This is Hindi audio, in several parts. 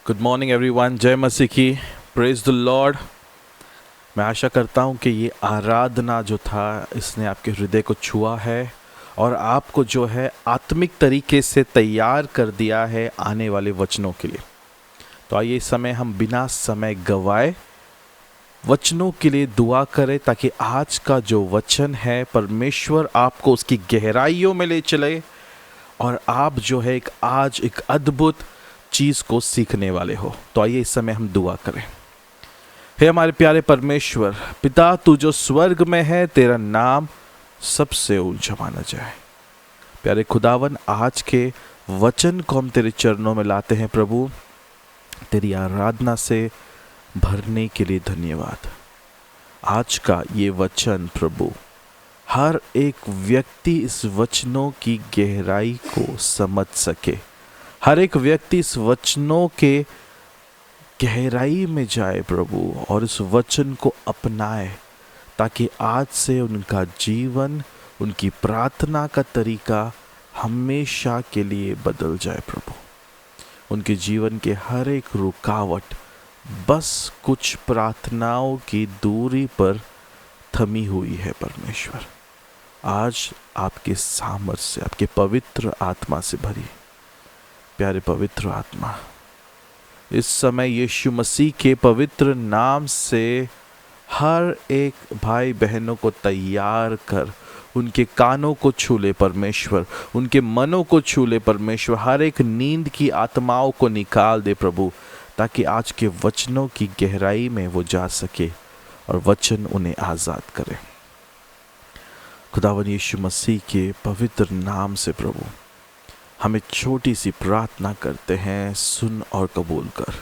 Good morning everyone. जय मसीह की। Praise the Lord. मैं आशा करता हूँ कि ये आराधना जो था इसने आपके हृदय को छुआ है और आपको जो है आत्मिक तरीके से तैयार कर दिया है आने वाले वचनों के लिए। तो आइए इस समय हम बिना समय गवाए वचनों के लिए दुआ करें ताकि आज का जो वचन है परमेश्वर आपको उसकी गहराइयों में ले चले और आप जो है आज एक अद्भुत चीज़ को सीखने वाले हो। तो आइए इस समय हम दुआ करें। हे हमारे प्यारे परमेश्वर पिता, तू जो स्वर्ग में है तेरा नाम सबसे ऊंचा माना जाए। प्यारे खुदावन, आज के वचन को हम तेरे चरणों में लाते हैं प्रभु, तेरी आराधना से भरने के लिए धन्यवाद। आज का ये वचन प्रभु हर एक व्यक्ति इस वचनों की गहराई को समझ सके, हर एक व्यक्ति इस वचनों के गहराई में जाए प्रभु और इस वचन को अपनाए ताकि आज से उनका जीवन, उनकी प्रार्थना का तरीका हमेशा के लिए बदल जाए प्रभु। उनके जीवन के हर एक रुकावट बस कुछ प्रार्थनाओं की दूरी पर थमी हुई है परमेश्वर। आज आपके सामर्थ्य से, आपके पवित्र आत्मा से भरी प्यारे पवित्र आत्मा इस समय यीशु मसीह के पवित्र नाम से हर एक भाई बहनों को तैयार कर, उनके कानों को छू ले परमेश्वर, उनके मनों को छू ले परमेश्वर, हर एक नींद की आत्माओं को निकाल दे प्रभु, ताकि आज के वचनों की गहराई में वो जा सके और वचन उन्हें आज़ाद करे। खुदावन यीशु मसीह के पवित्र नाम से प्रभु हमें छोटी सी प्रार्थना करते हैं, सुन और कबूल कर।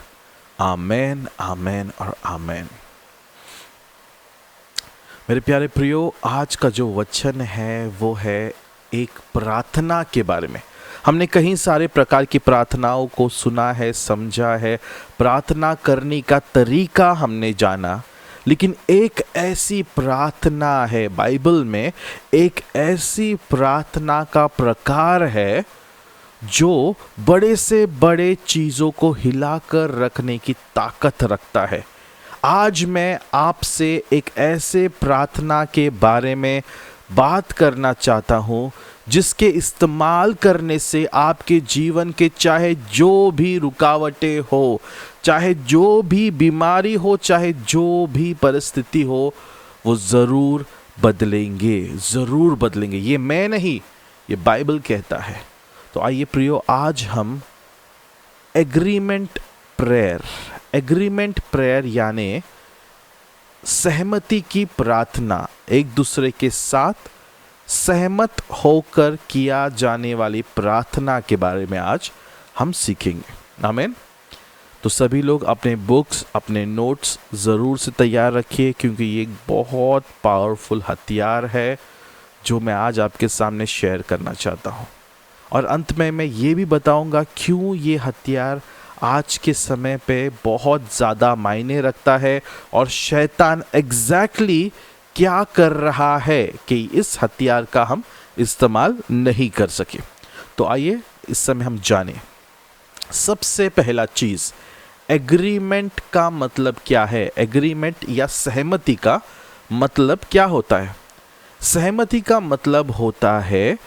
आमेन, आमेन और आमेन। मेरे प्यारे प्रियो, आज का जो वचन है वो है एक प्रार्थना के बारे में। हमने कई सारे प्रकार की प्रार्थनाओं को सुना है, समझा है, प्रार्थना करने का तरीका हमने जाना, लेकिन एक ऐसी प्रार्थना है बाइबल में, एक ऐसी प्रार्थना का प्रकार है जो बड़े से बड़े चीज़ों को हिलाकर रखने की ताकत रखता है। आज मैं आपसे एक ऐसे प्रार्थना के बारे में बात करना चाहता हूँ जिसके इस्तेमाल करने से आपके जीवन के चाहे जो भी रुकावटें हो, चाहे जो भी बीमारी हो, चाहे जो भी परिस्थिति हो, वो ज़रूर बदलेंगे, ज़रूर बदलेंगे। ये मैं नहीं, ये बाइबल कहता है। तो आइए प्रियो, आज हम एग्रीमेंट प्रेयर यानी सहमति की प्रार्थना, एक दूसरे के साथ सहमत होकर किया जाने वाली प्रार्थना के बारे में आज हम सीखेंगे। आमीन। तो सभी लोग अपने बुक्स, अपने नोट्स ज़रूर से तैयार रखिए, क्योंकि ये एक बहुत पावरफुल हथियार है जो मैं आज आपके सामने शेयर करना चाहता हूँ। और अंत में मैं ये भी बताऊंगा क्यों ये हथियार आज के समय पे बहुत ज़्यादा मायने रखता है और शैतान एग्जैक्टली क्या कर रहा है कि इस हथियार का हम इस्तेमाल नहीं कर सके। तो आइए इस समय हम जानें। सबसे पहला चीज़, एग्रीमेंट का मतलब क्या है? एग्रीमेंट या सहमति का मतलब क्या होता है? सहमति का मतलब होता है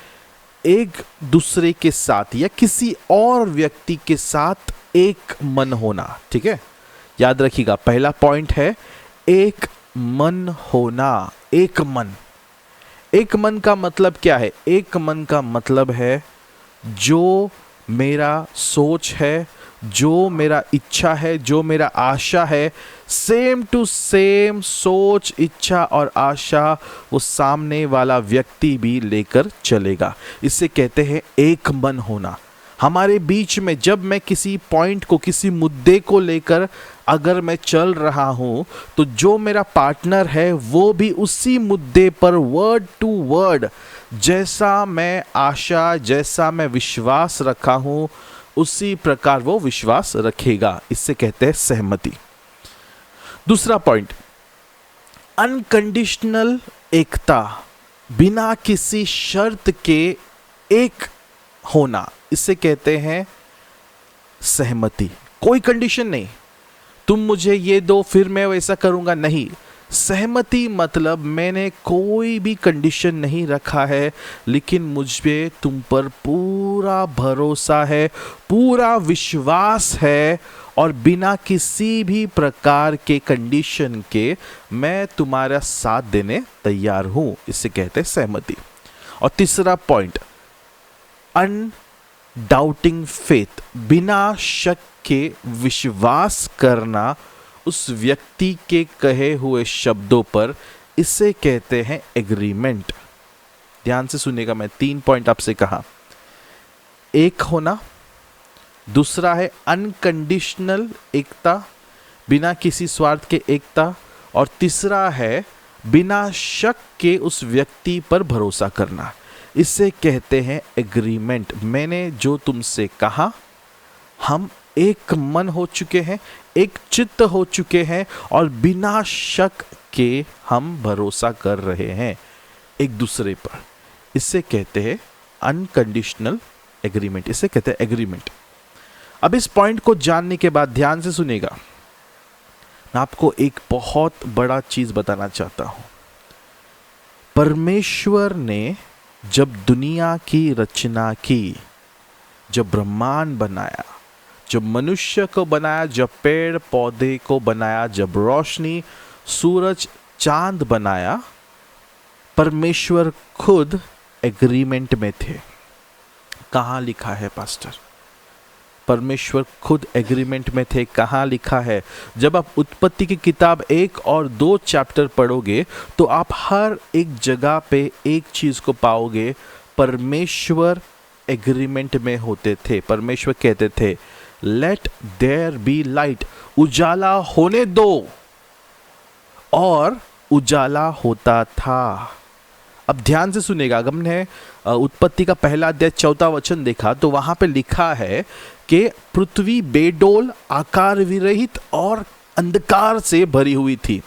एक दूसरे के साथ या किसी और व्यक्ति के साथ एक मन होना। ठीक है, याद रखिएगा, पहला पॉइंट है एक मन होना। एक मन, एक मन का मतलब क्या है? एक मन का मतलब है जो मेरा सोच है, जो मेरा इच्छा है, जो मेरा आशा है, सेम टू सेम सोच, इच्छा और आशा वो सामने वाला व्यक्ति भी लेकर चलेगा। इसे कहते हैं एक मन होना। हमारे बीच में जब मैं किसी पॉइंट को, किसी मुद्दे को लेकर अगर मैं चल रहा हूं, तो जो मेरा पार्टनर है वो भी उसी मुद्दे पर वर्ड टू वर्ड जैसा मैं आशा, जैसा मैं विश्वास रखा हूं, उसी प्रकार वो विश्वास रखेगा। इससे कहते हैं सहमति। दूसरा पॉइंट, अनकंडीशनल एकता, बिना किसी शर्त के एक होना, इसे कहते हैं सहमति। कोई कंडीशन नहीं, तुम मुझे ये दो फिर मैं वैसा करूंगा, नहीं। सहमति मतलब मैंने कोई भी कंडीशन नहीं रखा है, लेकिन मुझ पे तुम पर पूरा भरोसा है, पूरा विश्वास है, और बिना किसी भी प्रकार के कंडीशन के मैं तुम्हारा साथ देने तैयार हूं। इसे कहते हैं सहमति। और तीसरा पॉइंट, अनडाउटिंग फेथ, बिना शक के विश्वास करना उस व्यक्ति के कहे हुए शब्दों पर, इसे कहते हैं एग्रीमेंट। ध्यान से सुनिएगा, मैं 3 पॉइंट आपसे कहा। एक होना, दूसरा है अनकंडीशनल एकता, बिना किसी स्वार्थ के एकता, और तीसरा है बिना शक के उस व्यक्ति पर भरोसा करना। इसे कहते हैं एग्रीमेंट। मैंने जो तुमसे कहा, हम एक मन हो चुके हैं, एक चित्त हो चुके हैं, और बिना शक के हम भरोसा कर रहे हैं एक दूसरे पर। इसे कहते हैं अनकंडीशनल एग्रीमेंट, इसे कहते हैं एग्रीमेंट। अब इस पॉइंट को जानने के बाद ध्यान से सुनिएगा, मैं आपको एक बहुत बड़ा चीज बताना चाहता हूं। परमेश्वर ने जब दुनिया की रचना की, जब ब्रह्मांड बनाया, जब मनुष्य को बनाया, जब पेड़ पौधे को बनाया, जब रोशनी, सूरज, चांद बनाया, परमेश्वर खुद एग्रीमेंट में थे। कहाँ लिखा है पास्टर? परमेश्वर खुद एग्रीमेंट में थे। कहाँ लिखा है? जब आप उत्पत्ति की किताब 1 और 2 चैप्टर पढ़ोगे तो आप हर एक जगह पे एक चीज को पाओगे, परमेश्वर एग्रीमेंट में होते थे। परमेश्वर कहते थे लेट देयर बी लाइट, उजाला होने दो, और उजाला होता था। अब ध्यान से सुनिएगा, अगर हमने उत्पत्ति का पहला अध्याय 4वां वचन देखा तो वहां पे लिखा है कि पृथ्वी बेडोल, आकार विरहित और अंधकार से भरी हुई थी,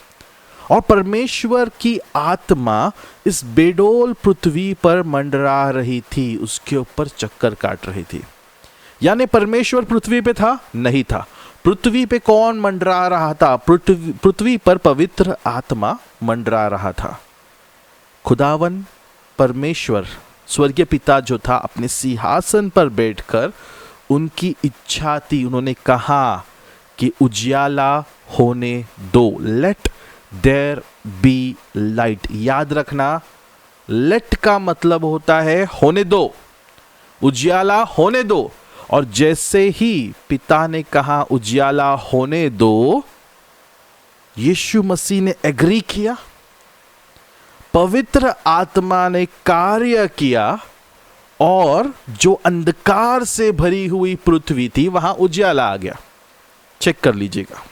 और परमेश्वर की आत्मा इस बेडोल पृथ्वी पर मंडरा रही थी, उसके ऊपर चक्कर काट रही थी। यानी परमेश्वर पृथ्वी पे था? नहीं था। पृथ्वी पे कौन मंडरा रहा था? पृथ्वी पर पवित्र आत्मा मंडरा रहा था। खुदावन परमेश्वर, स्वर्गीय पिता जो था, अपने सिंहासन पर बैठकर उनकी इच्छा थी, उन्होंने कहा कि उजियाला होने दो, लेट देयर बी लाइट। याद रखना, लेट का मतलब होता है होने दो, उजियाला होने दो। और जैसे ही पिता ने कहा उजियाला होने दो, यीशु मसीह ने एग्री किया, पवित्र आत्मा ने कार्य किया, और जो अंधकार से भरी हुई पृथ्वी थी वहां उजियाला आ गया। चेक कर लीजिएगा,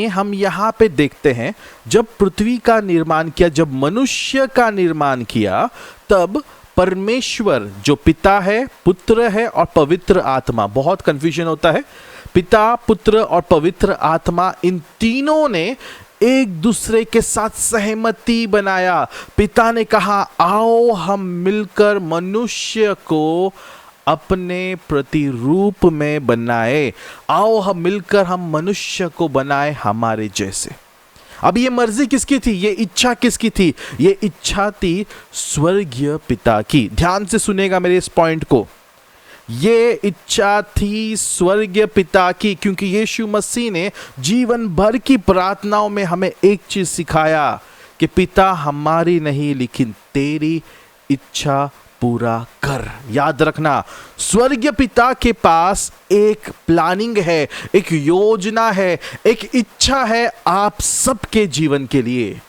हम यहां पे देखते हैं जब पृथ्वी का निर्माण किया, जब मनुष्य का निर्माण किया, तब परमेश्वर जो पिता है, पुत्र है और पवित्र आत्मा, बहुत कंफ्यूजन होता है, पिता, पुत्र और पवित्र आत्मा, इन तीनों ने एक दूसरे के साथ सहमति बनाया। पिता ने कहा आओ हम मिलकर मनुष्य को अपने प्रतिरूप में बनाए, आओ हम मिलकर हम मनुष्य को बनाए हमारे जैसे। अब ये मर्जी किसकी थी? ये इच्छा किसकी थी? ये इच्छा थी स्वर्गीय पिता की। ध्यान से सुनेगा मेरे इस पॉइंट को, ये इच्छा थी स्वर्गीय पिता की, क्योंकि यीशु मसीह ने जीवन भर की प्रार्थनाओं में हमें एक चीज सिखाया कि पिता हमारी नहीं लेकिन तेरी इच्छा पूरा कर। याद रखना, स्वर्गीय पिता के पास एक प्लानिंग है, एक योजना है, एक इच्छा है आप सबके जीवन के लिए।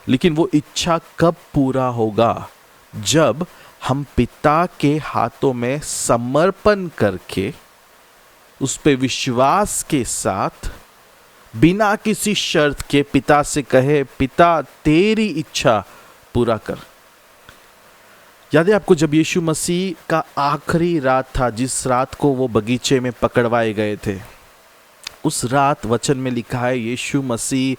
लेकिन वो इच्छा कब पूरा होगा? जब हम पिता के हाथों में समर्पण करके, उस पे विश्वास के साथ, बिना किसी शर्त के पिता से कहे पिता तेरी इच्छा पूरा कर। याद है आपको जब यीशु मसीह का आखिरी रात था, जिस रात को वो बगीचे में पकड़वाए गए थे, उस रात वचन में लिखा है यीशु मसीह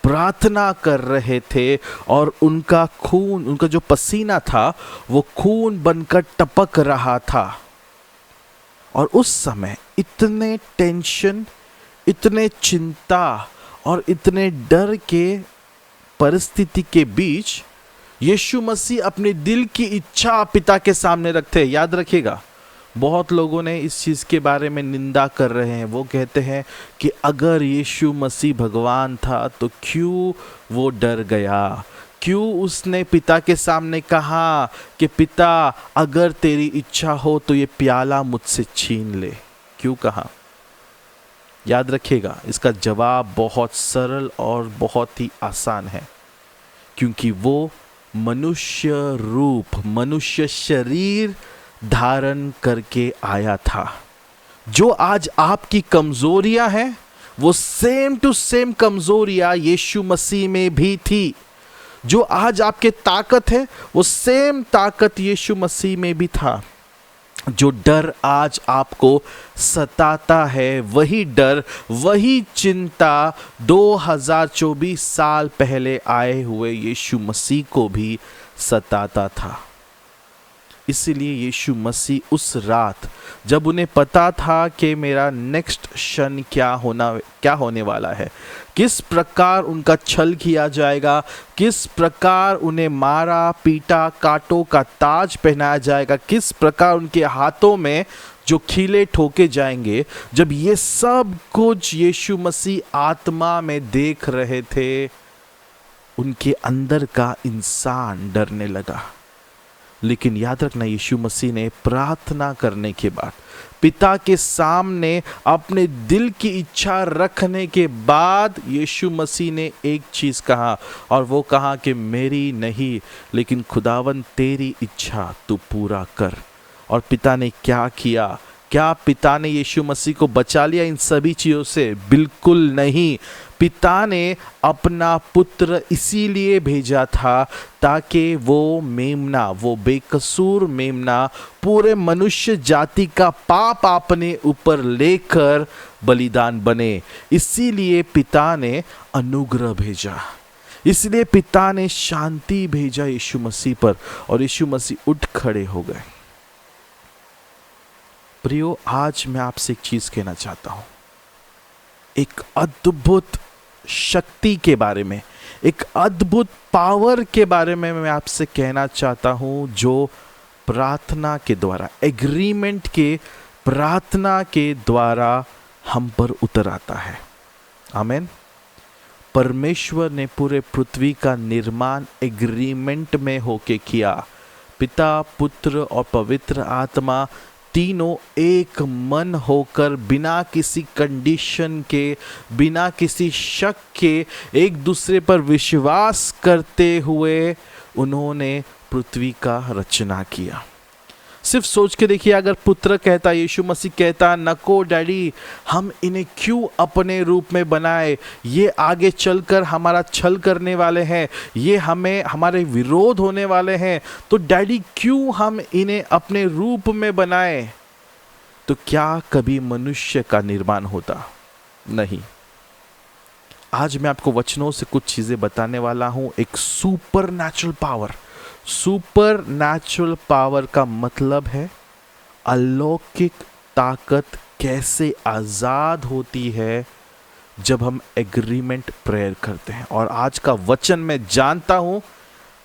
प्रार्थना कर रहे थे और उनका खून, उनका जो पसीना था वो खून बनकर टपक रहा था। और उस समय इतने टेंशन, इतने चिंता और इतने डर के परिस्थिति के बीच यीशु मसीह अपने दिल की इच्छा पिता के सामने रखते हैं। याद रखिएगा, बहुत लोगों ने इस चीज़ के बारे में निंदा कर रहे हैं। वो कहते हैं कि अगर यीशु मसीह भगवान था तो क्यों वो डर गया, क्यों उसने पिता के सामने कहा कि पिता अगर तेरी इच्छा हो तो ये प्याला मुझसे छीन ले, क्यों कहा? याद रखिएगा, इसका जवाब बहुत सरल और बहुत ही आसान है, क्योंकि वो मनुष्य रूप, मनुष्य शरीर धारण करके आया था। जो आज आपकी कमजोरियां हैं वो सेम टू सेम कमजोरियां यीशु मसीह में भी थी। जो आज आपके ताकत है वो सेम ताकत यीशु मसीह में भी था। जो डर आज आपको सताता है, वही डर, वही चिंता 2024 साल पहले आए हुए यीशु मसीह को भी सताता था। इसीलिए यीशु मसीह उस रात, जब उन्हें पता था कि मेरा नेक्स्ट क्षण क्या होने वाला है, किस प्रकार उनका छल किया जाएगा, किस प्रकार उन्हें मारा पीटा, कांटों का ताज पहनाया जाएगा, किस प्रकार उनके हाथों में जो खीले ठोके जाएंगे, जब ये सब कुछ यीशु मसीह आत्मा में देख रहे थे, उनके अंदर का इंसान डरने लगा। लेकिन याद रखना, यीशु मसीह ने प्रार्थना करने के बाद, पिता के सामने अपने दिल की इच्छा रखने के बाद, यीशु मसीह ने एक चीज कहा, और वो कहा कि मेरी नहीं लेकिन खुदावन तेरी इच्छा तू पूरा कर। और पिता ने क्या किया? क्या पिता ने यीशु मसीह को बचा लिया इन सभी चीजों से? बिल्कुल नहीं। पिता ने अपना पुत्र इसीलिए भेजा था ताकि वो मेमना, वो बेकसूर मेमना, पूरे मनुष्य जाति का पाप अपने ऊपर लेकर बलिदान बने। इसीलिए पिता ने अनुग्रह भेजा, इसलिए पिता ने शांति भेजा यीशु मसीह पर, और यीशु मसीह उठ खड़े हो गए। प्रियो, आज मैं आपसे एक चीज कहना चाहता हूं, एक अद्भुत शक्ति के बारे में, एक अद्भुत पावर के बारे में मैं आपसे कहना चाहता हूं, जो प्रार्थना के द्वारा, एग्रीमेंट के प्रार्थना के द्वारा हम पर उतर आता है। आमीन। परमेश्वर ने पूरे पृथ्वी का निर्माण एग्रीमेंट में होके किया। पिता, पुत्र और पवित्र आत्मा तीनों एक मन होकर, बिना किसी कंडीशन के, बिना किसी शक के, एक दूसरे पर विश्वास करते हुए उन्होंने पृथ्वी का रचना किया। सिर्फ सोच के देखिए, अगर पुत्र कहता, यीशु मसीह कहता, नको डैडी, हम इन्हें क्यों अपने रूप में बनाए, ये आगे चलकर हमारा छल करने वाले हैं, ये हमारे विरोध होने वाले हैं, तो डैडी क्यों हम इन्हें अपने रूप में बनाए? तो क्या कभी मनुष्य का निर्माण होता? नहीं। आज मैं आपको वचनों से कुछ चीजें बताने वाला हूं। एक super natural power, super natural power का मतलब है अलौकिक ताकत कैसे आजाद होती है जब हम एग्रीमेंट प्रेयर करते हैं। और आज का वचन मैं जानता हूं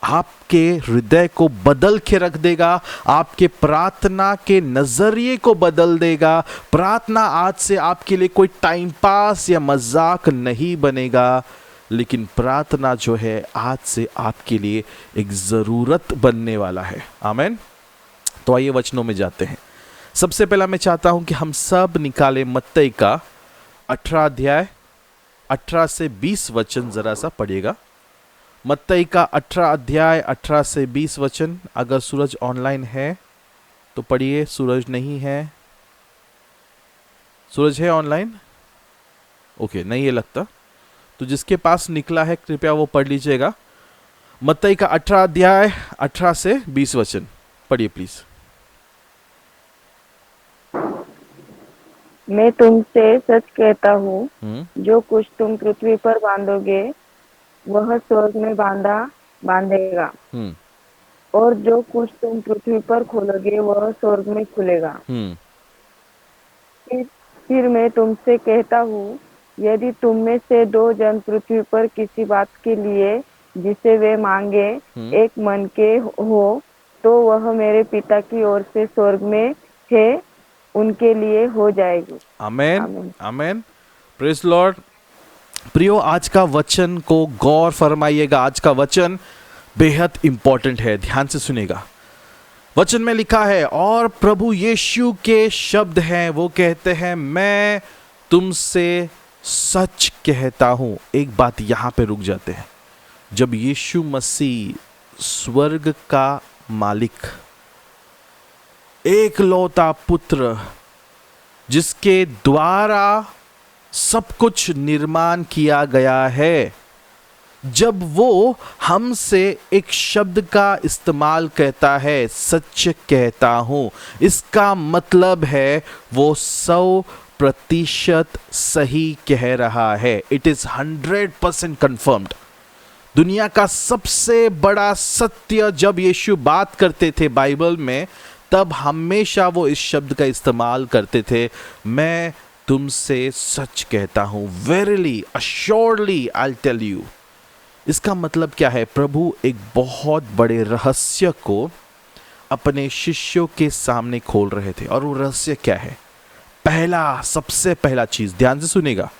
आपके हृदय को बदल के रख देगा, आपके प्रार्थना के नजरिए को बदल देगा। प्रार्थना आज से आपके लिए कोई टाइम पास या मजाक नहीं बनेगा, लेकिन प्रार्थना जो है आज से आपके लिए एक जरूरत बनने वाला है। आमीन। तो आइए वचनों में जाते हैं। सबसे पहला मैं चाहता हूं कि हम सब निकाले मत्ती का 18 अध्याय 18 से 20 वचन, जरा सा पढ़िएगा। मत्ती का 18 अध्याय 18 से 20 वचन। अगर सूरज ऑनलाइन है तो पढ़िए, सूरज नहीं है, सूरज है ऑनलाइन? ओके, नहीं है लगता, तो जिसके पास निकला है कृपया वो पढ़ लीजिएगा। मत्ती का 18 अध्याय 18 से 20 वचन पढ़िए प्लीज। मैं तुमसे सच कहता हूँ, जो कुछ तुम पृथ्वी पर बांधोगे वह स्वर्ग में बांधेगा, और जो कुछ तुम पृथ्वी पर खोलोगे वह स्वर्ग में खुलेगा। फिर मैं तुमसे कहता हूँ, यदि तुम में से 2 जन पृथ्वी पर किसी बात के लिए जिसे वे मांगे एक मन के हो, तो वह मेरे पिता की ओर से स्वर्ग में है, उनके लिए हो जाएगी। आमेन, आमीन। आमेन, प्रेज लॉर्ड। प्रियो, आज का वचन को गौर फरमाइएगा। आज का वचन बेहद इंपॉर्टेंट है, ध्यान से सुनेगा। वचन में लिखा है, और प्रभु यीशु के शब्द हैं, वो कहते हैं, मैं तुमसे सच कहता हूं। एक बात यहां पे रुक जाते हैं। जब यीशु मसीह स्वर्ग का मालिक, एकलौता पुत्र, जिसके द्वारा सब कुछ निर्माण किया गया है, जब वो हमसे एक शब्द का इस्तेमाल कहता है, सच कहता हूं, इसका मतलब है वो 100% सही कह रहा है। It is 100% confirmed. दुनिया का सबसे बड़ा सत्य जब यीशु बात करते थे बाइबल में, तब हमेशा वो इस शब्द का इस्तेमाल करते थे, मैं तुमसे सच कहता हूं। Verily, assuredly I will tell you. इसका मतलब क्या है? प्रभु एक बहुत बड़े रहस्य को अपने शिष्यों के सामने खोल रहे थे। और वो रहस्य क्या है? सबसे पहला चीज, ध्यान से सुनेगा,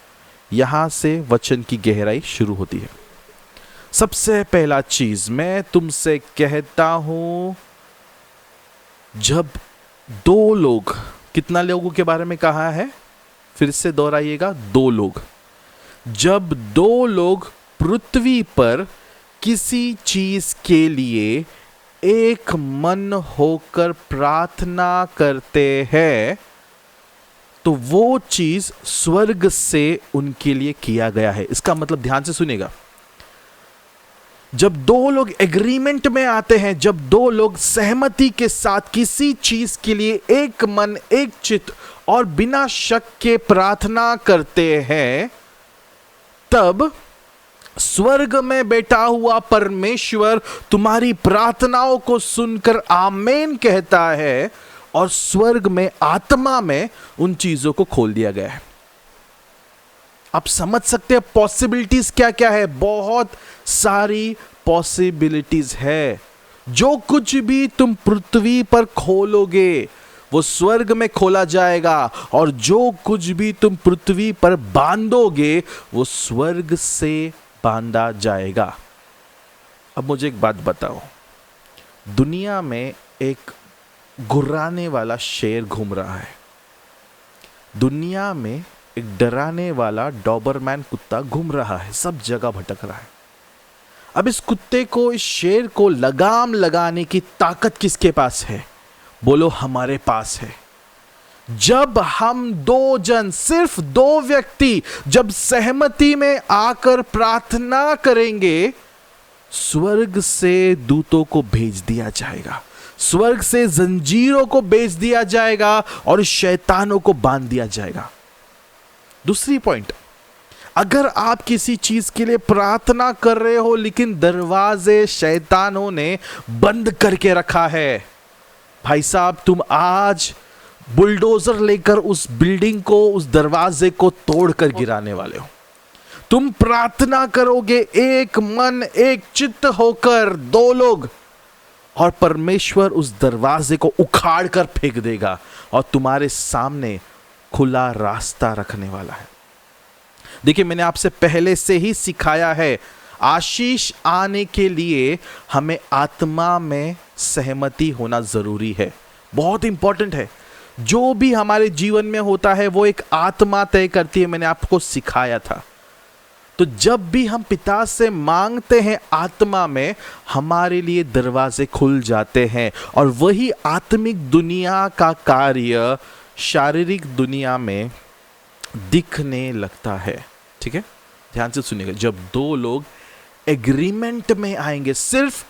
यहां से वचन की गहराई शुरू होती है। सबसे पहला चीज, मैं तुमसे कहता हूं, जब 2 लोग, कितना लोगों के बारे में कहा है? फिर से दोहराइएगा, 2 लोग। जब 2 लोग पृथ्वी पर किसी चीज के लिए एक मन होकर प्रार्थना करते हैं, तो वो चीज स्वर्ग से उनके लिए किया गया है। इसका मतलब ध्यान से सुनेगा, जब 2 लोग एग्रीमेंट में आते हैं, जब 2 लोग सहमति के साथ किसी चीज के लिए एक मन, एक चित्त और बिना शक के प्रार्थना करते हैं, तब स्वर्ग में बैठा हुआ परमेश्वर तुम्हारी प्रार्थनाओं को सुनकर आमेन कहता है, और स्वर्ग में, आत्मा में उन चीजों को खोल दिया गया है। आप समझ सकते हैं पॉसिबिलिटीज क्या क्या है? बहुत सारी पॉसिबिलिटीज है। जो कुछ भी तुम पृथ्वी पर खोलोगे वो स्वर्ग में खोला जाएगा, और जो कुछ भी तुम पृथ्वी पर बांधोगे वो स्वर्ग से बांधा जाएगा। अब मुझे एक बात बताओ, दुनिया में एक गुर्राने वाला शेर घूम रहा है, दुनिया में एक डराने वाला डॉबरमैन कुत्ता घूम रहा है, सब जगह भटक रहा है। अब इस कुत्ते को, इस शेर को लगाम लगाने की ताकत किसके पास है? बोलो, हमारे पास है। जब हम 2 जन, सिर्फ 2 व्यक्ति जब सहमति में आकर प्रार्थना करेंगे, स्वर्ग से दूतों को भेज दिया जाएगा, स्वर्ग से जंजीरों को भेज दिया जाएगा और शैतानों को बांध दिया जाएगा। दूसरी पॉइंट, अगर आप किसी चीज के लिए प्रार्थना कर रहे हो लेकिन दरवाजे शैतानों ने बंद करके रखा है, भाई साहब, तुम आज बुलडोजर लेकर उस बिल्डिंग को, उस दरवाजे को तोड़कर गिराने वाले हो। तुम प्रार्थना करोगे एक मन, एक चित्त होकर, 2 लोग, और परमेश्वर उस दरवाजे को उखाड़ कर फेंक देगा और तुम्हारे सामने खुला रास्ता रखने वाला है। देखिए, मैंने आपसे पहले से ही सिखाया है, आशीष आने के लिए हमें आत्मा में सहमति होना जरूरी है, बहुत इंपॉर्टेंट है। जो भी हमारे जीवन में होता है वो एक आत्मा तय करती है, मैंने आपको सिखाया था। तो जब भी हम पिता से मांगते हैं आत्मा में, हमारे लिए दरवाजे खुल जाते हैं, और वही आत्मिक दुनिया का कार्य शारीरिक दुनिया में दिखने लगता है। ठीक है, ध्यान से सुनिएगा। जब 2 लोग एग्रीमेंट में आएंगे, सिर्फ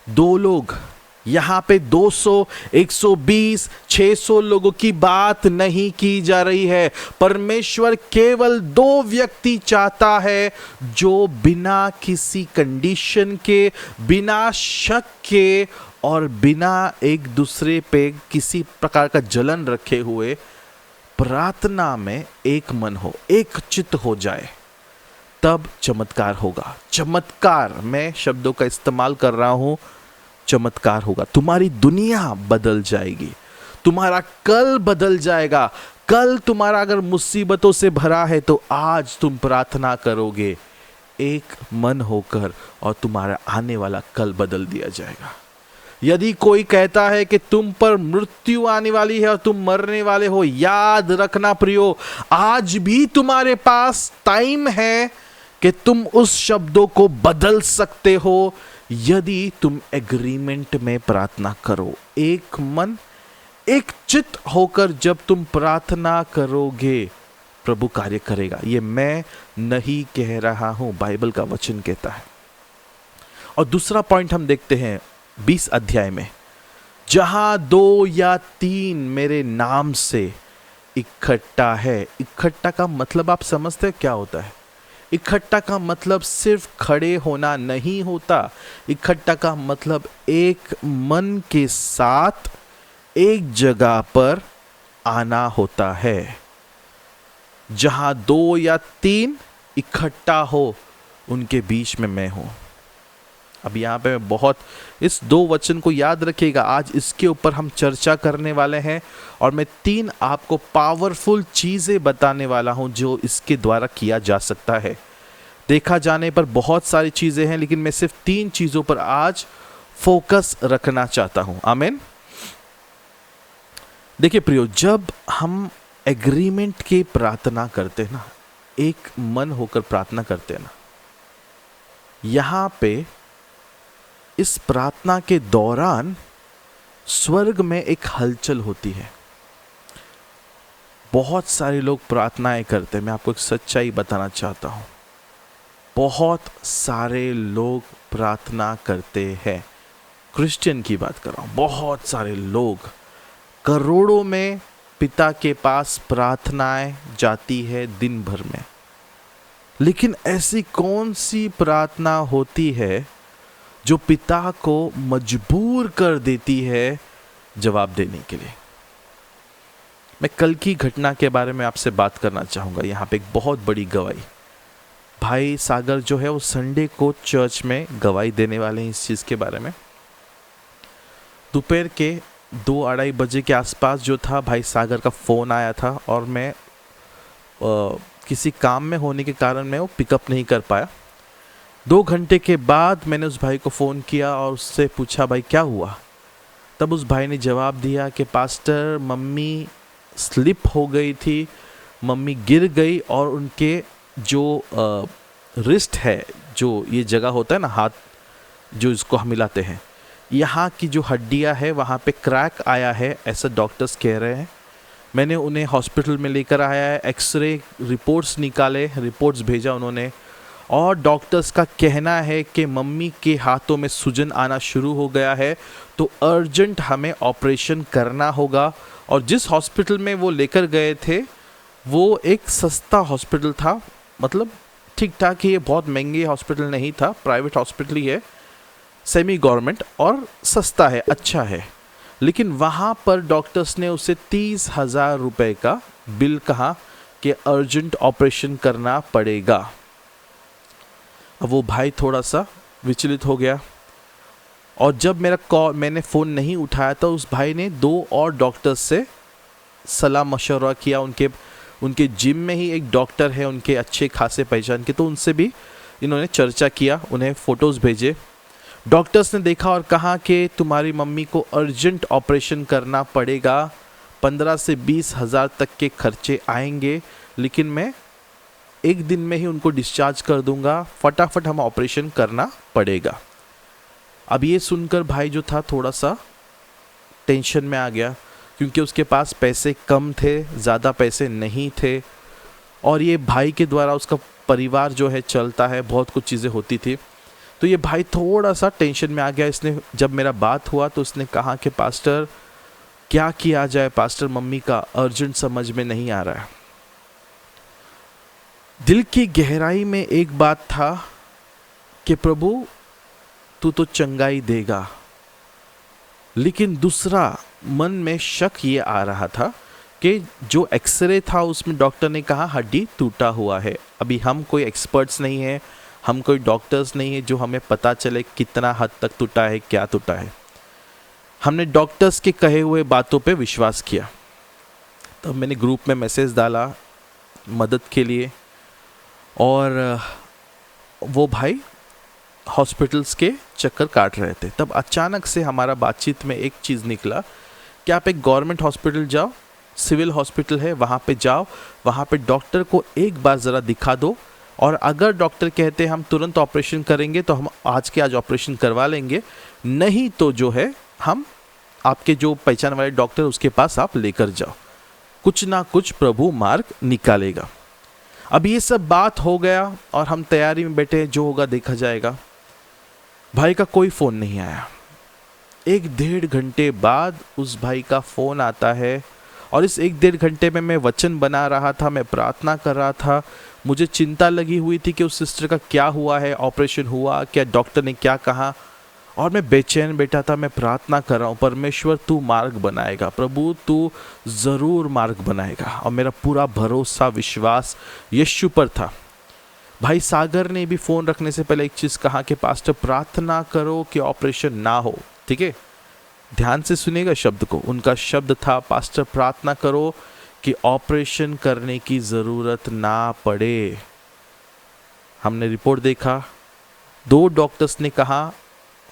2 लोग, यहां पे 200, 120, 600 लोगों की बात नहीं की जा रही है। परमेश्वर केवल 2 व्यक्ति चाहता है जो बिना किसी कंडीशन के, बिना शक के और बिना एक दूसरे पे किसी प्रकार का जलन रखे हुए प्रार्थना में एक मन हो, एक चित्त हो जाए, तब चमत्कार होगा। चमत्कार, मैं शब्दों का इस्तेमाल कर रहा हूं, चमत्कार होगा। तुम्हारी दुनिया बदल जाएगी, तुम्हारा कल बदल जाएगा। कल तुम्हारा अगर मुसीबतों से भरा है तो आज तुम प्रार्थना करोगे एक मन होकर और तुम्हारा आने वाला कल बदल दिया जाएगा। यदि कोई कहता है कि तुम पर मृत्यु आने वाली है और तुम मरने वाले हो, याद रखना प्रियो, आज भी तुम्हारे पास टाइम है कि तुम उस शब्दों को बदल सकते हो यदि तुम एग्रीमेंट में प्रार्थना करो। एक मन एक चित्त होकर जब तुम प्रार्थना करोगे, प्रभु कार्य करेगा। ये मैं नहीं कह रहा हूं, बाइबल का वचन कहता है। और दूसरा पॉइंट हम देखते हैं 20 अध्याय में, जहां 2 या 3 मेरे नाम से इकट्ठा है। इकट्ठा का मतलब आप समझते हैं क्या होता है? इकट्ठा का मतलब सिर्फ खड़े होना नहीं होता। इकट्ठा का मतलब एक मन के साथ एक जगह पर आना होता है। जहां 2 या 3 इकट्ठा हो, उनके बीच में मैं हूं। अब यहाँ पे मैं बहुत इस 2 वचन को याद रखिएगा, आज इसके ऊपर हम चर्चा करने वाले हैं और मैं 3 आपको पावरफुल चीज़ें बताने वाला हूँ जो इसके द्वारा किया जा सकता है। देखा जाने पर बहुत सारी चीज़ें हैं, लेकिन मैं सिर्फ 3 चीज़ों पर आज फोकस रखना चाहता हूँ। आमीन। देखिए प्रियो, जब हम एग्रीमेंट की प्रार्थना करते हैं ना, एक मन होकर प्रार्थना करते हैं ना, यहाँ पे इस प्रार्थना के दौरान स्वर्ग में एक हलचल होती है। बहुत सारे लोग प्रार्थनाएं करते हैं। मैं आपको एक सच्चाई बताना चाहता हूं, बहुत सारे लोग प्रार्थना करते हैं। क्रिश्चियन की बात कर रहा हूं। बहुत सारे लोग, करोड़ों में पिता के पास प्रार्थनाएं जाती है दिन भर में, लेकिन ऐसी कौन सी प्रार्थना होती है जो पिता को मजबूर कर देती है जवाब देने के लिए? मैं कल की घटना के बारे में आपसे बात करना चाहूँगा। यहाँ पे एक बहुत बड़ी गवाही, भाई सागर जो है वो संडे को चर्च में गवाही देने वाले हैं इस चीज़ के बारे में। दोपहर के 2-2:30 बजे के आसपास जो था, भाई सागर का फ़ोन आया था और मैं किसी काम में होने के कारण मैं वो पिकअप नहीं कर पाया। 2 घंटे के बाद मैंने उस भाई को फ़ोन किया और उससे पूछा, भाई क्या हुआ? तब उस भाई ने जवाब दिया कि पास्टर, मम्मी स्लिप हो गई थी, मम्मी गिर गई और उनके जो रिस्ट है, जो ये जगह होता है ना हाथ जो इसको हम मिलाते हैं, यहाँ की जो हड्डियाँ है वहाँ पे क्रैक आया है, ऐसा डॉक्टर्स कह रहे हैं। मैंने उन्हें हॉस्पिटल में लेकर आया है, एक्सरे रिपोर्ट्स निकाले, रिपोर्ट्स भेजा उन्होंने, और डॉक्टर्स का कहना है कि मम्मी के हाथों में सूजन आना शुरू हो गया है, तो अर्जेंट हमें ऑपरेशन करना होगा। और जिस हॉस्पिटल में वो लेकर गए थे वो एक सस्ता हॉस्पिटल था, मतलब ठीक ठाक ही, ये बहुत महंगे हॉस्पिटल नहीं था, प्राइवेट हॉस्पिटल ही है, सेमी गवर्नमेंट, और सस्ता है, अच्छा है। लेकिन वहाँ पर डॉक्टर्स ने उसे 30,000 रुपये का बिल कहा कि अर्जेंट ऑपरेशन करना पड़ेगा। अब वो भाई थोड़ा सा विचलित हो गया और जब मैंने फ़ोन नहीं उठाया तो उस भाई ने 2 और डॉक्टर्स से सलाह मशवरा किया। उनके जिम में ही एक डॉक्टर है, उनके अच्छे खासे पहचान के, तो उनसे भी इन्होंने चर्चा किया, उन्हें फ़ोटोज़ भेजे। डॉक्टर्स ने देखा और कहा कि तुम्हारी मम्मी को अर्जेंट ऑपरेशन करना पड़ेगा, 15 से 20,000 तक के खर्चे आएंगे, लेकिन मैं 1 दिन में ही उनको डिस्चार्ज कर दूंगा, फटाफट हम ऑपरेशन करना पड़ेगा। अब ये सुनकर भाई जो था थोड़ा सा टेंशन में आ गया, क्योंकि उसके पास पैसे कम थे, ज़्यादा पैसे नहीं थे, और ये भाई के द्वारा उसका परिवार जो है चलता है, बहुत कुछ चीज़ें होती थी। तो ये भाई थोड़ा सा टेंशन में आ गया। इसने जब मेरा बात हुआ तो उसने कहा कि पास्टर क्या किया जाए, पास्टर मम्मी का अर्जेंट समझ में नहीं आ रहा है। दिल की गहराई में एक बात था कि प्रभु तू तो चंगाई देगा, लेकिन दूसरा मन में शक ये आ रहा था कि जो एक्सरे था उसमें डॉक्टर ने कहा हड्डी टूटा हुआ है। अभी हम कोई एक्सपर्ट्स नहीं है, हम कोई डॉक्टर्स नहीं है जो हमें पता चले कितना हद तक टूटा है, क्या टूटा है। हमने डॉक्टर्स के कहे हुए बातों पे विश्वास किया। तो मैंने ग्रुप में मैसेज डाला मदद के लिए, और वो भाई हॉस्पिटल्स के चक्कर काट रहे थे। तब अचानक से हमारा बातचीत में एक चीज़ निकला कि आप एक गवर्नमेंट हॉस्पिटल जाओ, सिविल हॉस्पिटल है, वहाँ पे जाओ, वहाँ पे डॉक्टर को एक बार ज़रा दिखा दो, और अगर डॉक्टर कहते हैं हम तुरंत ऑपरेशन करेंगे तो हम आज के आज ऑपरेशन करवा लेंगे, नहीं तो जो है हम आपके जो पहचान वाले डॉक्टर उसके पास आप लेकर जाओ, कुछ ना कुछ प्रभु मार्ग निकालेगा। अब ये सब बात हो गया और हम तैयारी में बैठे, जो होगा देखा जाएगा। भाई का कोई फ़ोन नहीं आया। 1-1.5 घंटे बाद उस भाई का फ़ोन आता है, और इस 1-1.5 घंटे में मैं वचन बना रहा था, मैं प्रार्थना कर रहा था। मुझे चिंता लगी हुई थी कि उस सिस्टर का क्या हुआ है, ऑपरेशन हुआ क्या, डॉक्टर ने क्या कहा, और मैं बेचैन बैठा था। मैं प्रार्थना कर रहा हूँ, परमेश्वर तू मार्ग बनाएगा, प्रभु तू ज़रूर मार्ग बनाएगा। और मेरा पूरा भरोसा विश्वास यीशु पर था। भाई सागर ने भी फ़ोन रखने से पहले एक चीज़ कहा कि पास्टर प्रार्थना करो कि ऑपरेशन ना हो। ठीक है, ध्यान से सुनिएगा शब्द को। उनका शब्द था, पास्टर प्रार्थना करो कि ऑपरेशन करने की ज़रूरत ना पड़े। हमने रिपोर्ट देखा, 2 डॉक्टर्स ने कहा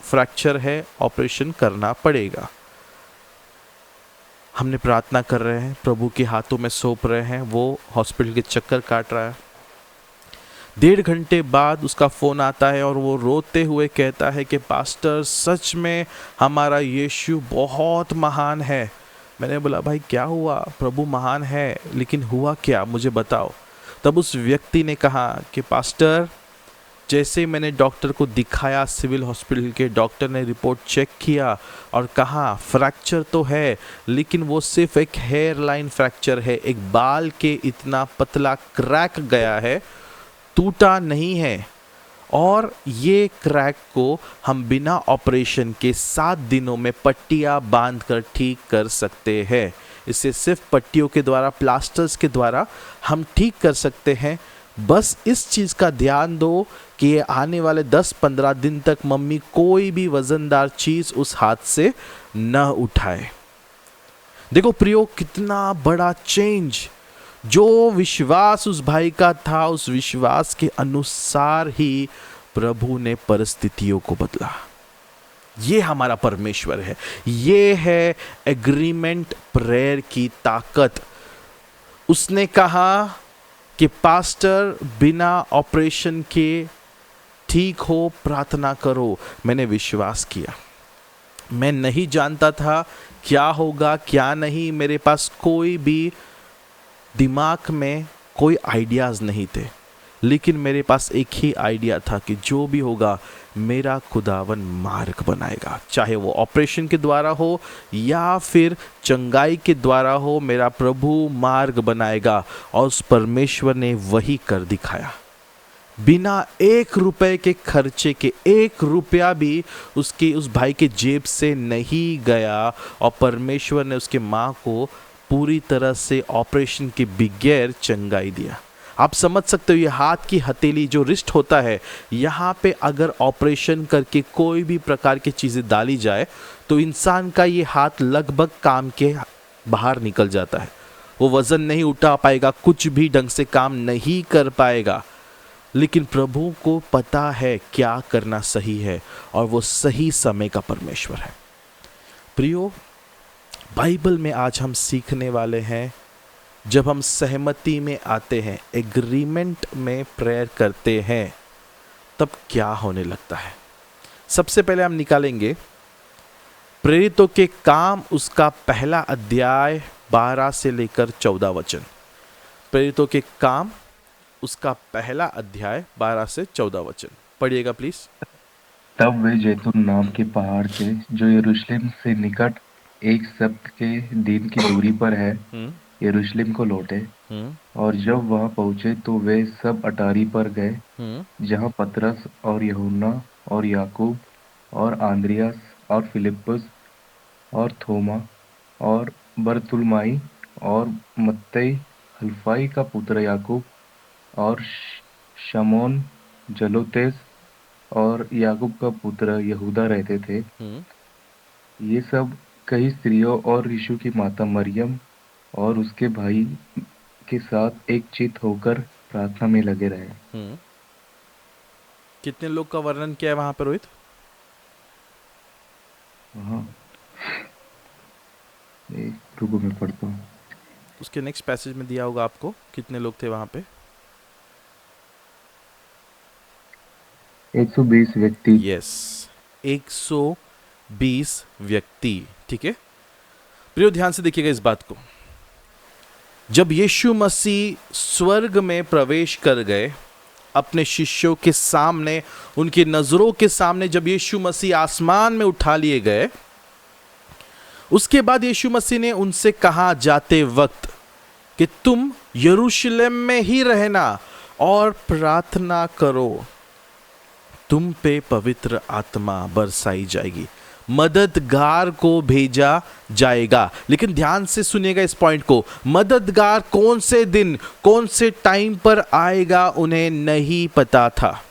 फ्रैक्चर है, ऑपरेशन करना पड़ेगा। हमने प्रार्थना कर रहे हैं, प्रभु के हाथों में सौंप रहे हैं, वो हॉस्पिटल के चक्कर काट रहा है। 1.5 घंटे बाद उसका फ़ोन आता है और वो रोते हुए कहता है कि पास्टर सच में हमारा यीशु बहुत महान है। मैंने बोला भाई क्या हुआ? प्रभु महान है, लेकिन हुआ क्या, मुझे बताओ। तब उस व्यक्ति ने कहा कि पास्टर जैसे ही मैंने डॉक्टर को दिखाया, सिविल हॉस्पिटल के डॉक्टर ने रिपोर्ट चेक किया और कहा फ्रैक्चर तो है, लेकिन वो सिर्फ एक हेयर लाइन फ्रैक्चर है, एक बाल के इतना पतला क्रैक गया है, टूटा नहीं है। और ये क्रैक को हम बिना ऑपरेशन के 7 दिनों में पट्टियाँ बांधकर ठीक कर सकते हैं। इसे सिर्फ पट्टियों के द्वारा, प्लास्टर्स के द्वारा हम ठीक कर सकते हैं। बस इस चीज़ का ध्यान दो कि ये आने वाले 10-15 दिन तक मम्मी कोई भी वजनदार चीज़ उस हाथ से न उठाए। देखो प्रियो, कितना बड़ा चेंज। जो विश्वास उस भाई का था, उस विश्वास के अनुसार ही प्रभु ने परिस्थितियों को बदला। ये हमारा परमेश्वर है, ये है एग्रीमेंट प्रेयर की ताकत। उसने कहा कि पास्टर बिना ऑपरेशन के ठीक हो, प्रार्थना करो। मैंने विश्वास किया। मैं नहीं जानता था क्या होगा क्या नहीं, मेरे पास कोई भी दिमाग में कोई आइडियाज़ नहीं थे, लेकिन मेरे पास एक ही आइडिया था कि जो भी होगा मेरा खुदावन मार्ग बनाएगा, चाहे वो ऑपरेशन के द्वारा हो या फिर चंगाई के द्वारा हो, मेरा प्रभु मार्ग बनाएगा। और उस परमेश्वर ने वही कर दिखाया। बिना 1 रुपए के खर्चे के, 1 रुपया भी उसके उस भाई के जेब से नहीं गया, और परमेश्वर ने उसके माँ को पूरी तरह से ऑपरेशन के बगैर चंगाई दिया। आप समझ सकते हो, ये हाथ की हथेली जो रिस्ट होता है, यहाँ पे अगर ऑपरेशन करके कोई भी प्रकार की चीज़ें डाली जाए तो इंसान का ये हाथ लगभग काम के बाहर निकल जाता है। वो वज़न नहीं उठा पाएगा, कुछ भी ढंग से काम नहीं कर पाएगा। लेकिन प्रभु को पता है क्या करना सही है, और वो सही समय का परमेश्वर है। प्रियो, बाइबल में आज हम सीखने वाले हैं, जब हम सहमति में आते हैं, एग्रीमेंट में प्रेयर करते हैं, तब क्या होने लगता है। सबसे पहले हम निकालेंगे प्रेरितों के काम, उसका 1 अध्याय 12 से लेकर 14 वचन। प्रेरितों के काम, उसका 1 अध्याय 12 से 14 वचन पढ़िएगा प्लीज। तब वे जैतून नाम के पहाड़ से, जो यरूशलेम से निकट 1 सप्ताह के दिन की दूरी पर है, यरूशलेम को लौटे। और जब वहां पहुंचे तो वे सब अटारी पर गए, जहां पतरस और यूहन्ना और याकूब और आंद्रियास और फिलिप्पुस और थोमा और बरतुल्माई और मत्तई हल्फाई का पुत्र याकूब और शमौन जलोतेस और याकूब का पुत्र यहूदा रहते थे। ये सब कई स्त्रियों और यीशु की माता मरियम और उसके भाई के साथ एक चित होकर प्रार्थना में लगे रहे। कितने लोग का वर्णन किया है वहां पर रोहित? हाँ, एक रुको मैं पढ़ता हूँ। उसके नेक्स्ट पैसेज में दिया होगा आपको कितने लोग थे वहां पे। 120 व्यक्ति। यस, 120 व्यक्ति। ठीक है प्रियो, ध्यान से देखिएगा इस बात को। जब यीशु मसीह स्वर्ग में प्रवेश कर गए, अपने शिष्यों के सामने, उनकी नजरों के सामने जब यीशु मसीह आसमान में उठा लिए गए, उसके बाद यीशु मसीह ने उनसे कहा जाते वक्त कि तुम यरूशलेम में ही रहना और प्रार्थना करो, तुम पे पवित्र आत्मा बरसाई जाएगी, मददगार को भेजा जाएगा। लेकिन ध्यान से सुनिएगा इस पॉइंट को, मददगार कौन से दिन कौन से टाइम पर आएगा उन्हें नहीं पता था।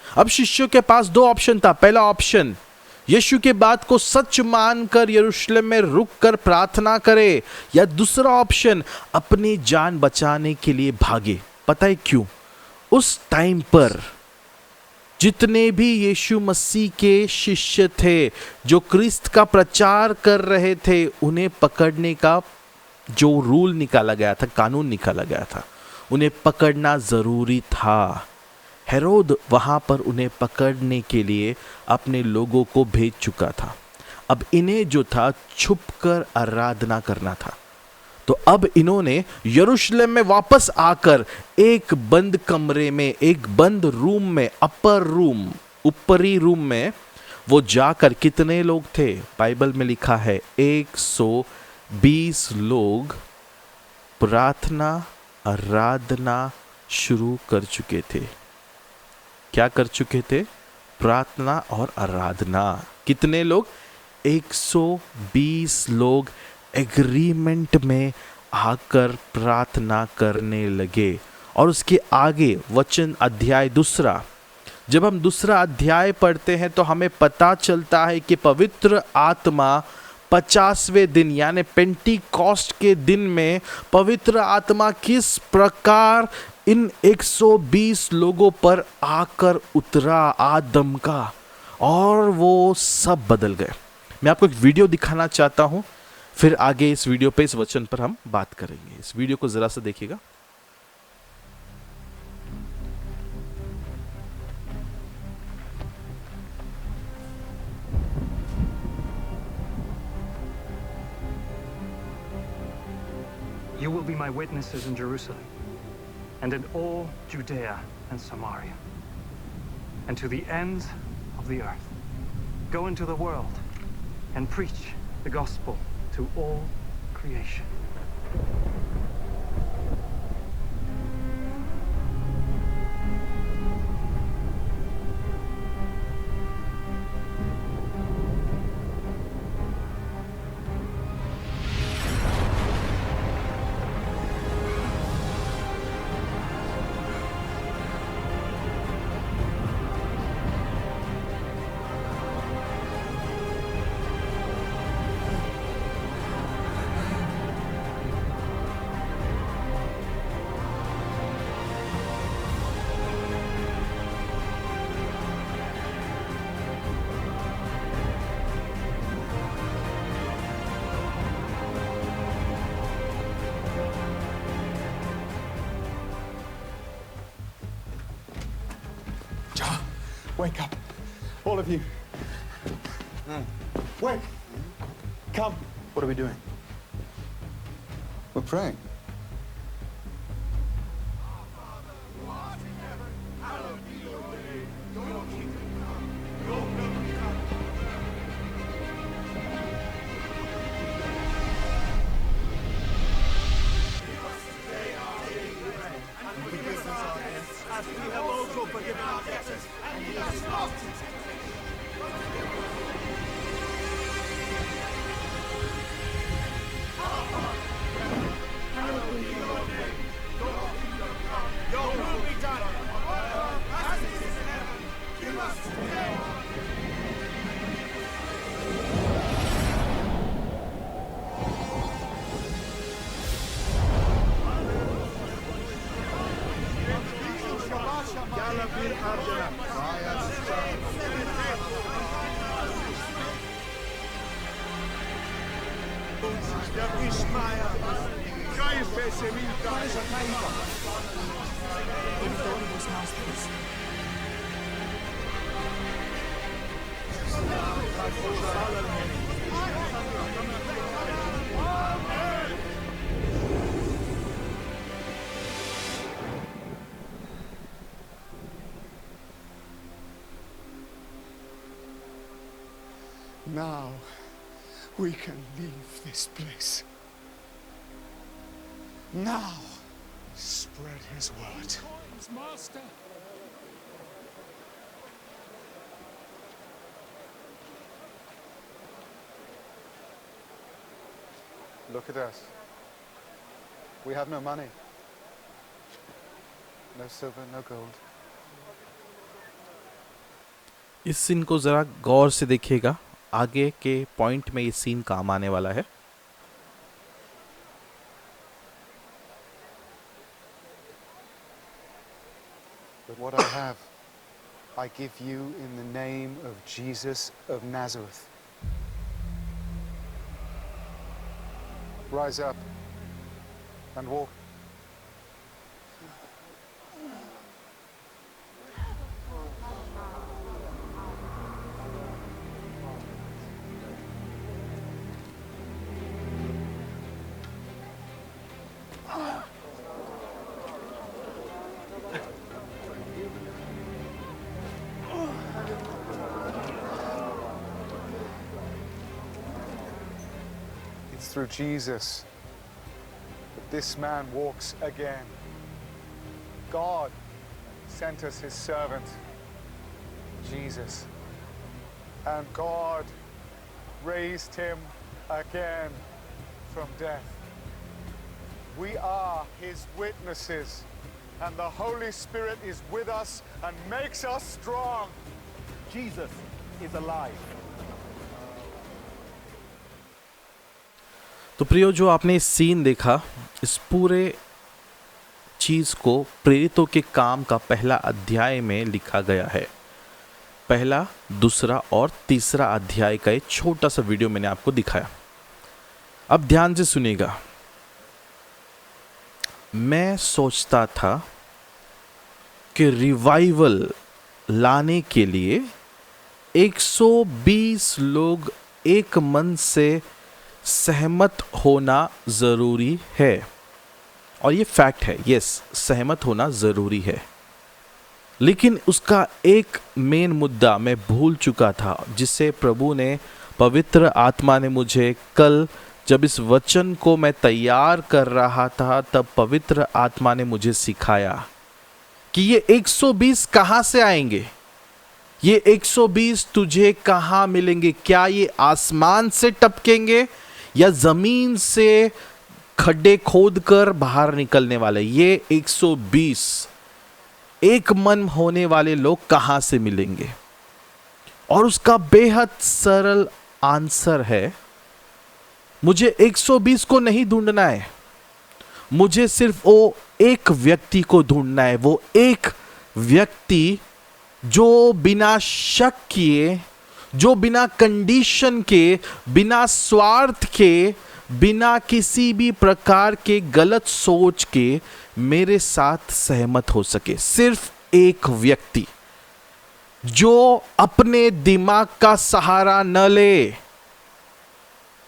अब शिष्यों के पास दो ऑप्शन था। पहला ऑप्शन, यीशु के बात को सच मानकर यरूशलेम में रुककर प्रार्थना करे, या दूसरा ऑप्शन, अपनी जान बचाने के लिए भागे। पता है क्यों? उस टाइम पर जितने भी यीशु मसीह के शिष्य थे, जो क्रिस्त का प्रचार कर रहे थे, उन्हें पकड़ने का जो रूल निकाला गया था, कानून निकाला गया था, उन्हें पकड़ना जरूरी था। हेरोद वहां पर उन्हें पकड़ने के लिए अपने लोगों को भेज चुका था। अब इन्हें जो था छुपकर आराधना करना था। तो अब इन्होंने यरूशलेम में वापस आकर एक बंद कमरे में, एक बंद रूम में, अपर रूम, ऊपरी रूम में वो जाकर, कितने लोग थे? बाइबल में लिखा है 120 लोग प्रार्थना आराधना शुरू कर चुके थे। क्या कर चुके थे? प्रार्थना और आराधना। कितने लोग? 120 लोग एग्रीमेंट में आकर प्रार्थना करने लगे। और उसके आगे वचन अध्याय दूसरा, जब हम दूसरा अध्याय पढ़ते हैं तो हमें पता चलता है कि पवित्र आत्मा 50वें दिन यानी पेंटिकॉस्ट के दिन में पवित्र आत्मा किस प्रकार इन 120 लोगों पर आकर उतरा, आदम का, और वो सब बदल गए। मैं आपको एक वीडियो दिखाना चाहता हूं, फिर आगे इस वीडियो पे, इस वचन पर हम बात करेंगे। इस वीडियो को जरा सा देखिएगा। You will be my witnesses in Jerusalem and in all Judea and Samaria and to the ends of the earth. Go into the world and preach the gospel to all creation. Wake up, all of you. Wake. Come. What are we doing? We're praying. Now we can leave this place. Now spread his word. Master! Look at us. We have no money. No silver, no gold. इस सीन को ज़रा गौर से देखिएगा, आगे के पॉइंट में ये सीन काम आने वाला है। But what I have, I give you in the name of Jesus of Nazareth. Rise up and walk. It's through Jesus that this man walks again. God sent us his servant, Jesus, and God raised him again from death. We are his witnesses, and the Holy Spirit is with us and makes us strong. Jesus is alive. तो प्रियो, जो आपने इस सीन देखा, इस पूरे चीज़ को प्रेरितों के काम का पहला अध्याय में लिखा गया है। पहला, दूसरा और तीसरा अध्याय का एक छोटा सा वीडियो मैंने आपको दिखाया। अब ध्यान से सुनिएगा। मैं सोचता था कि रिवाइवल लाने के लिए 120 लोग एक मन से सहमत होना ज़रूरी है, और ये फैक्ट है। यस, सहमत होना ज़रूरी है, लेकिन उसका एक मेन मुद्दा मैं भूल चुका था, जिससे प्रभु ने, पवित्र आत्मा ने मुझे कल जब इस वचन को मैं तैयार कर रहा था, तब पवित्र आत्मा ने मुझे सिखाया कि ये 120 कहाँ से आएंगे, ये 120 तुझे कहाँ मिलेंगे। क्या ये आसमान से टपकेंगे या जमीन से खड्डे खोद कर बाहर निकलने वाले? ये 120 एक मन होने वाले लोग कहां से मिलेंगे? और उसका बेहद सरल आंसर है, मुझे 120 को नहीं ढूंढना है, मुझे सिर्फ वो एक व्यक्ति को ढूंढना है। वो एक व्यक्ति जो बिना शक किए, जो बिना कंडीशन के, बिना स्वार्थ के, बिना किसी भी प्रकार के गलत सोच के मेरे साथ सहमत हो सके। सिर्फ एक व्यक्ति जो अपने दिमाग का सहारा न ले।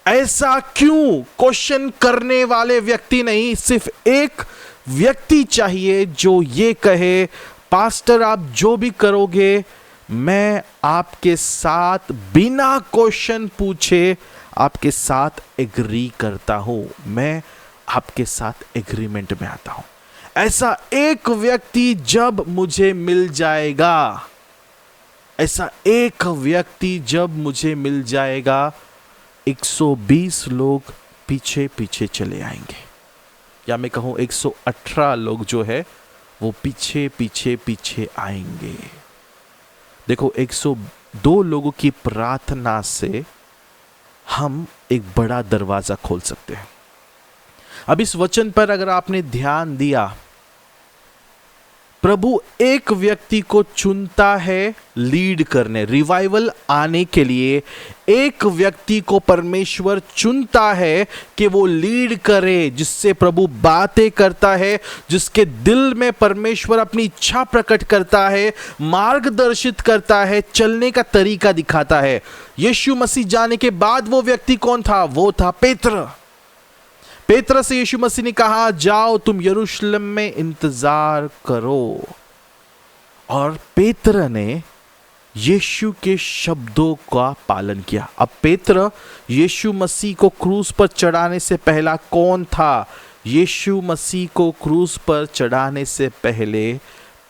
ऐसा क्यों क्वेश्चन करने वाले व्यक्ति नहीं, सिर्फ एक व्यक्ति चाहिए जो ये कहे, पास्टर आप जो भी करोगे मैं आपके साथ बिना क्वेश्चन पूछे आपके साथ एग्री करता हूं, मैं आपके साथ एग्रीमेंट में आता हूं। ऐसा एक व्यक्ति जब मुझे मिल जाएगा, ऐसा एक व्यक्ति जब मुझे मिल जाएगा, 120 लोग पीछे पीछे चले आएंगे, या मैं कहूं 118 लोग जो है वो पीछे पीछे पीछे आएंगे। देखो, 102 लोगों की प्रार्थना से हम एक बड़ा दरवाजा खोल सकते हैं। अब इस वचन पर अगर आपने ध्यान दिया प्रभु एक व्यक्ति को चुनता है लीड करने, रिवाइवल आने के लिए एक व्यक्ति को परमेश्वर चुनता है कि वो लीड करे, जिससे प्रभु बातें करता है, जिसके दिल में परमेश्वर अपनी इच्छा प्रकट करता है, मार्गदर्शित करता है, चलने का तरीका दिखाता है। यीशु मसीह जाने के बाद वो व्यक्ति कौन था? वो था पेत्र। पेत्र से यीशु मसीह ने कहा, जाओ तुम यरूशलेम में इंतजार करो। और पेत्र ने यीशु के शब्दों का पालन किया। अब पेत्र यीशु मसीह को क्रूस पर चढ़ाने से पहला कौन था? यीशु मसीह को क्रूस पर चढ़ाने से पहले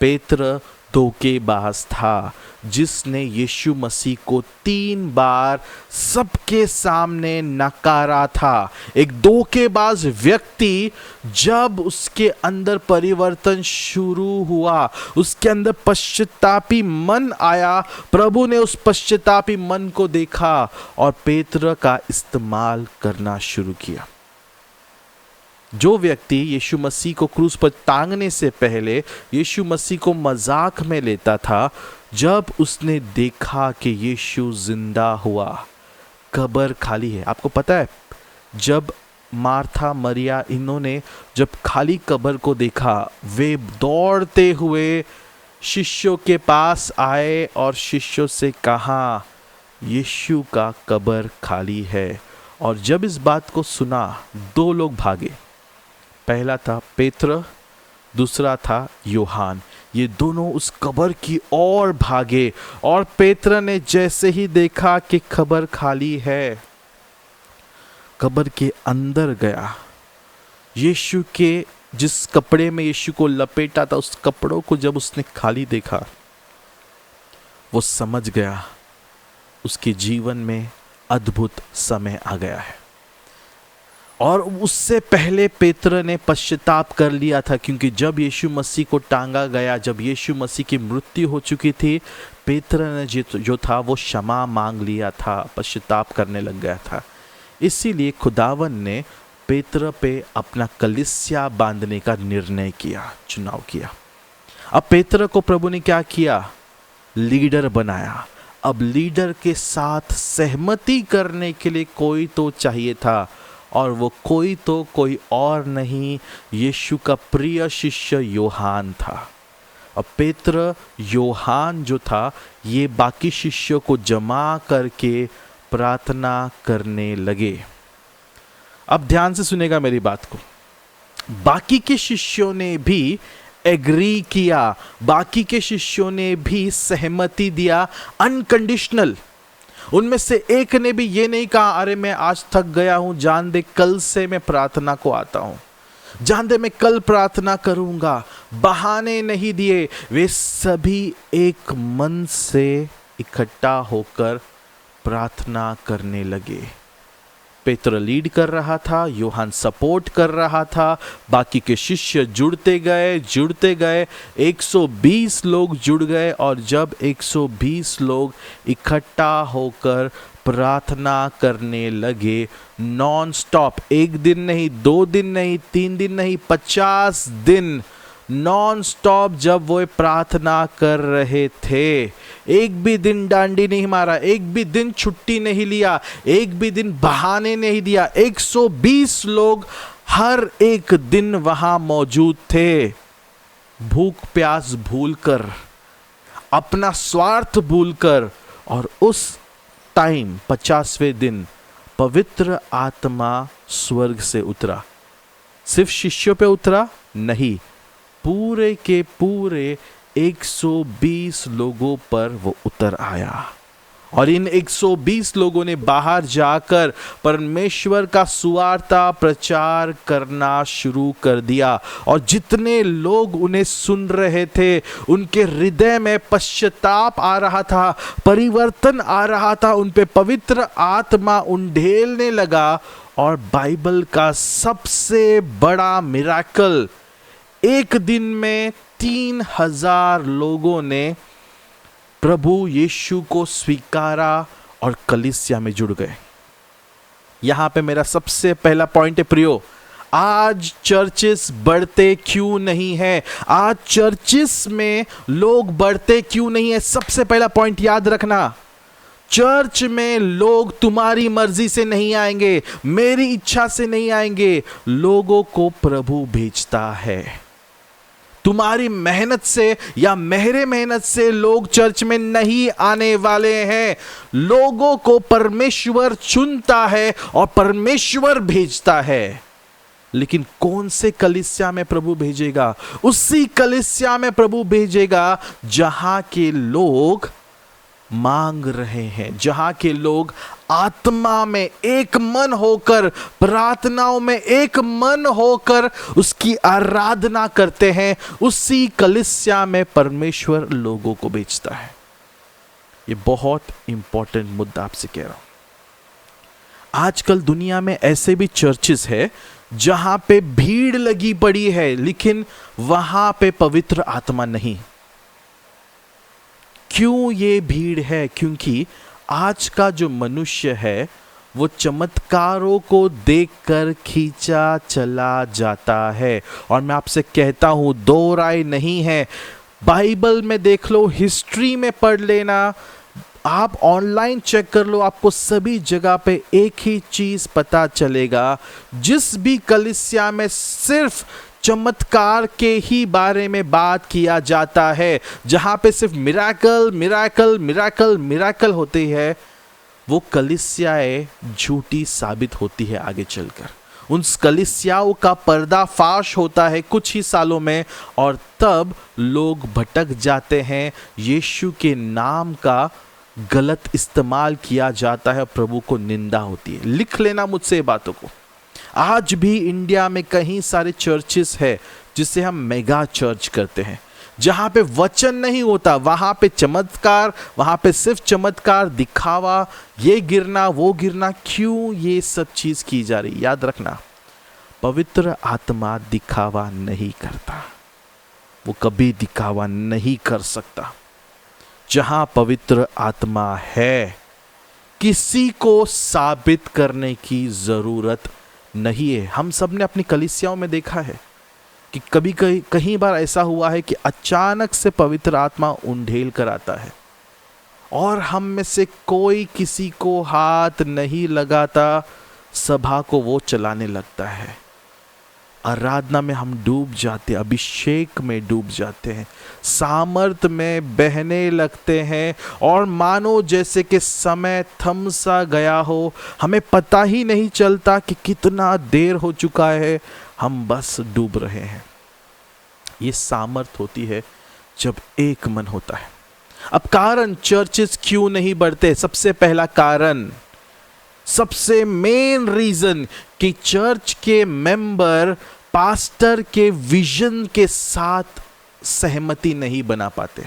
पेत्र धोखेबाज था, जिसने यीशु मसीह को 3 बार सबके सामने नकारा था। एक धोखेबाज व्यक्ति, जब उसके अंदर परिवर्तन शुरू हुआ, उसके अंदर पश्चातापी मन आया, प्रभु ने उस पश्चातापी मन को देखा और पेत्र का इस्तेमाल करना शुरू किया। जो व्यक्ति यीशु मसीह को क्रूस पर टांगने से पहले यीशु मसीह को मजाक में लेता था, जब उसने देखा कि यीशु जिंदा हुआ, कब्र खाली है। आपको पता है, जब मार्था, मरिया, इन्होंने जब खाली कब्र को देखा, वे दौड़ते हुए शिष्यों के पास आए और शिष्यों से कहा, यीशु का कब्र खाली है। और जब इस बात को सुना, 2 लोग भागे। पहला था पेत्र, दूसरा था यूहान। ये दोनों उस कब्र की ओर भागे और पेत्र ने जैसे ही देखा कि कब्र खाली है, कब्र के अंदर गया। यीशु के जिस कपड़े में यीशु को लपेटा था, उस कपड़ों को जब उसने खाली देखा, वो समझ गया उसके जीवन में अद्भुत समय आ गया है। और उससे पहले पेत्र ने पश्चाताप कर लिया था, क्योंकि जब यीशु मसीह को टांगा गया, जब यीशु मसीह की मृत्यु हो चुकी थी, पेत्र ने जो था वो क्षमा मांग लिया था, पश्चाताप करने लग गया था। इसीलिए खुदावन ने पेत्र पे अपना कलीसिया बांधने का निर्णय किया, चुनाव किया। अब पेत्र को प्रभु ने क्या किया? लीडर बनाया। अब लीडर के साथ सहमति करने के लिए कोई तो चाहिए था, और वो कोई तो कोई और नहीं, यीशु का प्रिय शिष्य यूहान था। अब पेत्र, यूहान जो था, ये बाकी शिष्यों को जमा करके प्रार्थना करने लगे। अब ध्यान से सुनेगा मेरी बात को। बाकी के शिष्यों ने भी एग्री किया, बाकी के शिष्यों ने भी सहमति दिया, अनकंडीशनल। उनमें से एक ने भी ये नहीं कहा, अरे मैं आज थक गया हूं, जान दे कल से मैं प्रार्थना को आता हूं, जान दे मैं कल प्रार्थना करूंगा। बहाने नहीं दिए, वे सभी एक मन से इकट्ठा होकर प्रार्थना करने लगे। पेत्र लीड कर रहा था, यूहान सपोर्ट कर रहा था, बाकी के शिष्य जुड़ते गए। 120 लोग जुड़ गए, और जब 120 लोग इकट्ठा होकर प्रार्थना करने लगे, नॉन स्टॉप, 1 दिन नहीं, 2 दिन नहीं, 3 दिन नहीं, 50 दिन नॉन स्टॉप जब वो प्रार्थना कर रहे थे, एक भी दिन डांडी नहीं मारा, एक भी दिन छुट्टी नहीं लिया, एक भी दिन बहाने नहीं दिया। 120 लोग हर एक दिन वहां मौजूद थे, भूख प्यास भूलकर, अपना स्वार्थ भूलकर। और उस टाइम 50वें दिन पवित्र आत्मा स्वर्ग से उतरा। सिर्फ शिष्यों पे उतरा नहीं, पूरे के पूरे 120 लोगों पर वो उतर आया। और इन 120 लोगों ने बाहर जाकर परमेश्वर का सुवार्ता प्रचार करना शुरू कर दिया। और जितने लोग उन्हें सुन रहे थे, उनके हृदय में पश्चाताप आ रहा था, परिवर्तन आ रहा था, उन पे पवित्र आत्मा उंडेलने लगा। और बाइबल का सबसे बड़ा मिराकल, एक दिन में 3000 लोगों ने प्रभु यीशु को स्वीकारा और कलीसिया में जुड़ गए। यहां पे मेरा सबसे पहला पॉइंट है प्रियो, आज चर्चेस बढ़ते क्यों नहीं है? आज चर्चेस में लोग बढ़ते क्यों नहीं है? सबसे पहला पॉइंट याद रखना, चर्च में लोग तुम्हारी मर्जी से नहीं आएंगे, मेरी इच्छा से नहीं आएंगे। लोगों को प्रभु भेजता है। तुम्हारी मेहनत से या मेरे मेहनत से लोग चर्च में नहीं आने वाले हैं। लोगों को परमेश्वर चुनता है और परमेश्वर भेजता है। लेकिन कौन से कलीसिया में प्रभु भेजेगा? उसी कलीसिया में प्रभु भेजेगा जहां के लोग मांग रहे हैं, जहां के लोग आत्मा में एक मन होकर, प्रार्थनाओं में एक मन होकर उसकी आराधना करते हैं। उसी कलीसिया में परमेश्वर लोगों को भेजता है। ये बहुत इंपॉर्टेंट मुद्दा आपसे कह रहा हूं। आजकल दुनिया में ऐसे भी चर्चेस है जहां पे भीड़ लगी पड़ी है, लेकिन वहां पे पवित्र आत्मा नहीं। क्यों ये भीड़ है? क्योंकि आज का जो मनुष्य है वो चमत्कारों को देखकर खींचा चला जाता है। और मैं आपसे कहता हूं, दो राय नहीं है। बाइबल में देख लो, हिस्ट्री में पढ़ लेना, आप ऑनलाइन चेक कर लो, आपको सभी जगह पे एक ही चीज पता चलेगा। जिस भी कलीसिया में सिर्फ चमत्कार के ही बारे में बात किया जाता है, जहां पे सिर्फ मिराकल मिराकल मिराकल मिराकल होती है, वो कलीसियाएं झूठी साबित होती है आगे चलकर। उन कलीसियाओं का पर्दाफाश होता है कुछ ही सालों में, और तब लोग भटक जाते हैं। यीशु के नाम का गलत इस्तेमाल किया जाता है, प्रभु को निंदा होती है। लिख लेना मुझसे ये बातों को। आज भी इंडिया में कई सारे चर्चेस है जिसे हम मेगा चर्च करते हैं, जहां पे वचन नहीं होता, वहां पे चमत्कार, वहां पे सिर्फ चमत्कार, दिखावा, ये गिरना वो गिरना। क्यों ये सब चीज की जा रही? याद रखना, पवित्र आत्मा दिखावा नहीं करता, वो कभी दिखावा नहीं कर सकता। जहां पवित्र आत्मा है, किसी को साबित करने की जरूरत नहीं है। हम सब ने अपनी कलीसियाओं में देखा है कि कभी कहीं बार ऐसा हुआ है कि अचानक से पवित्र आत्मा उंडेल कर आता है और हम में से कोई किसी को हाथ नहीं लगाता, सभा को वो चलाने लगता है। आराधना में हम डूब जाते हैं, अभिषेक में डूब जाते हैं, सामर्थ में बहने लगते हैं, और मानो जैसे कि समय थम सा गया हो। हमें पता ही नहीं चलता कि कितना देर हो चुका है, हम बस डूब रहे हैं। ये सामर्थ होती है जब एक मन होता है। अब कारण चर्चेस क्यों नहीं बढ़ते? सबसे पहला कारण, सबसे मेन रीजन कि चर्च के मेंबर पास्टर के विजन के साथ सहमति नहीं बना पाते।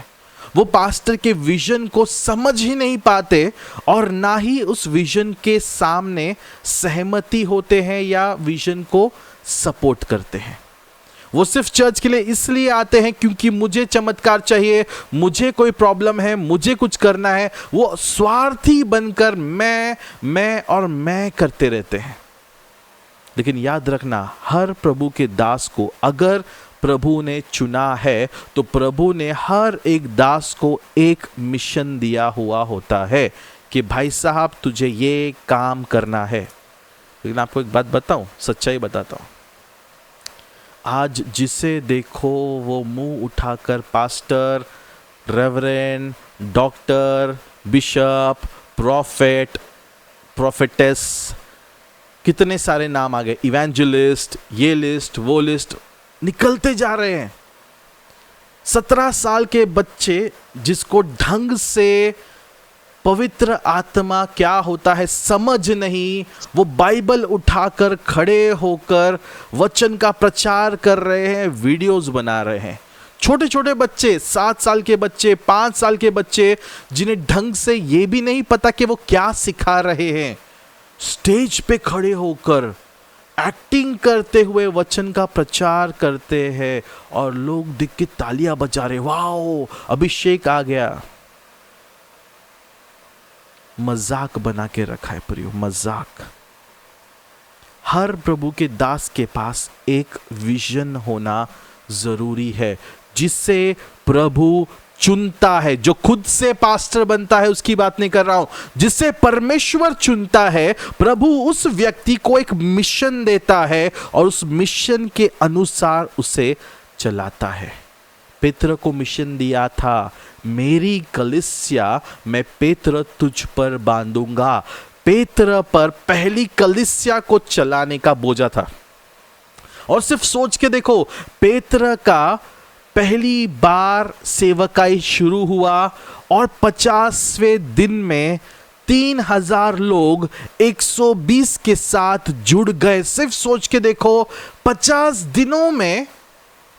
वो पास्टर के विजन को समझ ही नहीं पाते और ना ही उस विजन के सामने सहमति होते हैं या विजन को सपोर्ट करते हैं। वो सिर्फ चर्च के लिए इसलिए आते हैं क्योंकि मुझे चमत्कार चाहिए, मुझे कोई प्रॉब्लम है, मुझे कुछ करना है। वो स्वार्थी बनकर मैं और मैं करते रहते हैं। लेकिन याद रखना, हर प्रभु के दास को अगर प्रभु ने चुना है तो प्रभु ने हर एक दास को एक मिशन दिया हुआ होता है कि भाई साहब तुझे ये काम करना है। लेकिन आपको एक बात बताऊं, सच्चाई बताता हूं। आज जिसे देखो वो मुंह उठाकर pastor, reverend, doctor, bishop, prophet, prophetess, कितने सारे नाम आ गए, इवेंजलिस्ट, ये लिस्ट वो लिस्ट निकलते जा रहे हैं। 17 साल के बच्चे जिसको ढंग से पवित्र आत्मा क्या होता है समझ नहीं, वो बाइबल उठाकर खड़े होकर वचन का प्रचार कर रहे हैं, वीडियोस बना रहे हैं। छोटे छोटे बच्चे, 7 साल के बच्चे, 5 साल के बच्चे, जिन्हें ढंग से ये भी नहीं पता कि वो क्या सिखा रहे हैं, स्टेज पे खड़े होकर एक्टिंग करते हुए वचन का प्रचार करते हैं और लोग दिख के तालियां बजा रहे, वाओ अभिषेक आ गया। मजाक बना के रखा है प्रियो, मजाक। हर प्रभु के दास के पास एक विजन होना जरूरी है, जिससे प्रभु चुनता है। जो खुद से पास्टर बनता है उसकी बात नहीं कर रहा हूं, जिससे परमेश्वर चुनता है। प्रभु उस व्यक्ति को एक मिशन देता है और उस मिशन के अनुसार उसे चलाता है। पेत्र को मिशन दिया था, मेरी कलीसिया मैं पेत्र तुझ पर बांधूंगा। पेत्र पर पहली कलीसिया को चलाने का बोझा था। और सिर्फ सोच के देखो, पेत्र का पहली बार सेवकाई शुरू हुआ और 50वें दिन में 3000 लोग 120 के साथ जुड़ गए। सिर्फ सोच के देखो, 50 दिनों में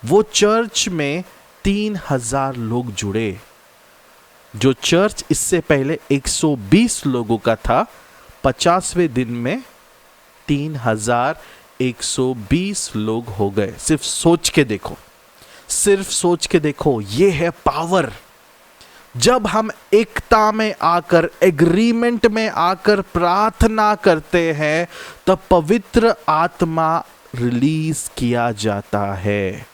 वो चर्च में 3000 लोग जुड़े। जो चर्च इससे पहले 120 लोगों का था, 50वें दिन में 3120 लोग हो गए। सिर्फ सोच के देखो, सिर्फ सोच के देखो, ये है पावर। जब हम एकता में आकर, एग्रीमेंट में आकर प्रार्थना करते हैं, तब पवित्र आत्मा रिलीज किया जाता है।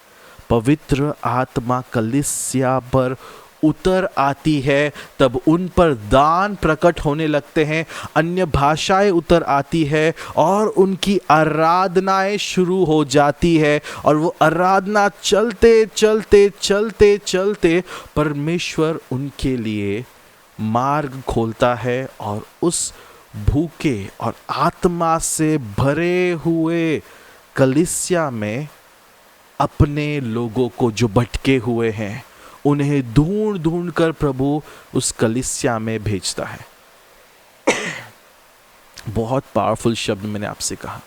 पवित्र आत्मा कलीसिया पर उतर आती है, तब उन पर दान प्रकट होने लगते हैं, अन्य भाषाएं उतर आती है और उनकी आराधनाएं शुरू हो जाती है। और वो आराधना चलते चलते चलते चलते परमेश्वर उनके लिए मार्ग खोलता है और उस भूखे और आत्मा से भरे हुए कलीसिया में अपने लोगों को, जो भटके हुए हैं, उन्हें ढूंढ ढूंढ कर प्रभु उस कलीसिया में भेजता है। बहुत पावरफुल शब्द मैंने आपसे कहा।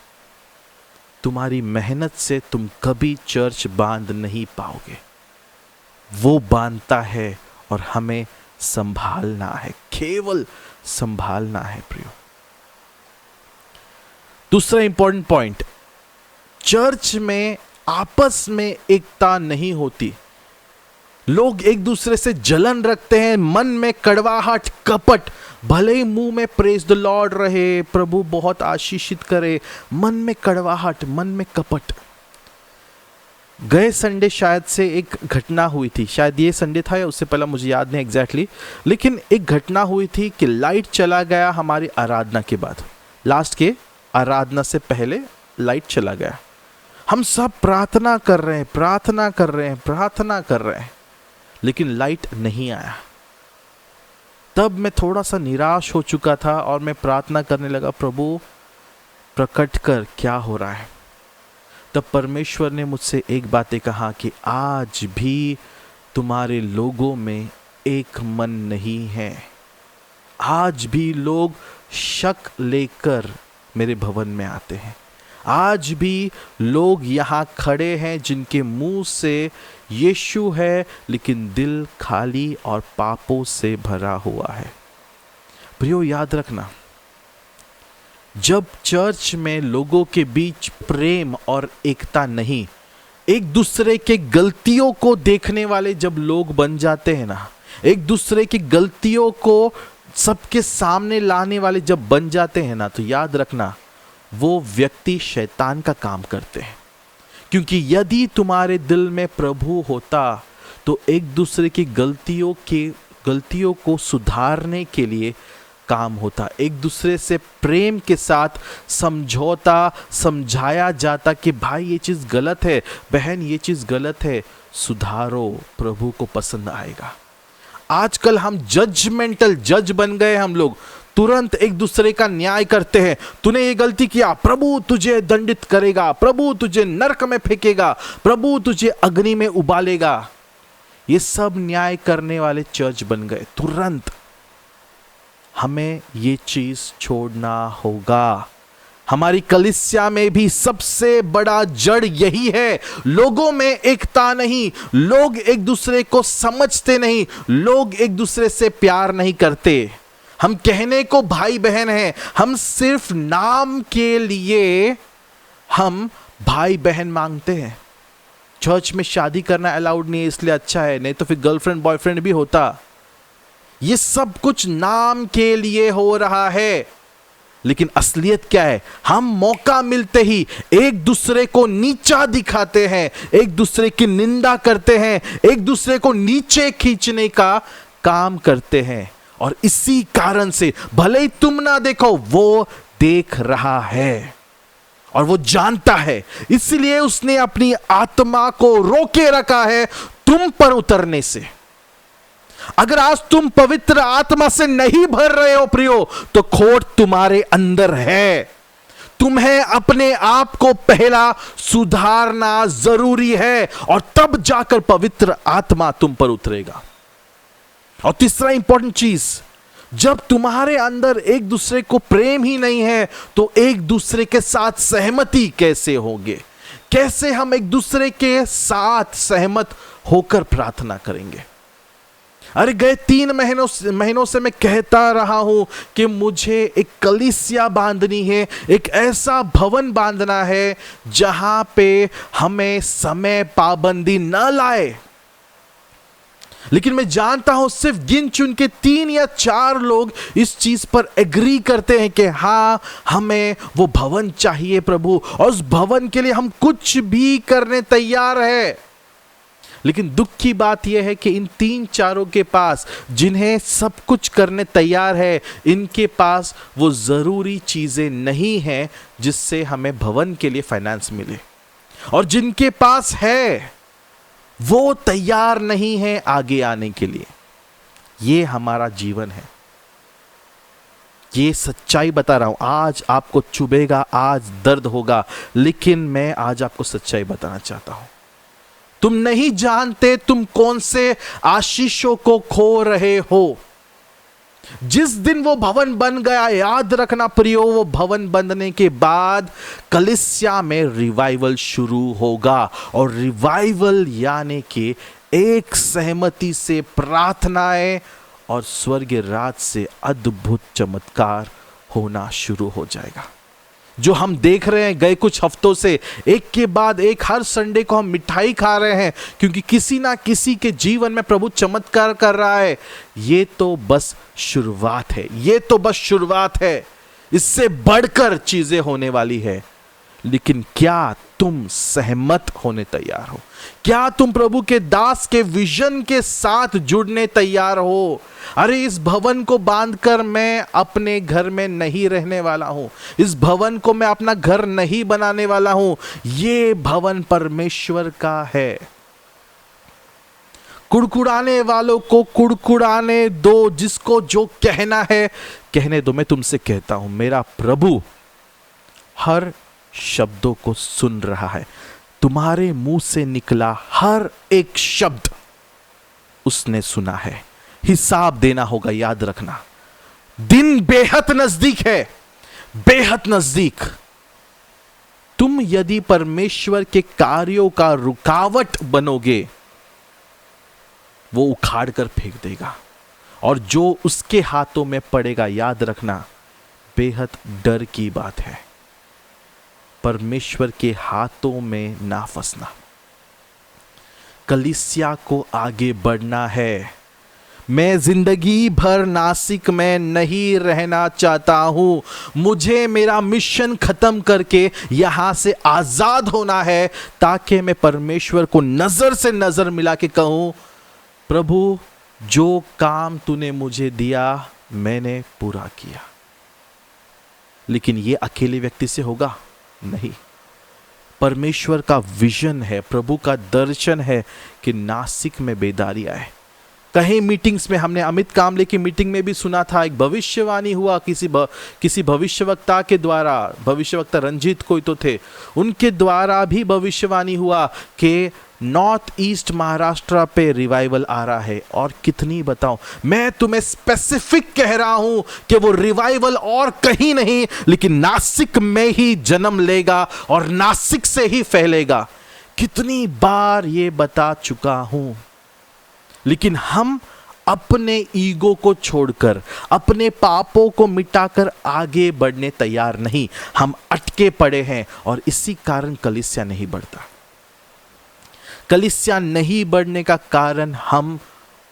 तुम्हारी मेहनत से तुम कभी चर्च बांध नहीं पाओगे, वो बांधता है और हमें संभालना है, केवल संभालना है प्रियो। दूसरा इंपॉर्टेंट पॉइंट, चर्च में आपस में एकता नहीं होती। लोग एक दूसरे से जलन रखते हैं, मन में कड़वाहट, कपट। भले ही मुंह में प्रेज द लॉर्ड रहे, प्रभु बहुत आशीषित करे, मन में कड़वाहट, मन में कपट। गए संडे शायद से एक घटना हुई थी, शायद ये संडे था या उससे पहले, मुझे याद नहीं एग्जैक्टली, लेकिन एक घटना हुई थी कि लाइट चला गया हमारी आराधना के बाद। लास्ट के आराधना से पहले लाइट चला गया। हम सब प्रार्थना कर रहे हैं, प्रार्थना कर रहे हैं, प्रार्थना कर रहे हैं, लेकिन लाइट नहीं आया। तब मैं थोड़ा सा निराश हो चुका था और मैं प्रार्थना करने लगा, प्रभु प्रकट कर क्या हो रहा है। तब परमेश्वर ने मुझसे एक बातें कहा कि आज भी तुम्हारे लोगों में एक मन नहीं है। आज भी लोग शक लेकर मेरे भवन में आते हैं। आज भी लोग यहाँ खड़े हैं जिनके मुंह से यीशु है, लेकिन दिल खाली और पापों से भरा हुआ है। प्रियो, याद रखना, जब चर्च में लोगों के बीच प्रेम और एकता नहीं, एक दूसरे के गलतियों को देखने वाले जब लोग बन जाते हैं ना, एक दूसरे की गलतियों को सबके सामने लाने वाले जब बन जाते हैं ना, तो याद रखना वो व्यक्ति शैतान का काम करते हैं। क्योंकि यदि तुम्हारे दिल में प्रभु होता तो एक दूसरे की गलतियों को सुधारने के लिए काम होता, एक दूसरे से प्रेम के साथ समझौता, समझाया जाता कि भाई ये चीज़ गलत है, बहन ये चीज़ गलत है, सुधारो, प्रभु को पसंद आएगा। आजकल हम जजमेंटल जज बन गए। हम लोग तुरंत एक दूसरे का न्याय करते हैं। तूने ये गलती किया, प्रभु तुझे दंडित करेगा, प्रभु तुझे नरक में फेंकेगा, प्रभु तुझे अग्नि में उबालेगा। ये सब न्याय करने वाले चर्च बन गए। तुरंत हमें ये चीज छोड़ना होगा। हमारी कलीसिया में भी सबसे बड़ा जड़ यही है। लोगों में एकता नहीं, लोग एक दूसरे को समझते नहीं, लोग एक दूसरे से प्यार नहीं करते। हम कहने को भाई बहन हैं, हम सिर्फ नाम के लिए हम भाई बहन मांगते हैं। चर्च में शादी करना अलाउड नहीं है, इसलिए अच्छा है, नहीं तो फिर गर्लफ्रेंड बॉयफ्रेंड भी होता। ये सब कुछ नाम के लिए हो रहा है। लेकिन असलियत क्या है? हम मौका मिलते ही एक दूसरे को नीचा दिखाते हैं, एक दूसरे की निंदा करते हैं, एक दूसरे को नीचे खींचने का काम करते हैं। और इसी कारण से भले ही तुम ना देखो, वो देख रहा है और वो जानता है, इसलिए उसने अपनी आत्मा को रोके रखा है तुम पर उतरने से। अगर आज तुम पवित्र आत्मा से नहीं भर रहे हो प्रियो, तो खोट तुम्हारे अंदर है। तुम्हें अपने आप को पहला सुधारना जरूरी है और तब जाकर पवित्र आत्मा तुम पर उतरेगा। और तीसरा इंपॉर्टेंट चीज, जब तुम्हारे अंदर एक दूसरे को प्रेम ही नहीं है तो एक दूसरे के साथ सहमति कैसे होगे? कैसे हम एक दूसरे के साथ सहमत होकर प्रार्थना करेंगे? अरे गए 3 महीनों से मैं कहता रहा हूं कि मुझे एक कलीसिया बांधनी है, एक ऐसा भवन बांधना है जहां पे हमें समय पाबंदी न लाए। लेकिन मैं जानता हूं सिर्फ गिन चुन के 3 या 4 लोग इस चीज पर एग्री करते हैं कि हाँ, हमें वो भवन चाहिए प्रभु, और उस भवन के लिए हम कुछ भी करने तैयार है। लेकिन दुख की बात यह है कि इन 3-4 के पास, जिन्हें सब कुछ करने तैयार है, इनके पास वो जरूरी चीजें नहीं हैं जिससे हमें भवन के लिए फाइनेंस मिले। और जिनके पास है वो तैयार नहीं है आगे आने के लिए। ये हमारा जीवन है, ये सच्चाई बता रहा हूं। आज आपको चुभेगा, आज दर्द होगा, लेकिन मैं आज आपको सच्चाई बताना चाहता हूं। तुम नहीं जानते तुम कौन से आशीषों को खो रहे हो। जिस दिन वो भवन बन गया, याद रखना प्रियो, वो भवन बनने के बाद कलीसिया में रिवाइवल शुरू होगा। और रिवाइवल यानी कि एक सहमति से प्रार्थनाएं और स्वर्गीय राज से अद्भुत चमत्कार होना शुरू हो जाएगा। जो हम देख रहे हैं गए कुछ हफ्तों से, एक के बाद एक हर संडे को हम मिठाई खा रहे हैं क्योंकि किसी ना किसी के जीवन में प्रभु चमत्कार कर रहा है। ये तो बस शुरुआत है, ये तो बस शुरुआत है। इससे बढ़कर चीजें होने वाली है। लेकिन क्या तुम सहमत होने तैयार हो? क्या तुम प्रभु के दास के विजन के साथ जुड़ने तैयार हो? अरे इस भवन को बांधकर मैं अपने घर में नहीं रहने वाला हूं, इस भवन को मैं अपना घर नहीं बनाने वाला हूं। ये भवन परमेश्वर का है। कुड़कुड़ाने वालों को कुड़कुड़ाने दो, जिसको जो कहना है कहने दो। मैं तुमसे कहता हूं, मेरा प्रभु हर शब्दों को सुन रहा है। तुम्हारे मुंह से निकला हर एक शब्द उसने सुना है। हिसाब देना होगा, याद रखना। दिन बेहद नजदीक है, बेहद नजदीक। तुम यदि परमेश्वर के कार्यों का रुकावट बनोगे, वो उखाड़ कर फेंक देगा। और जो उसके हाथों में पड़ेगा, याद रखना, बेहद डर की बात है। परमेश्वर के हाथों में ना फंसना। कलीसिया को आगे बढ़ना है। मैं जिंदगी भर नासिक में नहीं रहना चाहता हूं। मुझे मेरा मिशन खत्म करके यहां से आजाद होना है, ताकि मैं परमेश्वर को नजर से नजर मिला के कहूं, प्रभु जो काम तूने मुझे दिया मैंने पूरा किया। लेकिन यह अकेले व्यक्ति से होगा नहीं। परमेश्वर का विजन है, प्रभु का दर्शन है कि नासिक में बेदारी आए। कहीं मीटिंग्स में हमने अमित कामले की मीटिंग में भी सुना था, एक भविष्यवाणी हुआ किसी भविष्यवक्ता के द्वारा। भविष्यवक्ता रंजीत कोई तो थे, उनके द्वारा भी भविष्यवाणी हुआ कि नॉर्थ ईस्ट महाराष्ट्र पे रिवाइवल आ रहा है। और कितनी बताऊं, मैं तुम्हें स्पेसिफिक कह रहा हूं कि वो रिवाइवल और कहीं नहीं लेकिन नासिक में ही जन्म लेगा और नासिक से ही फैलेगा। कितनी बार ये बता चुका हूं, लेकिन हम अपने ईगो को छोड़कर, अपने पापों को मिटाकर आगे बढ़ने तैयार नहीं। हम अटके पड़े हैं और इसी कारण कलीसिया नहीं बढ़ता। कलीसिया नहीं बढ़ने का कारण हम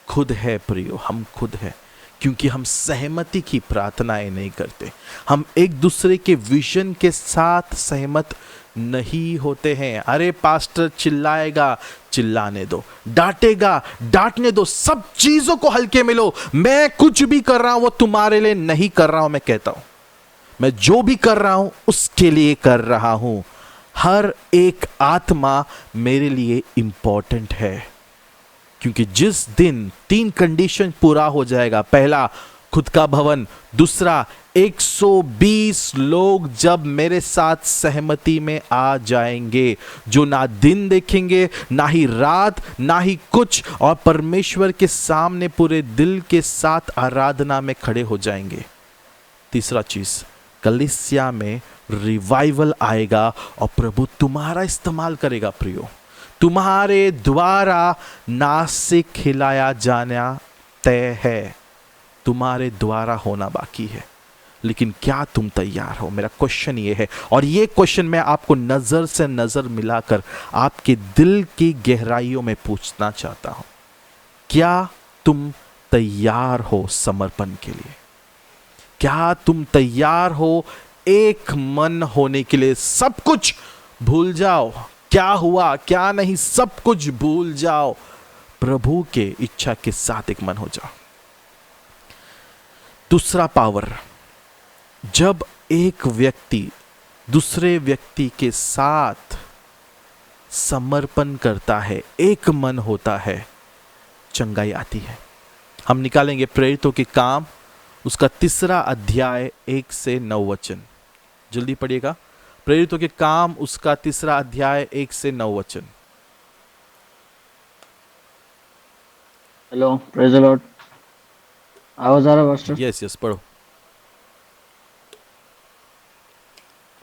खुद है प्रियो, हम खुद है। क्योंकि हम सहमति की प्रार्थनाएं नहीं करते, हम एक दूसरे के विजन के साथ सहमत नहीं होते हैं। अरे पास्टर चिल्लाएगा, चिल्लाने दो, डांटेगा, डांटने दो, सब चीजों को हल्के में लो। मैं कुछ भी कर रहा हूं वो तुम्हारे लिए नहीं कर रहा हूं, मैं कहता हूं मैं जो भी कर रहा हूं उसके लिए कर रहा हूं। हर एक आत्मा मेरे लिए इंपॉर्टेंट है, क्योंकि जिस दिन 3 कंडीशन पूरा हो जाएगा, पहला खुद का भवन, दूसरा 120 लोग जब मेरे साथ सहमति में आ जाएंगे, जो ना दिन देखेंगे ना ही रात ना ही कुछ, और परमेश्वर के सामने पूरे दिल के साथ आराधना में खड़े हो जाएंगे। तीसरा चीज, कलीसिया में रिवाइवल आएगा और प्रभु तुम्हारा इस्तेमाल करेगा। प्रियो, तुम्हारे द्वारा नासिक खिलाया जाना तय है, तुम्हारे द्वारा होना बाकी है, लेकिन क्या तुम तैयार हो? मेरा क्वेश्चन ये है, और ये क्वेश्चन मैं आपको नजर से नजर मिलाकर आपके दिल की गहराइयों में पूछना चाहता हूं। क्या तुम तैयार हो समर्पण के लिए? क्या तुम तैयार हो एक मन होने के लिए? सब कुछ भूल जाओ, क्या हुआ क्या नहीं सब कुछ भूल जाओ, प्रभु के इच्छा के साथ एक मन हो जाओ। दूसरा पावर, जब एक व्यक्ति दूसरे व्यक्ति के साथ समर्पण करता है, एक मन होता है, चंगाई आती है। हम निकालेंगे प्रेरितों के काम उसका 3 अध्याय 1 से 9 वचन। जल्दी पढ़िएगा, प्रेरितों के काम उसका 3 अध्याय 1 से 9 वचन। Hello, praise the Lord. आवाज आ रहा है पास्टर? यस पढ़ो।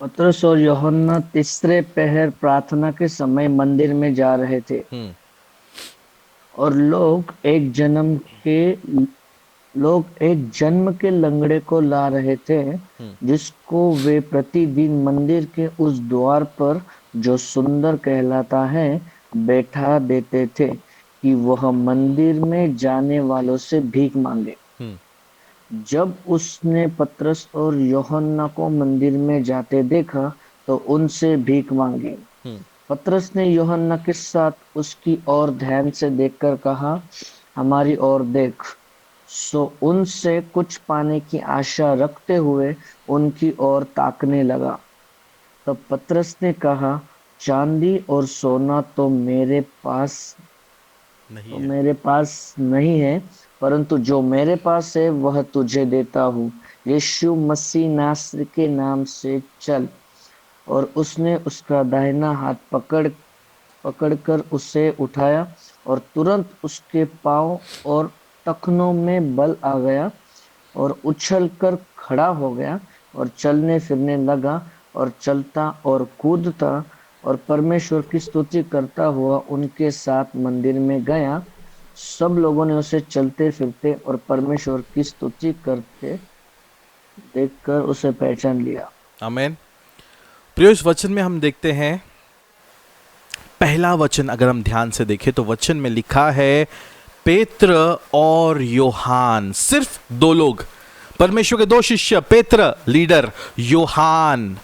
पतरस और यूहन्ना तीसरे पहर प्रार्थना के समय मंदिर में जा रहे थे, और लोग एक जन्म के लंगड़े को ला रहे थे, जिसको वे प्रतिदिन मंदिर के उस द्वार पर, जो सुंदर कहलाता है, बैठा देते थे कि वह मंदिर में जाने वालों से भीख मांगे। जब उसने पतरस और यूहन्ना को मंदिर में जाते देखा तो उनसे भीख मांगी। पतरस ने यूहन्ना के साथ उसकी ओर ध्यान से देखकर कहा, हमारी ओर देख। सो उनसे कुछ पाने की आशा रखते हुए उनकी ओर ताकने लगा। तब पतरस ने कहा, चांदी और सोना तो मेरे पास नहीं है, परंतु जो मेरे पास है वह तुझे देता हूँ। यीशु मसीह नासरी के नाम से चल। और उसने उसका दाहिना हाथ पकड़कर उसे उठाया, और तुरंत उसके पांव और टखनों में बल आ गया, और उछलकर खड़ा हो गया, और चलने फिरने लगा, और चलता और कूदता और परमेश्वर की स्तुति करता हुआ उनके साथ मंदिर में गया। सब लोगों ने उसे चलते फिरते और परमेश्वर की स्तुति करते देखकर उसे पहचान लिया। आमीन। प्रिय, इस वचन में हम देखते हैं, पहला वचन अगर हम ध्यान से देखें तो वचन में लिखा है पेत्र और यूहान, सिर्फ 2 लोग, परमेश्वर के 2 शिष्य, पेत्र लीडर, यूहान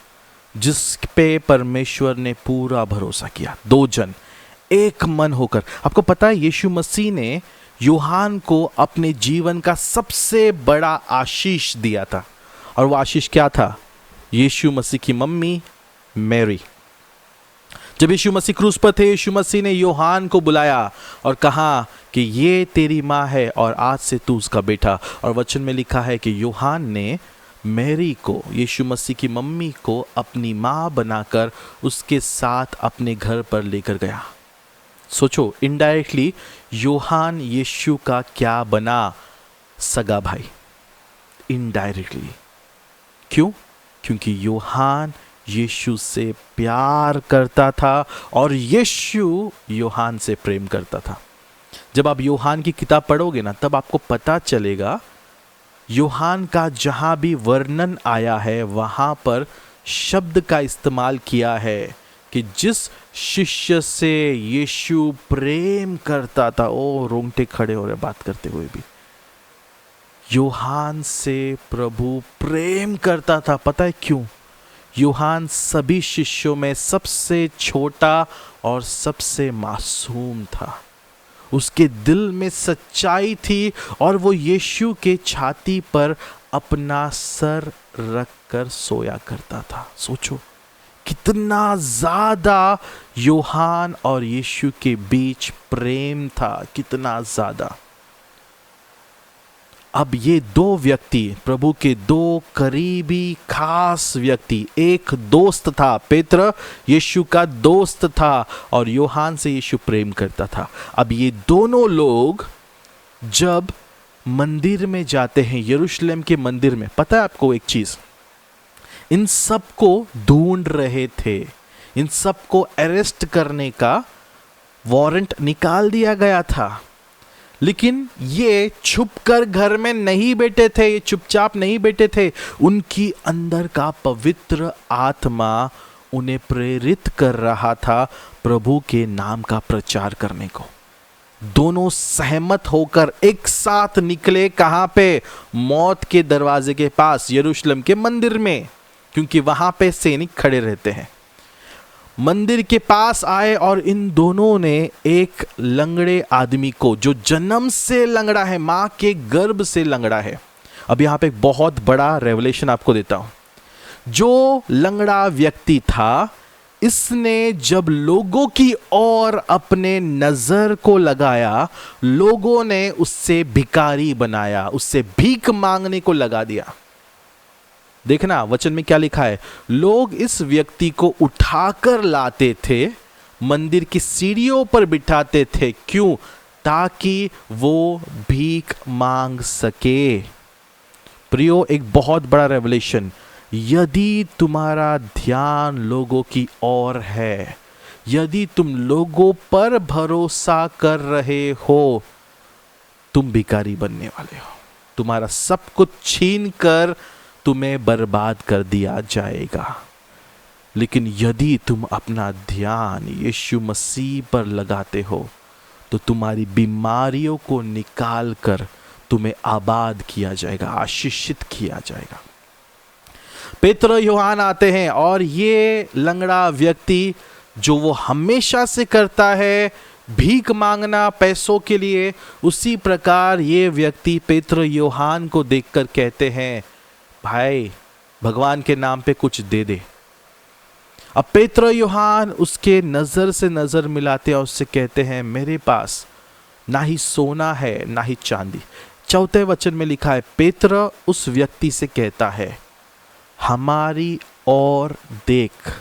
जिस पे परमेश्वर ने पूरा भरोसा किया। 2 जन एक मन होकर। आपको पता है यीशु मसीह ने यूहान को अपने जीवन का सबसे बड़ा आशीष दिया था, और वो आशीष क्या था? यीशु मसीह की मम्मी मैरी। जब यीशु मसीह क्रूस पर थे, यीशु मसीह ने यूहान को बुलाया और कहा कि ये तेरी माँ है और आज से तू उसका बेटा। और वचन में लिखा है कि यूहान ने मैरी को, यीशु मसीह की मम्मी को अपनी माँ बनाकर उसके साथ अपने घर पर लेकर गया। सोचो, इनडायरेक्टली यूहान यीशु का क्या बना? सगा भाई, इनडायरेक्टली। क्यों? क्योंकि यूहान यीशु से प्यार करता था और यीशु यूहान से प्रेम करता था। जब आप यूहान की किताब पढ़ोगे ना, तब आपको पता चलेगा यूहान का जहां भी वर्णन आया है वहां पर शब्द का इस्तेमाल किया है कि जिस शिष्य से यीशु प्रेम करता था। ओ, रोंगटे खड़े हो रहे बात करते हुए भी। यूहान से प्रभु प्रेम करता था। पता है क्यों? यूहान सभी शिष्यों में सबसे छोटा और सबसे मासूम था। उसके दिल में सच्चाई थी और वो यीशु के छाती पर अपना सर रख कर सोया करता था। सोचो कितना ज्यादा यूहान और यीशु के बीच प्रेम था, कितना ज्यादा। अब ये दो व्यक्ति, प्रभु के दो करीबी खास व्यक्ति, एक दोस्त था, पेत्र यीशु का दोस्त था और यूहान से यीशु प्रेम करता था। अब ये दोनों लोग जब मंदिर में जाते हैं, यरूशलेम के मंदिर में, पता है आपको एक चीज, इन सबको ढूंढ रहे थे, इन सबको अरेस्ट करने का वारंट निकाल दिया गया था। लेकिन ये छुपकर घर में नहीं बैठे थे, ये चुपचाप नहीं बैठे थे। उनकी अंदर का पवित्र आत्मा उन्हें प्रेरित कर रहा था प्रभु के नाम का प्रचार करने को। दोनों सहमत होकर एक साथ निकले। कहां पे? मौत के दरवाजे के पास, यरूशलेम के मंदिर में, क्योंकि वहां पे सैनिक खड़े रहते हैं। मंदिर के पास आए और इन दोनों ने एक लंगड़े आदमी को, जो जन्म से लंगड़ा है, मां के गर्भ से लंगड़ा है। अब यहां पे एक बहुत बड़ा रेवलेशन आपको देता हूं। जो लंगड़ा व्यक्ति था, इसने जब लोगों की ओर अपने नजर को लगाया, लोगों ने उससे भिखारी बनाया, उससे भीख मांगने को लगा दिया। देखना वचन में क्या लिखा है, लोग इस व्यक्ति को उठाकर लाते थे, मंदिर की सीढ़ियों पर बिठाते थे। क्यों? ताकि वो भीख मांग सके। प्रियो, एक बहुत बड़ा रेवलेशन, यदि तुम्हारा ध्यान लोगों की ओर है, यदि तुम लोगों पर भरोसा कर रहे हो, तुम भिखारी बनने वाले हो। तुम्हारा सब कुछ छीन कर तुम्हें बर्बाद कर दिया जाएगा। लेकिन यदि तुम अपना ध्यान यीशु मसीह पर लगाते हो, तो तुम्हारी बीमारियों को निकाल कर तुम्हें आबाद किया जाएगा, आशीषित किया जाएगा। पेत्र यूहान आते हैं और ये लंगड़ा व्यक्ति, जो वो हमेशा से करता है, भीख मांगना पैसों के लिए, उसी प्रकार ये व्यक्ति पेत्र यूहान को देखकर कहते हैं, भाई भगवान के नाम पे कुछ दे दे। अब पेत्र यूहान उसके नजर से नजर मिलाते और उससे कहते हैं, मेरे पास ना ही सोना है ना ही चांदी। चौथे वचन में लिखा है, पेत्र उस व्यक्ति से कहता है, हमारी ओर देख।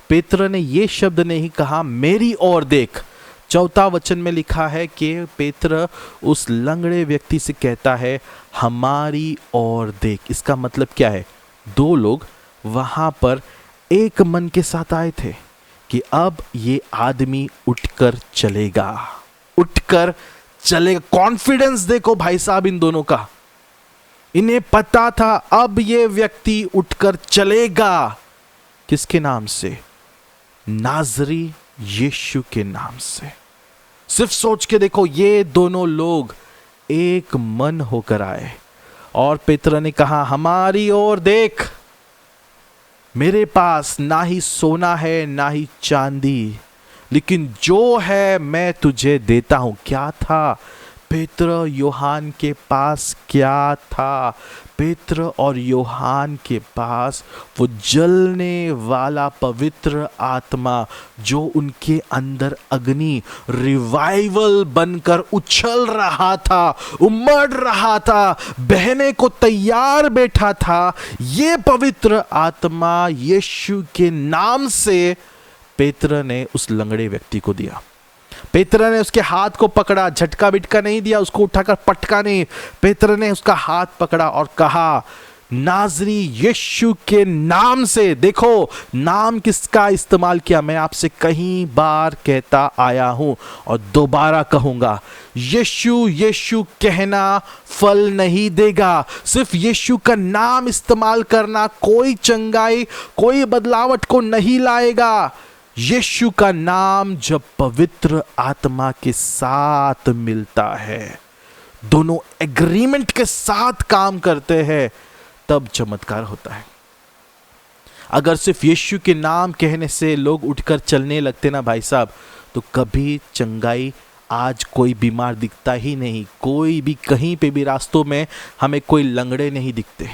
पेत्र ने यह शब्द नहीं कहा, मेरी ओर देख। चौथा वचन में लिखा है कि पेत्र उस लंगड़े व्यक्ति से कहता है, हमारी ओर देख। इसका मतलब क्या है? दो लोग वहां पर एक मन के साथ आए थे कि अब ये आदमी उठकर चलेगा, उठकर चलेगा। कॉन्फिडेंस देखो भाई साहब इन दोनों का। इन्हें पता था अब ये व्यक्ति उठकर चलेगा। किसके नाम से? नाजरी यीशु के नाम से। सिर्फ सोच के देखो, ये दोनों लोग एक मन होकर आए और पेत्र ने कहा, हमारी ओर देख, मेरे पास ना ही सोना है ना ही चांदी, लेकिन जो है मैं तुझे देता हूं। क्या था पेत्र यूहान के पास? क्या था पेत्र और यूहान के पास? वो जलने वाला पवित्र आत्मा, जो उनके अंदर अग्नि रिवाइवल बनकर उछल रहा था, उमड़ रहा था, बहने को तैयार बैठा था। ये पवित्र आत्मा यीशु के नाम से पेत्र ने उस लंगड़े व्यक्ति को दिया। पेत्र ने उसके हाथ को पकड़ा, झटका बिटका नहीं दिया, उसको उठाकर पटका नहीं। पेत्र ने उसका हाथ पकड़ा और कहा, नाजरी यीशु के नाम से। देखो नाम किसका इस्तेमाल किया, मैं आपसे कई बार कहता आया हूं और दोबारा कहूंगा, यीशु यीशु कहना फल नहीं देगा। सिर्फ यीशु का नाम इस्तेमाल करना कोई चंगाई, कोई बदलावट को नहीं लाएगा। यीशु का नाम जब पवित्र आत्मा के साथ मिलता है, दोनों एग्रीमेंट के साथ काम करते हैं, तब चमत्कार होता है। अगर सिर्फ यीशु के नाम कहने से लोग उठकर चलने लगते ना भाई साहब, तो कभी चंगाई, आज कोई बीमार दिखता ही नहीं, कोई भी कहीं पे भी रास्तों में हमें कोई लंगड़े नहीं दिखते।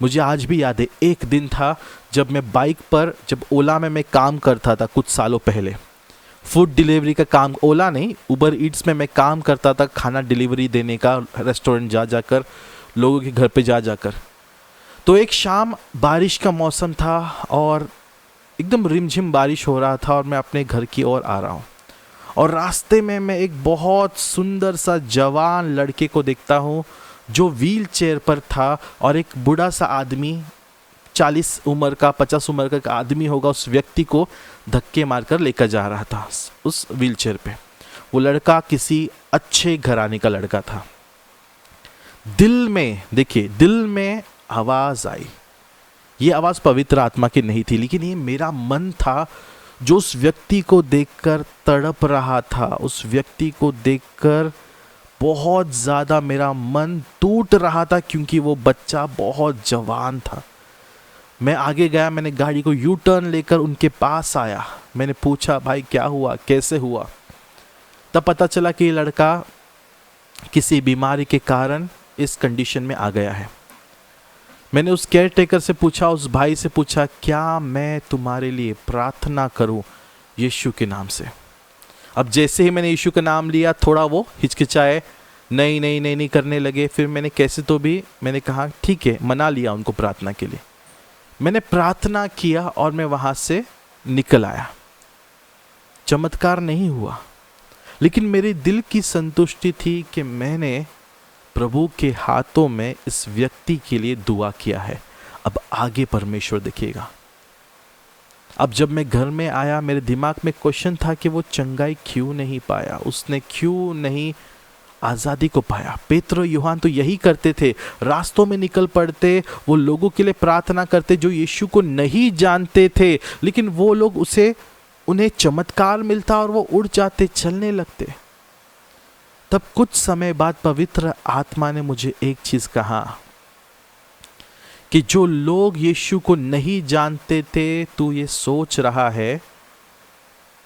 मुझे आज भी याद है, एक दिन था जब मैं बाइक पर, जब ओला में मैं काम करता था कुछ सालों पहले, फूड डिलीवरी का काम, ओला नहीं उबर ईट्स में मैं काम करता था, खाना डिलीवरी देने का, रेस्टोरेंट जा जाकर, लोगों के घर पे जा जाकर। तो एक शाम बारिश का मौसम था और एकदम रिमझिम बारिश हो रहा था और मैं अपने घर की ओर आ रहा हूँ, और रास्ते में मैं एक बहुत सुंदर सा जवान लड़के को देखता हूँ जो व्हील चेयर पर था, और एक बूढ़ा सा आदमी 40 उम्र का 50 उम्र का एक आदमी होगा, उस व्यक्ति को धक्के मारकर लेकर जा रहा था उस व्हील चेयर पे। वो लड़का किसी अच्छे घराने का लड़का था। दिल में, देखिए, दिल में आवाज आई। ये आवाज पवित्र आत्मा की नहीं थी, लेकिन ये मेरा मन था जो उस व्यक्ति को देखकर तड़प रहा था। उस व्यक्ति को देखकर बहुत ज़्यादा मेरा मन टूट रहा था, क्योंकि वो बच्चा बहुत जवान था। मैं आगे गया, मैंने गाड़ी को यू टर्न लेकर उनके पास आया। मैंने पूछा, भाई क्या हुआ, कैसे हुआ? तब पता चला कि ये लड़का किसी बीमारी के कारण इस कंडीशन में आ गया है। मैंने उस केयर टेकर से पूछा, उस भाई से पूछा, क्या मैं तुम्हारे लिए प्रार्थना करूं यीशु के नाम से? अब जैसे ही मैंने यीशु का नाम लिया, थोड़ा वो हिचकिचाए, नहीं करने लगे। फिर मैंने कैसे तो भी मैंने कहा ठीक है, मना लिया उनको प्रार्थना के लिए। मैंने प्रार्थना किया और मैं वहाँ से निकल आया। चमत्कार नहीं हुआ, लेकिन मेरे दिल की संतुष्टि थी कि मैंने प्रभु के हाथों में इस व्यक्ति के लिए दुआ किया है। अब आगे परमेश्वर देखिएगा। अब जब मैं घर में आया, मेरे दिमाग में क्वेश्चन था कि वो चंगाई क्यों नहीं पाया, उसने क्यों नहीं आज़ादी को पाया। पेत्र यूहान तो यही करते थे, रास्तों में निकल पड़ते, वो लोगों के लिए प्रार्थना करते जो यीशु को नहीं जानते थे, लेकिन वो लोग उन्हें चमत्कार मिलता और वो उड़ जाते, चलने लगते। तब कुछ समय बाद पवित्र आत्मा ने मुझे एक चीज कहा कि जो लोग यीशु को नहीं जानते थे, तू ये सोच रहा है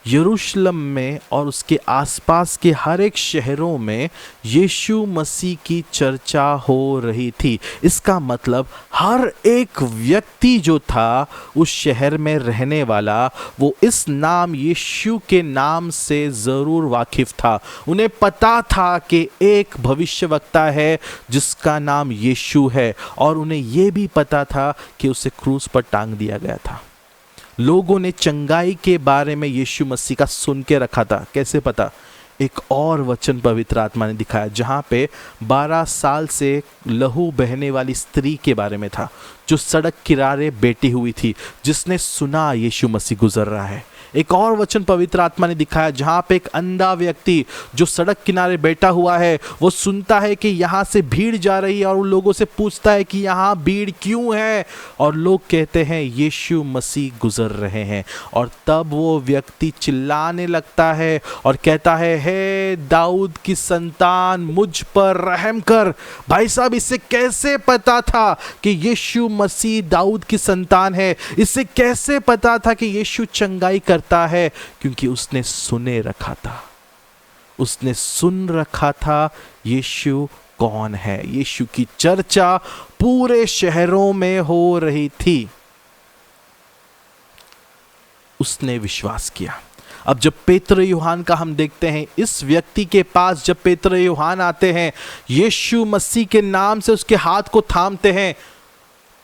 यरूशलेम में और उसके आसपास के हर एक शहरों में यीशु मसीह की चर्चा हो रही थी। इसका मतलब हर एक व्यक्ति जो था उस शहर में रहने वाला, वो इस नाम यीशु के नाम से ज़रूर वाकिफ था। उन्हें पता था कि एक भविष्यवक्ता है जिसका नाम यीशु है, और उन्हें यह भी पता था कि उसे क्रूस पर टांग दिया गया था। लोगों ने चंगाई के बारे में यीशु मसीह का सुन के रखा था। कैसे पता? एक और वचन पवित्र आत्मा ने दिखाया जहां पे 12 साल से लहू बहने वाली स्त्री के बारे में था, जो सड़क किनारे बैठी हुई थी, जिसने सुना यीशु मसीह गुजर रहा है। एक और वचन पवित्र आत्मा ने दिखाया जहां पे एक अंधा व्यक्ति जो सड़क किनारे बैठा हुआ है, वो सुनता है कि यहाँ से भीड़ जा रही है और उन लोगों से पूछता है कि यहाँ भीड़ क्यों है, और लोग कहते हैं यीशु मसीह गुजर रहे हैं। और तब वो व्यक्ति चिल्लाने लगता है और कहता है, हे दाऊद की संतान, मुझ पर रहम कर। भाई साहब, इससे कैसे पता था कि यीशु मसीह दाऊद की संतान है? इससे कैसे पता था कि यीशु चंगाई करता है? क्योंकि उसने सुने रखा था, उसने सुन रखा था यीशु कौन है। यीशु की चर्चा पूरे शहरों में हो रही थी। उसने विश्वास किया। अब जब पेत्र यूहान का हम देखते हैं, इस व्यक्ति के पास जब पेत्र यूहान आते हैं, यीशु मसीह के नाम से उसके हाथ को थामते हैं,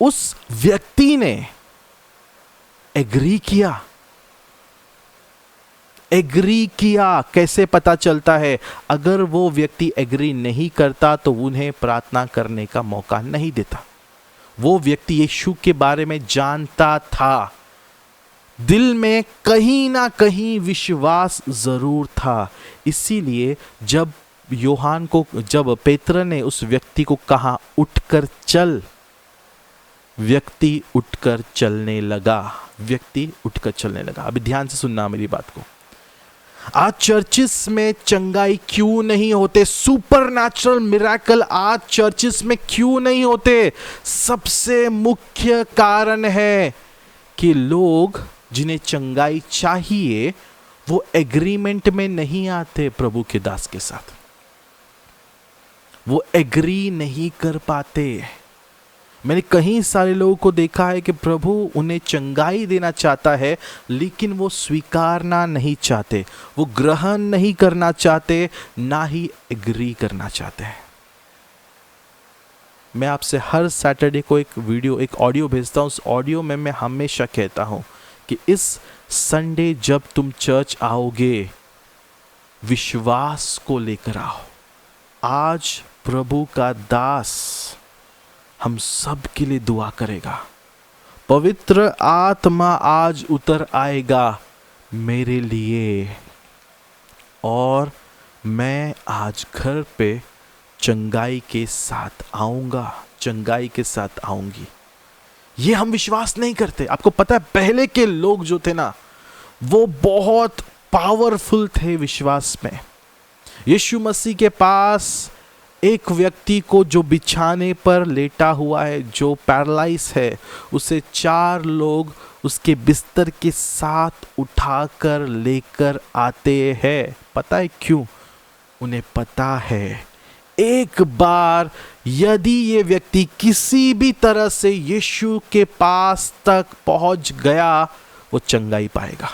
उस व्यक्ति ने एग्री किया। कैसे पता चलता है? अगर वो व्यक्ति एग्री नहीं करता तो उन्हें प्रार्थना करने का मौका नहीं देता। वो व्यक्ति यीशु के बारे में जानता था, दिल में कहीं ना कहीं विश्वास जरूर था। इसीलिए जब पेत्र ने उस व्यक्ति को कहा उठकर चल, व्यक्ति उठकर चलने लगा। अभी ध्यान से सुनना मेरी बात को। आज चर्चिस में चंगाई क्यों नहीं होते? सुपरनैचुरल मिरेकल आज चर्चिस में क्यों नहीं होते? सबसे मुख्य कारण है कि लोग जिन्हें चंगाई चाहिए वो एग्रीमेंट में नहीं आते प्रभु के दास के साथ, वो एग्री नहीं कर पाते। मैंने कई सारे लोगों को देखा है कि प्रभु उन्हें चंगाई देना चाहता है लेकिन वो स्वीकारना नहीं चाहते, वो ग्रहण नहीं करना चाहते, ना ही एग्री करना चाहते हैं। मैं आपसे हर सैटरडे को एक ऑडियो भेजता हूँ। उस ऑडियो में मैं हमेशा कहता हूँ कि इस संडे जब तुम चर्च आओगे विश्वास को लेकर आओ। आज प्रभु का दास हम सब के लिए दुआ करेगा। पवित्र आत्मा आज उतर आएगा मेरे लिए और मैं आज घर पे चंगाई के साथ आऊंगा, चंगाई के साथ आऊंगी। ये हम विश्वास नहीं करते। आपको पता है पहले के लोग जो थे ना वो बहुत पावरफुल थे विश्वास में। यीशु मसीह के पास एक व्यक्ति को जो बिछाने पर लेटा हुआ है, जो पैरालाइज है, उसे 4 लोग उसके बिस्तर के साथ उठाकर लेकर आते हैं। पता है क्यों? उन्हें पता है एक बार यदि ये व्यक्ति किसी भी तरह से यीशु के पास तक पहुंच गया वो चंगाई पाएगा।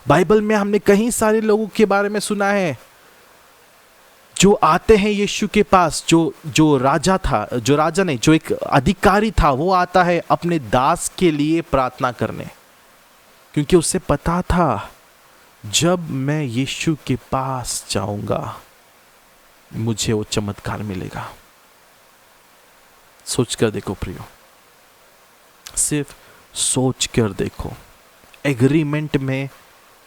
बाइबल में हमने कई सारे लोगों के बारे में सुना है जो आते हैं यीशु के पास, जो राजा था, जो राजा नहीं, जो एक अधिकारी था, वो आता है अपने दास के लिए प्रार्थना करने, क्योंकि उसे पता था जब मैं यीशु के पास जाऊंगा मुझे वो चमत्कार मिलेगा। सोच कर देखो प्रियो, सिर्फ सोच कर देखो एग्रीमेंट में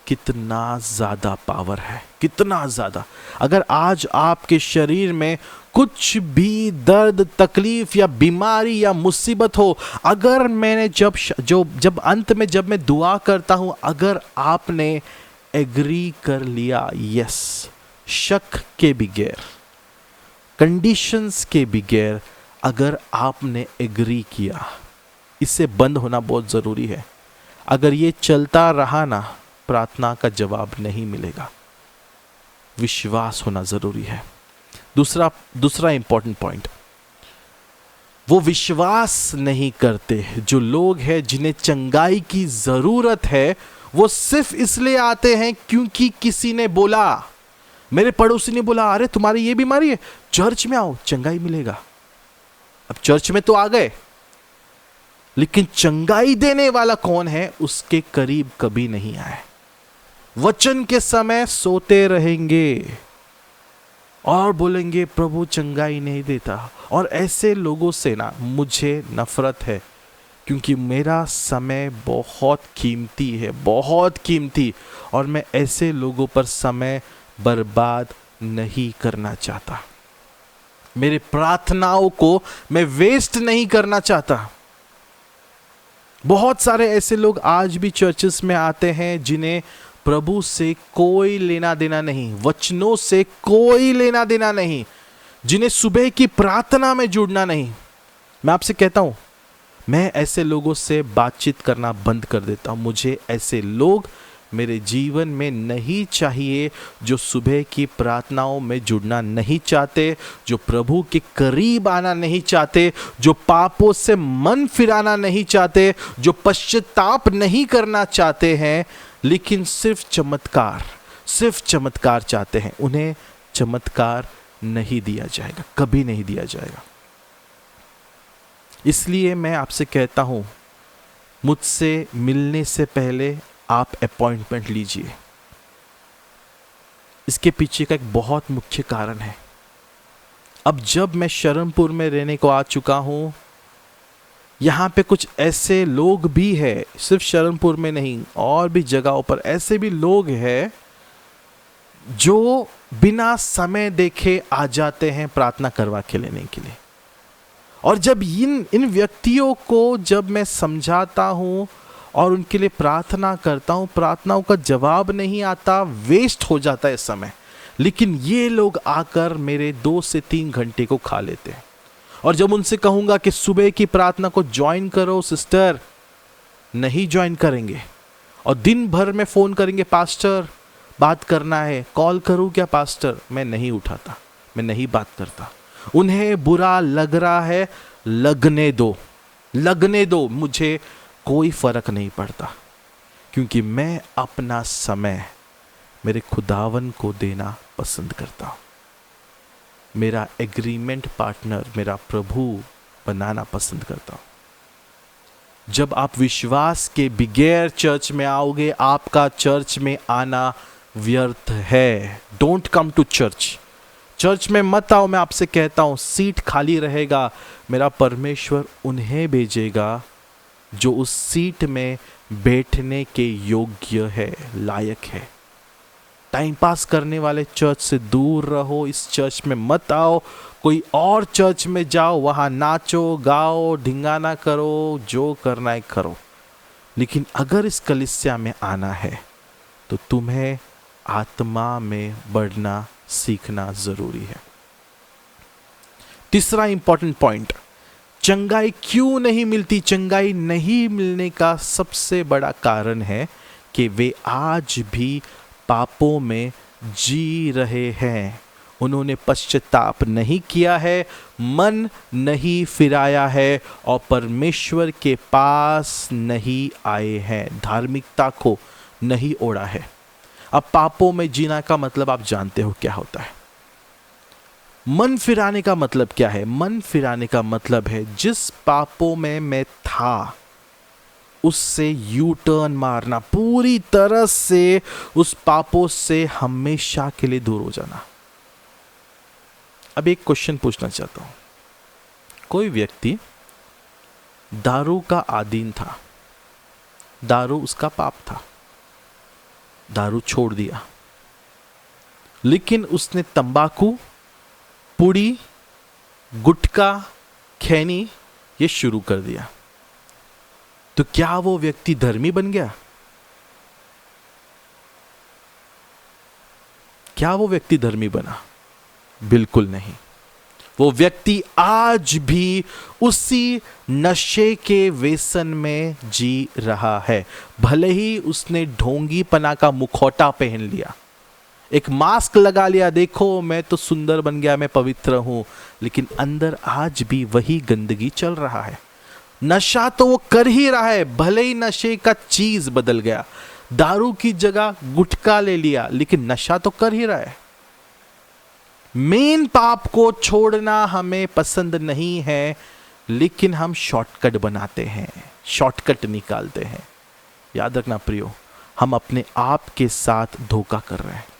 कितना ज्यादा पावर है, कितना ज्यादा। अगर आज आपके शरीर में कुछ भी दर्द, तकलीफ या बीमारी या मुसीबत हो, अगर मैंने जब अंत में जब मैं दुआ करता हूं, अगर आपने एग्री कर लिया, यस, शक के बगैर, कंडीशंस के बगैर, अगर आपने एग्री किया, इससे बंद होना बहुत जरूरी है। अगर ये चलता रहा ना, प्रार्थना का जवाब नहीं मिलेगा। विश्वास होना जरूरी है। दूसरा इंपॉर्टेंट पॉइंट, वो विश्वास नहीं करते। जो लोग हैं जिन्हें चंगाई की जरूरत है, वो सिर्फ इसलिए आते हैं क्योंकि किसी ने बोला, मेरे पड़ोसी ने बोला, अरे तुम्हारी ये बीमारी है, चर्च में आओ चंगाई मिलेगा। अब चर्च में तो आ गए, लेकिन चंगाई देने वाला कौन है उसके करीब कभी नहीं आए। वचन के समय सोते रहेंगे और बोलेंगे प्रभु चंगाई नहीं देता। और ऐसे लोगों से ना मुझे नफरत है, क्योंकि मेरा समय बहुत कीमती है, बहुत कीमती, और मैं ऐसे लोगों पर समय बर्बाद नहीं करना चाहता। मेरे प्रार्थनाओं को मैं वेस्ट नहीं करना चाहता। बहुत सारे ऐसे लोग आज भी चर्चेस में आते हैं जिन्हें प्रभु से कोई लेना देना नहीं, वचनों से कोई लेना देना नहीं, जिन्हें सुबह की प्रार्थना में जुड़ना नहीं। मैं आपसे कहता हूं, मैं ऐसे लोगों से बातचीत करना बंद कर देता हूं। मुझे ऐसे लोग मेरे जीवन में नहीं चाहिए जो सुबह की प्रार्थनाओं में जुड़ना नहीं चाहते, जो प्रभु के करीब आना नहीं चाहते, जो पापों से मन फिराना नहीं चाहते, जो पश्चाताप नहीं करना चाहते हैं, लेकिन सिर्फ चमत्कार चाहते हैं। उन्हें चमत्कार नहीं दिया जाएगा, कभी नहीं दिया जाएगा। इसलिए मैं आपसे कहता हूं, मुझसे मिलने से पहले आप अपॉइंटमेंट लीजिए। इसके पीछे का एक बहुत मुख्य कारण है। अब जब मैं शरणपुर में रहने को आ चुका हूं, यहाँ पे कुछ ऐसे लोग भी हैं, सिर्फ शरणपुर में नहीं और भी जगहों पर ऐसे भी लोग हैं जो बिना समय देखे आ जाते हैं प्रार्थना करवा के लेने के लिए। और जब इन व्यक्तियों को जब मैं समझाता हूँ और उनके लिए प्रार्थना करता हूँ, प्रार्थनाओं का जवाब नहीं आता, वेस्ट हो जाता है समय, लेकिन ये लोग आकर मेरे 2 से 3 घंटे को खा लेते हैं। और जब उनसे कहूँगा कि सुबह की प्रार्थना को ज्वाइन करो सिस्टर, नहीं ज्वाइन करेंगे, और दिन भर में फ़ोन करेंगे, पास्टर बात करना है, कॉल करूँ क्या पास्टर, मैं नहीं उठाता, मैं नहीं बात करता। उन्हें बुरा लग रहा है, लगने दो, लगने दो, मुझे कोई फर्क नहीं पड़ता, क्योंकि मैं अपना समय मेरे खुदावन को देना पसंद करता हूँ। मेरा एग्रीमेंट पार्टनर मेरा प्रभु बनाना पसंद करता हूँ। जब आप विश्वास के बगैर चर्च में आओगे, आपका चर्च में आना व्यर्थ है। Don't come to church. Church में मत आओ, मैं आपसे कहता हूँ, सीट खाली रहेगा, मेरा परमेश्वर उन्हें भेजेगा जो उस सीट में बैठने के योग्य है, लायक है। टाइम पास करने वाले चर्च से दूर रहो, इस चर्च में मत आओ, कोई और चर्च में जाओ, वहाँ नाचो गाओ ढिंगाना करो, जो करना है करो। लेकिन अगर इस कलीसिया में आना है तो तुम्हें आत्मा में बढ़ना सीखना जरूरी है। तीसरा इंपॉर्टेंट पॉइंट, चंगाई क्यों नहीं मिलती? चंगाई नहीं मिलने का सबसे बड़ा कारण है कि वे आज भी पापों में जी रहे हैं। उन्होंने पश्चाताप नहीं किया है, मन नहीं फिराया है और परमेश्वर के पास नहीं आए हैं, धार्मिकता को नहीं ओढ़ा है। अब पापों में जीना का मतलब आप जानते हो क्या होता है। मन फिराने का मतलब क्या है? मन फिराने का मतलब है जिस पापों में मैं था उससे यू टर्न मारना, पूरी तरह से उस पापों से हमेशा के लिए दूर हो जाना। अब एक क्वेश्चन पूछना चाहता हूं। कोई व्यक्ति दारू का आदीन था, दारू उसका पाप था, दारू छोड़ दिया, लेकिन उसने तंबाकू, पुड़ी, गुटखा, खैनी ये शुरू कर दिया, तो क्या वो व्यक्ति धर्मी बन गया? क्या वो व्यक्ति धर्मी बना? बिल्कुल नहीं। वो व्यक्ति आज भी उसी नशे के व्यसन में जी रहा है। भले ही उसने ढोंगीपना का मुखौटा पहन लिया, एक मास्क लगा लिया, देखो मैं तो सुंदर बन गया, मैं पवित्र हूं, लेकिन अंदर आज भी वही गंदगी चल रहा है। नशा तो वो कर ही रहा है, भले ही नशे का चीज बदल गया, दारू की जगह गुटखा ले लिया, लेकिन नशा तो कर ही रहा है। मेन पाप को छोड़ना हमें पसंद नहीं है, लेकिन हम शॉर्टकट बनाते हैं, शॉर्टकट निकालते हैं। याद रखना प्रियो, हम अपने आप के साथ धोखा कर रहे हैं।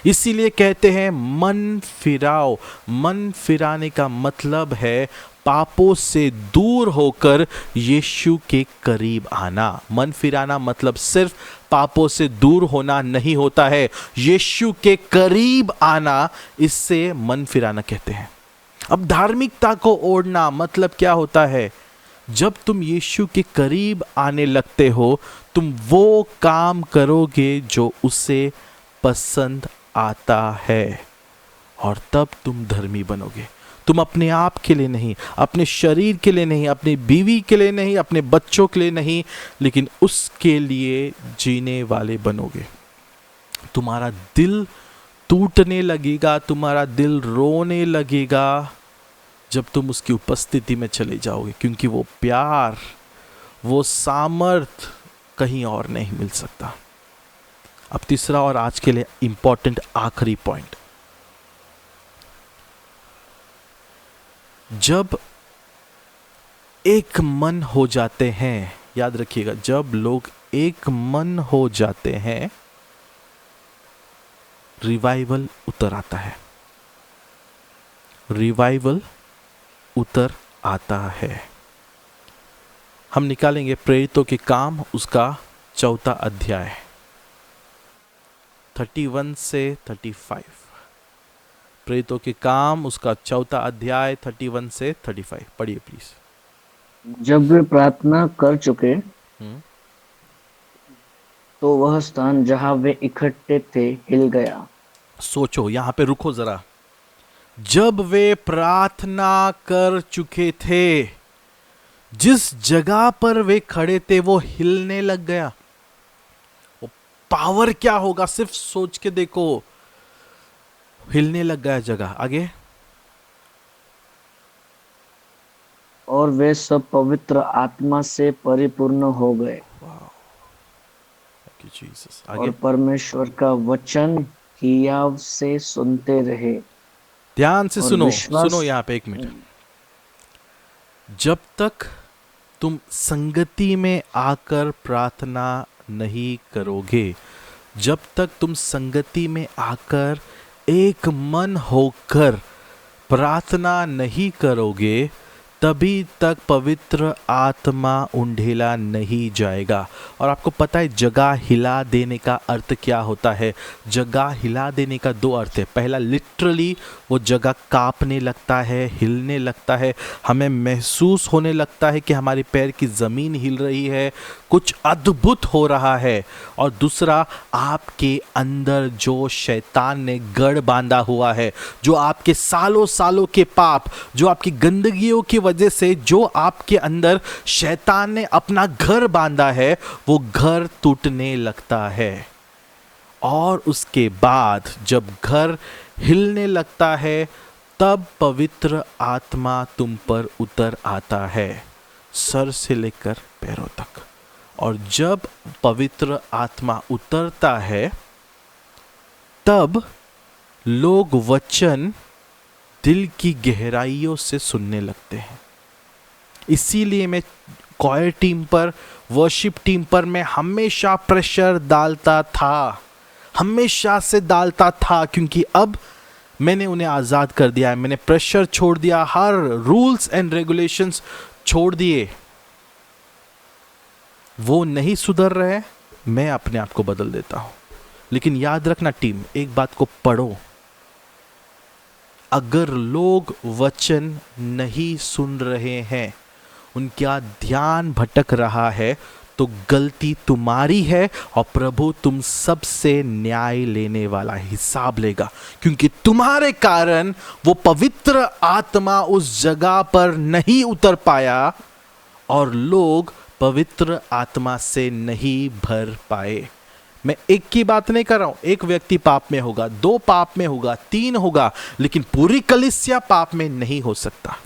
इसीलिए कहते हैं मन फिराओ। मन फिराने का मतलब है पापों से दूर होकर यीशु के करीब आना। मन फिराना मतलब सिर्फ पापों से दूर होना नहीं होता है, यीशु के करीब आना, इससे मन फिराना कहते हैं। अब धार्मिकता को ओढ़ना मतलब क्या होता है? जब तुम यीशु के करीब आने लगते हो, तुम वो काम करोगे जो उसे पसंद आता है, और तब तुम धर्मी बनोगे। तुम अपने आप के लिए नहीं, अपने शरीर के लिए नहीं, अपनी बीवी के लिए नहीं, अपने बच्चों के लिए नहीं, लेकिन उसके लिए जीने वाले बनोगे। तुम्हारा दिल टूटने लगेगा, तुम्हारा दिल रोने लगेगा जब तुम उसकी उपस्थिति में चले जाओगे, क्योंकि वो प्यार, वो सामर्थ कहीं और नहीं मिल सकता। अब तीसरा और आज के लिए इंपॉर्टेंट आखिरी पॉइंट, जब एक मन हो जाते हैं, याद रखिएगा, जब लोग एक मन हो जाते हैं, रिवाइवल उतर आता है। रिवाइवल उतर आता है। हम निकालेंगे प्रेरितों के काम उसका 4 अध्याय 31 से 35। प्रेरितों के काम उसका 4 अध्याय 31 से 35 पढ़िए प्लीज। जब वे प्रार्थना कर चुके तो वह स्थान जहां वे इकट्ठे थे हिल गया। सोचो, यहां पे रुको जरा। जब वे प्रार्थना कर चुके थे, जिस जगह पर वे खड़े थे वो हिलने लग गया। वो पावर क्या होगा, सिर्फ सोच के देखो। हिलने लग गया जगह। आगे। और वे सब पवित्र आत्मा से परिपूर्ण हो गए जीसस। और आगे। परमेश्वर का वचन हियाव से सुनते रहे। ध्यान से और सुनो, विश्वास- सुनो यहां पे एक मिनट। जब तक तुम संगति में आकर प्रार्थना नहीं करोगे, जब तक तुम संगति में आकर एक मन होकर प्रार्थना नहीं करोगे, तभी तक पवित्र आत्मा उंडेला नहीं जाएगा। और आपको पता है जगह हिला देने का अर्थ क्या होता है? जगह हिला देने का दो अर्थ है। पहला, लिटरली वो जगह कांपने लगता है, हिलने लगता है, हमें महसूस होने लगता है कि हमारे पैर की ज़मीन हिल रही है, कुछ अद्भुत हो रहा है। और दूसरा, आपके अंदर जो शैतान ने गढ़ बांधा हुआ है, जो आपके सालों सालों के पाप, जो आपकी गंदगियों की वजह से जो आपके अंदर शैतान ने अपना घर बांधा है, वो घर टूटने लगता है। और उसके बाद जब घर हिलने लगता है, तब पवित्र आत्मा तुम पर उतर आता है, सर से लेकर पैरों तक। और जब पवित्र आत्मा उतरता है, तब लोग वचन दिल की गहराइयों से सुनने लगते हैं। इसीलिए मैं कॉयर टीम पर, वर्शिप टीम पर मैं हमेशा प्रेशर डालता था, हमेशा से डालता था, क्योंकि अब मैंने उन्हें आज़ाद कर दिया है। मैंने प्रेशर छोड़ दिया, हर रूल्स एंड रेगुलेशंस छोड़ दिए। वो नहीं सुधर रहे, मैं अपने आप को बदल देता हूं। लेकिन याद रखना टीम, एक बात को पढ़ो, अगर लोग वचन नहीं सुन रहे हैं, उनका ध्यान भटक रहा है, तो गलती तुम्हारी है और प्रभु तुम सबसे न्याय लेने वाला, हिसाब लेगा। क्योंकि तुम्हारे कारण वो पवित्र आत्मा उस जगह पर नहीं उतर पाया और लोग पवित्र आत्मा से नहीं भर पाए। मैं एक की बात नहीं कर रहा हूं, एक व्यक्ति पाप में होगा, दो पाप में होगा, तीन होगा, लेकिन पूरी कलीसिया पाप में नहीं हो सकता।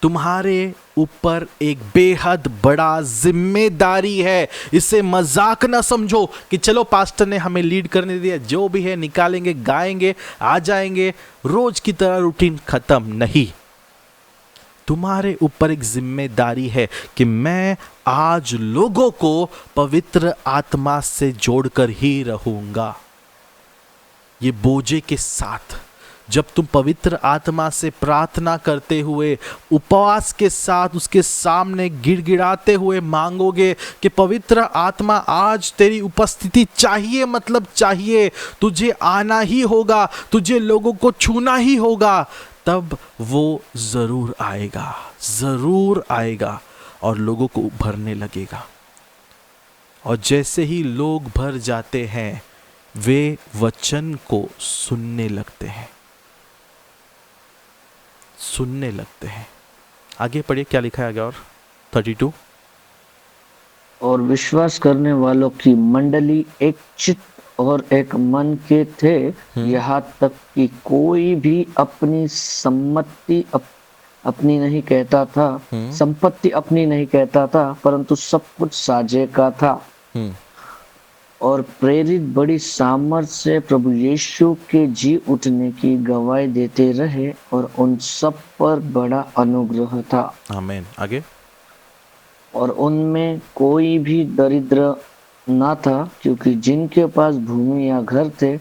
तुम्हारे ऊपर एक बेहद बड़ा जिम्मेदारी है। इसे मजाक ना समझो कि चलो पास्टर ने हमें लीड करने दिया, जो भी है निकालेंगे, गाएंगे, आ जाएंगे, रोज की तरह रूटीन खत्म। नहीं, तुम्हारे ऊपर एक जिम्मेदारी है कि मैं आज लोगों को पवित्र आत्मा से जोड़कर ही रहूंगा। ये बोझे के साथ जब तुम पवित्र आत्मा से प्रार्थना करते हुए, उपवास के साथ उसके सामने गिड़गिड़ाते हुए मांगोगे कि पवित्र आत्मा आज तेरी उपस्थिति चाहिए, मतलब चाहिए, तुझे आना ही होगा, तुझे लोगों को छूना ही होगा, तब वो जरूर आएगा, जरूर आएगा और लोगों को भरने लगेगा। और जैसे ही लोग भर जाते हैं, वे वचन को सुनने लगते हैं, सुनने लगते हैं। आगे पढ़िए, क्या लिखा है आगे? और 32। और विश्वास करने वालों की मंडली एक चित्त और एक मन के थे, यहाँ तक कि कोई भी अपनी संपत्ति अपनी नहीं कहता था, संपत्ति अपनी नहीं कहता था, परंतु सब कुछ साझे का था। और प्रेरित बड़ी सामर्थ्य से प्रभु यीशु के जी उठने की गवाही देते रहे और उन सब पर बड़ा अनुग्रह था। आमीन। आगे। और उनमें कोई भी दरिद्र ना था, क्योंकि जिनके पास भूमि या घर थे,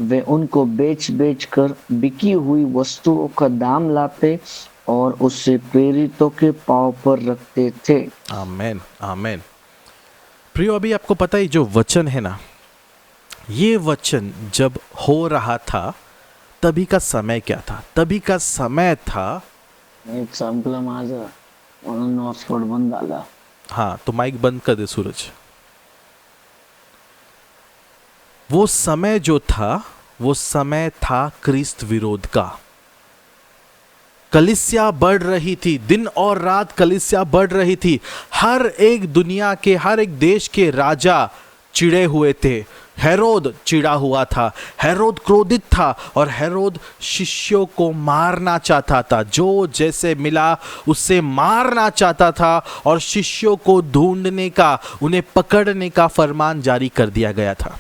वे उनको बेच बेच कर बिकी हुई वस्तुओं का दाम लाते और उसे प्रेरितों के पांव पर रखते थे। आमीन, आमीन। प्रियो, अभी आपको पता है जो वचन है ना, ये वचन जब हो रहा था, तभी का समय क्या था? तभी का समय था, एक संपला माझा उन्होंने हॉटस्पॉट बंद डाला। हाँ, तो माइक बंद कर दे सूरज। वो समय जो था, वो समय था क्रिस्त विरोध का। कलीसिया बढ़ रही थी, दिन और रात कलीसिया बढ़ रही थी। हर एक दुनिया के, हर एक देश के राजा चिढ़े हुए थे। हेरोद चिढ़ा हुआ था, हेरोद क्रोधित था और हेरोद शिष्यों को मारना चाहता था। जो जैसे मिला उससे मारना चाहता था और शिष्यों को ढूंढने का, उन्हें पकड़ने का फरमान जारी कर दिया गया था।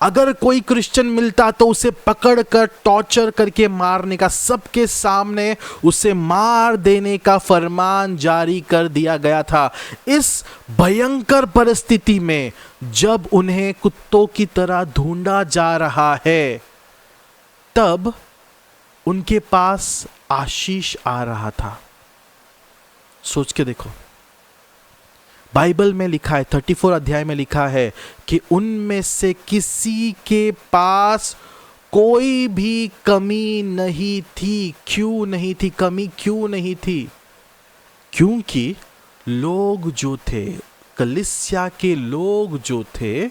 अगर कोई क्रिश्चियन मिलता तो उसे पकड़कर टॉर्चर करके मारने का, सबके सामने उसे मार देने का फरमान जारी कर दिया गया था। इस भयंकर परिस्थिति में जब उन्हें कुत्तों की तरह ढूंढा जा रहा है, तब उनके पास आशीष आ रहा था। सोच के देखो, बाइबल में लिखा है, 34 अध्याय में लिखा है कि उनमें से किसी के पास कोई भी कमी नहीं थी। क्यों नहीं थी कमी? क्यों नहीं थी? क्योंकि लोग जो थे, कलीसिया के लोग जो थे,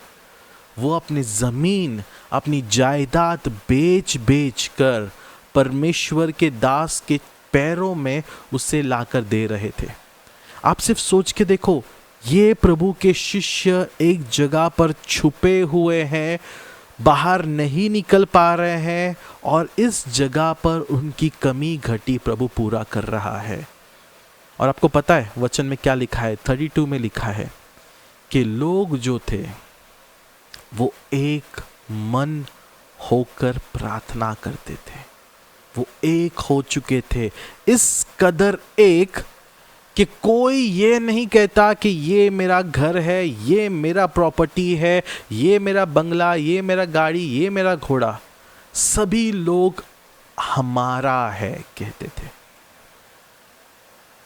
वो अपनी जमीन, अपनी जायदाद बेच बेच कर परमेश्वर के दास के पैरों में उसे लाकर दे रहे थे। आप सिर्फ सोच के देखो, ये प्रभु के शिष्य एक जगह पर छुपे हुए हैं, बाहर नहीं निकल पा रहे हैं और इस जगह पर उनकी कमी घटी प्रभु पूरा कर रहा है। और आपको पता है वचन में क्या लिखा है? 32 में लिखा है कि लोग जो थे वो एक मन होकर प्रार्थना करते थे। वो एक हो चुके थे, इस कदर एक कि कोई ये नहीं कहता कि ये मेरा घर है, ये मेरा प्रॉपर्टी है, ये मेरा बंगला, ये मेरा गाड़ी, ये मेरा घोड़ा। सभी लोग हमारा है कहते थे।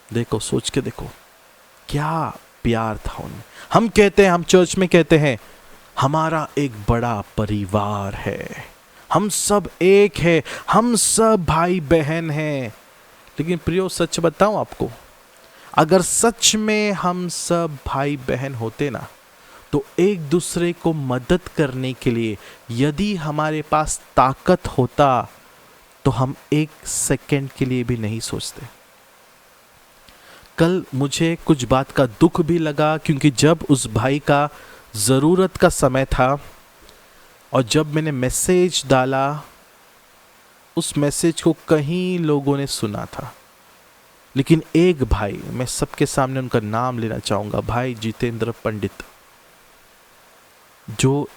देखो, सोच के देखो क्या प्यार था उनमें। हम कहते हैं, हम चर्च में कहते हैं हमारा एक बड़ा परिवार है, हम सब एक है, हम सब भाई बहन हैं। लेकिन प्रियो, सच बताऊं आपको, अगर सच में हम सब भाई बहन होते ना, तो एक दूसरे को मदद करने के लिए यदि हमारे पास ताकत होता तो हम एक सेकंड के लिए भी नहीं सोचते। कल मुझे कुछ बात का दुख भी लगा, क्योंकि जब उस भाई का ज़रूरत का समय था और जब मैंने मैसेज डाला, उस मैसेज को कई लोगों ने सुना था, लेकिन एक भाई, मैं सबके सामने उनका नाम लेना चाहूँगा, भाई जितेंद्र पंडित, जो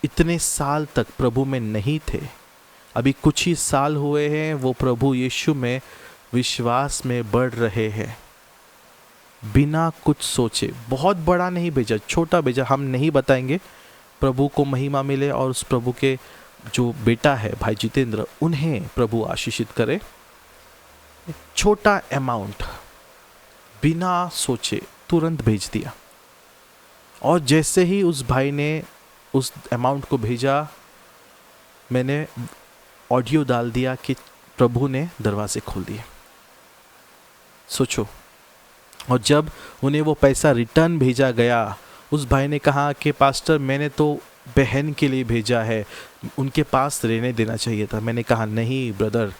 इतने साल तक प्रभु में नहीं थे, अभी कुछ ही साल हुए हैं वो प्रभु यीशु में विश्वास में बढ़ रहे हैं, बिना कुछ सोचे। बहुत बड़ा नहीं भेजा, छोटा भेजा, हम नहीं बताएंगे। प्रभु को महिमा मिले और उस प्रभु के जो बेटा है भाई जितेंद्र, उन्हें प्रभु आशीषित करे। छोटा अमाउंट बिना सोचे तुरंत भेज दिया, और जैसे ही उस भाई ने उस अमाउंट को भेजा, मैंने ऑडियो डाल दिया कि प्रभु ने दरवाजे खोल दिए। सोचो, और जब उन्हें वो पैसा रिटर्न भेजा गया, उस भाई ने कहा कि पास्टर, मैंने तो बहन के लिए भेजा है, उनके पास रहने देना चाहिए था। मैंने कहा नहीं ब्रदर,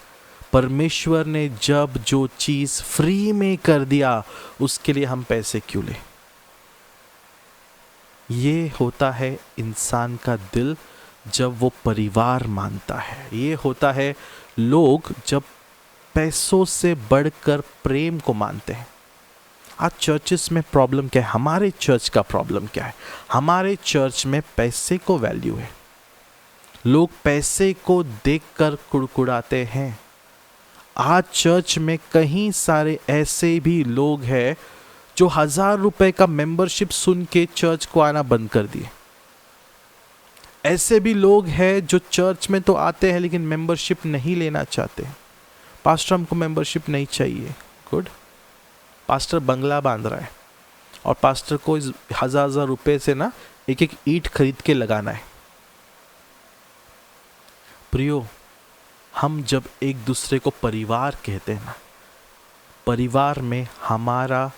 परमेश्वर ने जब जो चीज़ फ्री में कर दिया उसके लिए हम पैसे क्यों लें। ये होता है इंसान का दिल जब वो परिवार मानता है। ये होता है लोग जब पैसों से बढ़कर प्रेम को मानते हैं। आज चर्चेस में प्रॉब्लम क्या है? हमारे चर्च का प्रॉब्लम क्या है? हमारे चर्च में पैसे को वैल्यू है। लोग पैसे को देखकर कुड़कुड़ाते हैं। आज चर्च में कई सारे ऐसे भी लोग हैं जो 1000 रुपए का मेंबरशिप सुन के चर्च को आना बंद कर दिए। ऐसे भी लोग हैं जो चर्च में तो आते हैं लेकिन मेंबरशिप नहीं लेना चाहते। पास्टर हमको मेंबरशिप नहीं चाहिए। गुड, पास्टर बंगला बांध रहा है और पास्टर को इस 1000 रुपए से ना एक एक ईंट खरीद के लगाना है। प्रियो, हम जब एक दूसरे को परिवार कहते हैं ना, परिवार में हमारा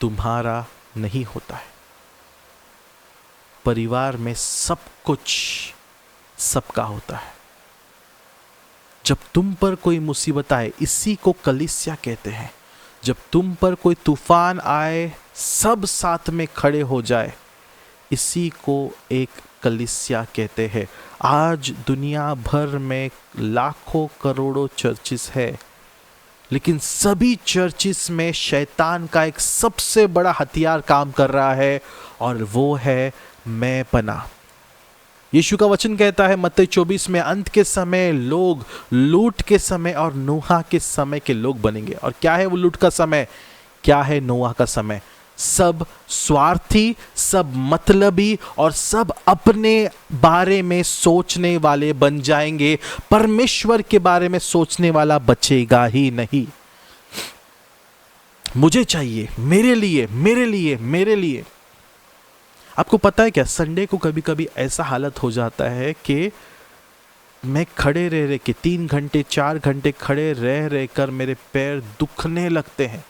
तुम्हारा नहीं होता है। परिवार में सब कुछ सबका होता है। जब तुम पर कोई मुसीबत आए, इसी को कलीसिया कहते हैं। जब तुम पर कोई तूफान आए, सब साथ में खड़े हो जाए, इसी को एक कलीसिया कहते हैं। आज दुनिया भर में लाखों करोड़ों चर्चिस है, लेकिन सभी चर्चिस में शैतान का एक सबसे बड़ा हथियार काम कर रहा है, और वो है मैं पना। यीशु का वचन कहता है मत्ती 24 में, अंत के समय लोग लूट के समय और नूहा के समय के लोग बनेंगे। और क्या है वो लूट का समय, क्या है नूहा का समय? सब स्वार्थी, सब मतलबी और सब अपने बारे में सोचने वाले बन जाएंगे। परमेश्वर के बारे में सोचने वाला बचेगा ही नहीं। मुझे चाहिए, मेरे लिए, मेरे लिए, मेरे लिए। आपको पता है क्या, संडे को कभी कभी ऐसा हालत हो जाता है कि मैं खड़े रह रहे के 3 घंटे 4 घंटे खड़े रह रहकर मेरे पैर दुखने लगते हैं।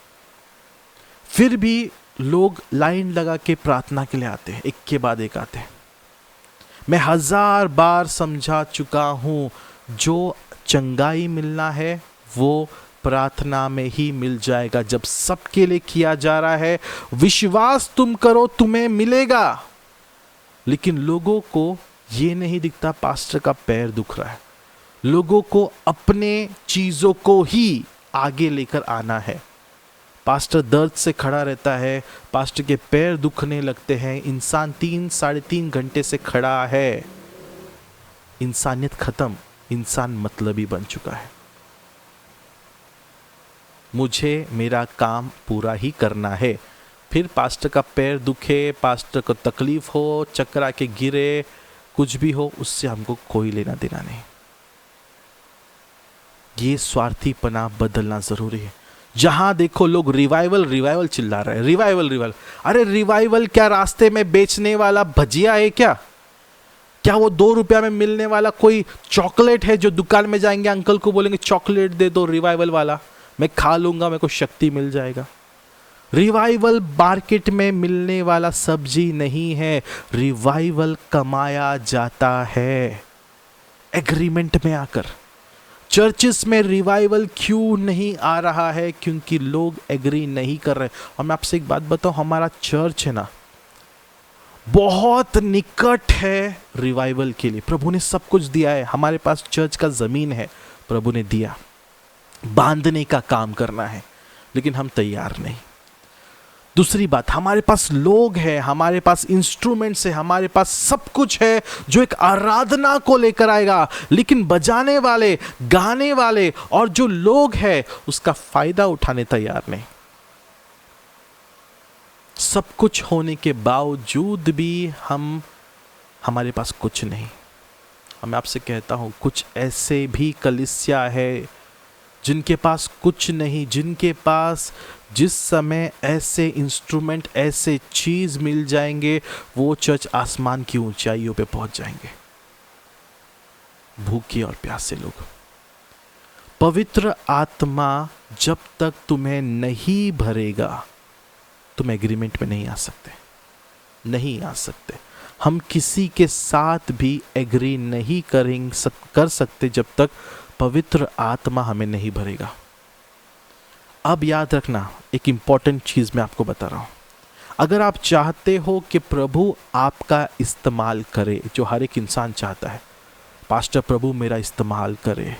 फिर भी लोग लाइन लगा के प्रार्थना के लिए आते हैं, एक के बाद एक आते हैं। मैं 1000 बार समझा चुका हूं, जो चंगाई मिलना है वो प्रार्थना में ही मिल जाएगा। जब सबके लिए किया जा रहा है, विश्वास तुम करो तुम्हें मिलेगा। लेकिन लोगों को ये नहीं दिखता पास्टर का पैर दुख रहा है। लोगों को अपने चीजों को ही आगे लेकर आना है। पास्टर दर्द से खड़ा रहता है, पास्टर के पैर दुखने लगते हैं, इंसान 3-3.5 घंटे से खड़ा है। इंसानियत खत्म, इंसान मतलबी बन चुका है। मुझे मेरा काम पूरा ही करना है। फिर पास्टर का पैर दुखे, पास्टर को तकलीफ हो, चक्कर आके गिरे, कुछ भी हो, उससे हमको कोई लेना देना नहीं। ये स्वार्थीपना बदलना जरूरी है। जहां देखो लोग रिवाइवल रिवाइवल चिल्ला रहे हैं, रिवाइवल रिवाइवल। अरे रिवाइवल क्या रास्ते में बेचने वाला भजिया है क्या? क्या वो 2 रुपया में मिलने वाला कोई चॉकलेट है जो दुकान में जाएंगे, अंकल को बोलेंगे चॉकलेट दे दो रिवाइवल वाला, मैं खा लूंगा, मेरे को शक्ति मिल जाएगा? रिवाइवल मार्केट में मिलने वाला सब्जी नहीं है। रिवाइवल कमाया जाता है एग्रीमेंट में आकर। चर्चिस में रिवाइवल क्यों नहीं आ रहा है? क्योंकि लोग एग्री नहीं कर रहे। और मैं आपसे एक बात बताऊं, हमारा चर्च है ना, बहुत निकट है रिवाइवल के लिए। प्रभु ने सब कुछ दिया है। हमारे पास चर्च का जमीन है, प्रभु ने दिया, बांधने का काम करना है, लेकिन हम तैयार नहीं। दूसरी बात, हमारे पास लोग हैं, हमारे पास इंस्ट्रूमेंट्स है, हमारे पास सब कुछ है जो एक आराधना को लेकर आएगा, लेकिन बजाने वाले, गाने वाले और जो लोग हैं उसका फायदा उठाने तैयार नहीं। सब कुछ होने के बावजूद भी हमारे पास कुछ नहीं। और मैं आपसे कहता हूं, कुछ ऐसे भी कलीसिया है जिनके पास कुछ नहीं, जिनके पास जिस समय ऐसे इंस्ट्रूमेंट, ऐसे चीज मिल जाएंगे, वो चर्च आसमान की ऊंचाइयों पे पहुंच जाएंगे। भूखे और प्यासे लोग। पवित्र आत्मा जब तक तुम्हें नहीं भरेगा, तुम एग्रीमेंट में नहीं आ सकते, नहीं आ सकते। हम किसी के साथ भी एग्री नहीं कर सकते जब तक पवित्र आत्मा हमें नहीं भरेगा। अब याद रखना, एक इंपॉर्टेंट चीज मैं आपको बता रहा हूं। अगर आप चाहते हो कि प्रभु आपका इस्तेमाल करे, जो हर एक इंसान चाहता है, पास्टर प्रभु मेरा इस्तेमाल करे।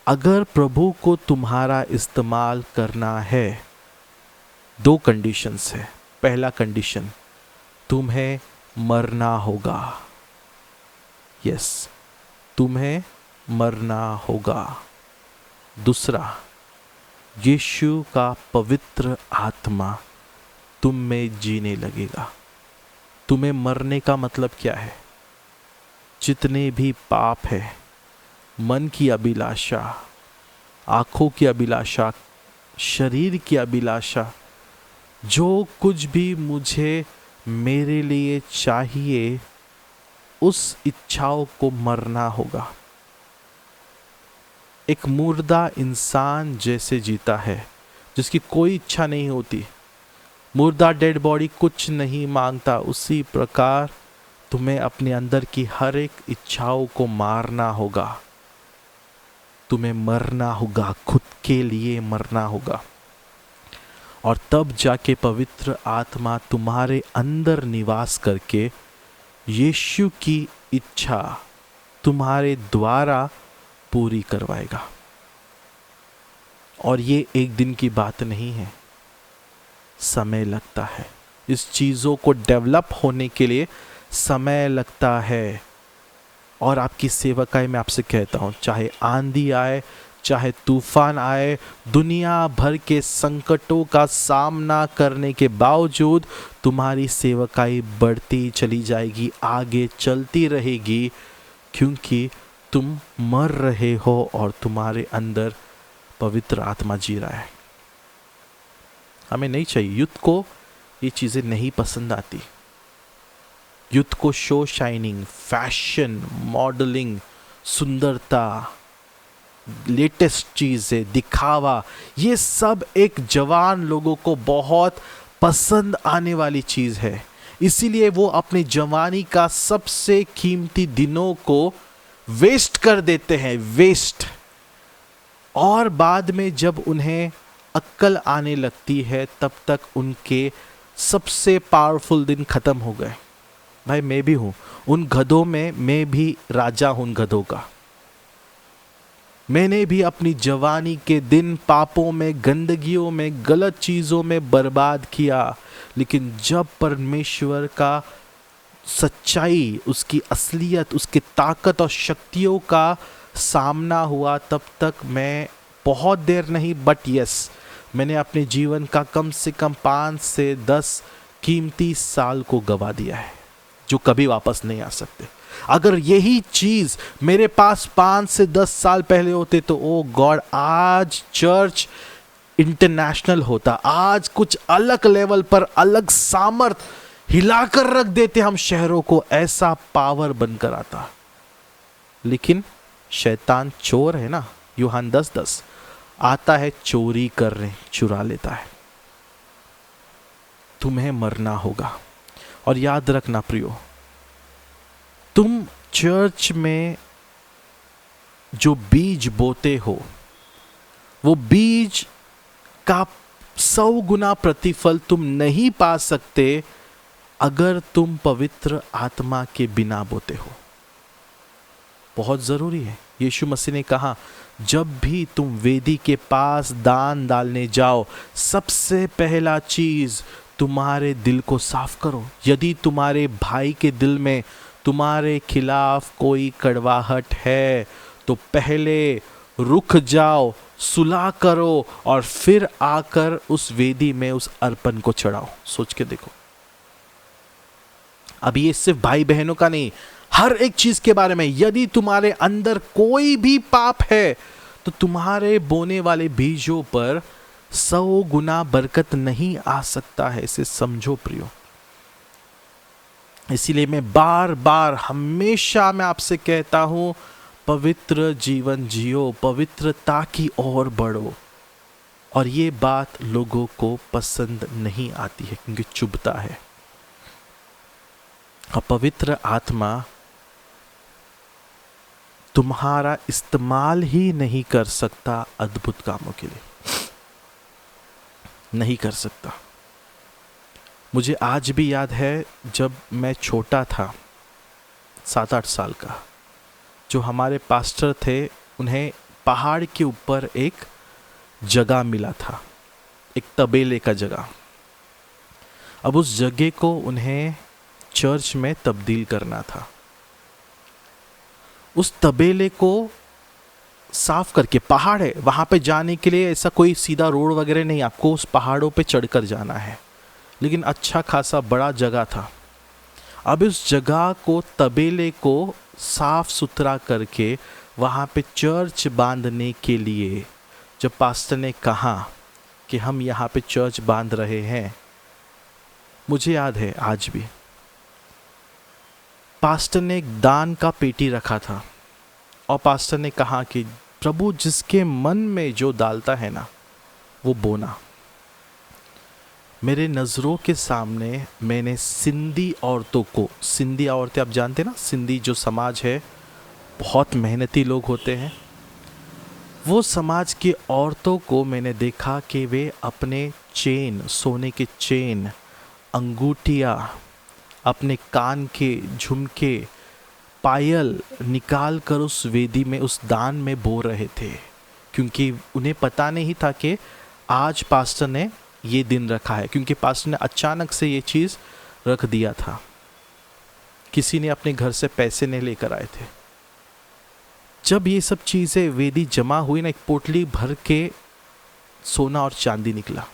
अगर प्रभु को तुम्हारा इस्तेमाल करना है, 2 कंडीशंस है। पहला कंडीशन, तुम्हें मरना होगा। यस, तुम्हें मरना होगा। दूसरा, यीशु का पवित्र आत्मा तुम में जीने लगेगा। तुम्हें मरने का मतलब क्या है? जितने भी पाप है, मन की अभिलाषा, आंखों की अभिलाषा, शरीर की अभिलाषा, जो कुछ भी मुझे मेरे लिए चाहिए, उस इच्छाओं को मरना होगा। एक मुर्दा इंसान जैसे जीता है, जिसकी कोई इच्छा नहीं होती, मुर्दा डेड बॉडी कुछ नहीं मांगता, उसी प्रकार तुम्हें अपने अंदर की हर एक इच्छाओं को मारना होगा। तुम्हें मरना होगा, खुद के लिए मरना होगा, और तब जाके पवित्र आत्मा तुम्हारे अंदर निवास करके यीशु की इच्छा तुम्हारे द्वारा पूरी करवाएगा। और ये एक दिन की बात नहीं है, समय लगता है। इस चीज़ों को डेवलप होने के लिए समय लगता है। और आपकी सेवकाई में आपसे कहता हूँ, चाहे आंधी आए, चाहे तूफान आए, दुनिया भर के संकटों का सामना करने के बावजूद तुम्हारी सेवकाई बढ़ती चली जाएगी, आगे चलती रहेगी, क्योंकि तुम मर रहे हो और तुम्हारे अंदर पवित्र आत्मा जी रहा है। हमें नहीं चाहिए, युद्ध को ये चीज़ें नहीं पसंद आती। युद्ध को शो शाइनिंग, फैशन, मॉडलिंग, सुंदरता, लेटेस्ट चीज़ें, दिखावा, ये सब एक जवान लोगों को बहुत पसंद आने वाली चीज़ है। इसीलिए वो अपनी जवानी का सबसे कीमती दिनों को वेस्ट कर देते हैं, वेस्ट। और बाद में जब उन्हें अक्ल आने लगती है, तब तक उनके सबसे पावरफुल दिन खत्म हो गए। भाई मैं भी हूँ उन गधों में, मैं भी राजा हूँ उन गधों का। मैंने भी अपनी जवानी के दिन पापों में, गंदगियों में, गलत चीज़ों में बर्बाद किया, लेकिन जब परमेश्वर का सच्चाई, उसकी असलियत, उसकी ताकत और शक्तियों का सामना हुआ, तब तक मैं बहुत देर नहीं, बट यस, मैंने अपने जीवन का कम से कम 5 से 10 कीमती साल को गवा दिया है, जो कभी वापस नहीं आ सकते। अगर यही चीज मेरे पास 5 से 10 साल पहले होते तो ओ गॉड, आज चर्च इंटरनेशनल होता, आज कुछ अलग लेवल पर, अलग सामर्थ हिलाकर रख देते हम शहरों को, ऐसा पावर बनकर आता। लेकिन शैतान चोर है ना, यूहन्ना 10:10 आता है चोरी करने, चुरा लेता है। तुम्हें मरना होगा। और याद रखना प्रियो, तुम चर्च में जो बीज बोते हो, वो बीज का 100 गुना प्रतिफल तुम नहीं पा सकते अगर तुम पवित्र आत्मा के बिना बोते हो। बहुत जरूरी है। यीशु मसीह ने कहा, जब भी तुम वेदी के पास दान डालने जाओ, सबसे पहला चीज तुम्हारे दिल को साफ करो। यदि तुम्हारे भाई के दिल में तुम्हारे खिलाफ कोई कड़वाहट है, तो पहले रुक जाओ, सुलह करो, और फिर आकर उस वेदी में उस अर्पण को चढ़ाओ। सोच के देखो, अब ये सिर्फ भाई बहनों का नहीं, हर एक चीज के बारे में। यदि तुम्हारे अंदर कोई भी पाप है, तो तुम्हारे बोने वाले बीजों पर 100 गुना बरकत नहीं आ सकता है। इसे समझो प्रियो। इसीलिए मैं बार बार हमेशा मैं आपसे कहता हूं, पवित्र जीवन जियो, पवित्रता की ओर बढ़ो। और ये बात लोगों को पसंद नहीं आती है, क्योंकि चुभता है। और पवित्र आत्मा तुम्हारा इस्तेमाल ही नहीं कर सकता अद्भुत कामों के लिए, नहीं कर सकता। मुझे आज भी याद है, जब मैं छोटा था, 7-8 साल का, जो हमारे पास्टर थे, उन्हें पहाड़ के ऊपर एक जगह मिला था, एक तबेले का जगह। अब उस जगह को उन्हें चर्च में तब्दील करना था। उस तबेले को साफ करके, पहाड़ है, वहां पे जाने के लिए ऐसा कोई सीधा रोड वगैरह नहीं, आपको उस पहाड़ों पे चढ़कर जाना है, लेकिन अच्छा खासा बड़ा जगह था। अब इस जगह को, तबेले को साफ सुथरा करके वहां पे चर्च बांधने के लिए जब पास्टर ने कहा कि हम यहाँ पे चर्च बांध रहे हैं, मुझे याद है आज भी, पास्टर ने एक दान का पेटी रखा था, और पास्टर ने कहा कि प्रभु जिसके मन में जो डालता है ना, वो बोना। मेरे नज़रों के सामने मैंने सिंधी औरतों को, सिंधी औरतें आप जानते हैं ना, सिंधी जो समाज है बहुत मेहनती लोग होते हैं, वो समाज की औरतों को मैंने देखा कि वे अपने चेन, सोने के चेन, अंगूठियाँ, अपने कान के झुमके, पायल निकाल कर उस वेदी में, उस दान में बो रहे थे, क्योंकि उन्हें पता नहीं था कि आज पास्टर ने ये दिन रखा है, क्योंकि पास्टर ने अचानक से ये चीज़ रख दिया था। किसी ने अपने घर से पैसे नहीं लेकर आए थे। जब ये सब चीज़ें वेदी जमा हुई ना, एक पोटली भर के सोना और चांदी निकला।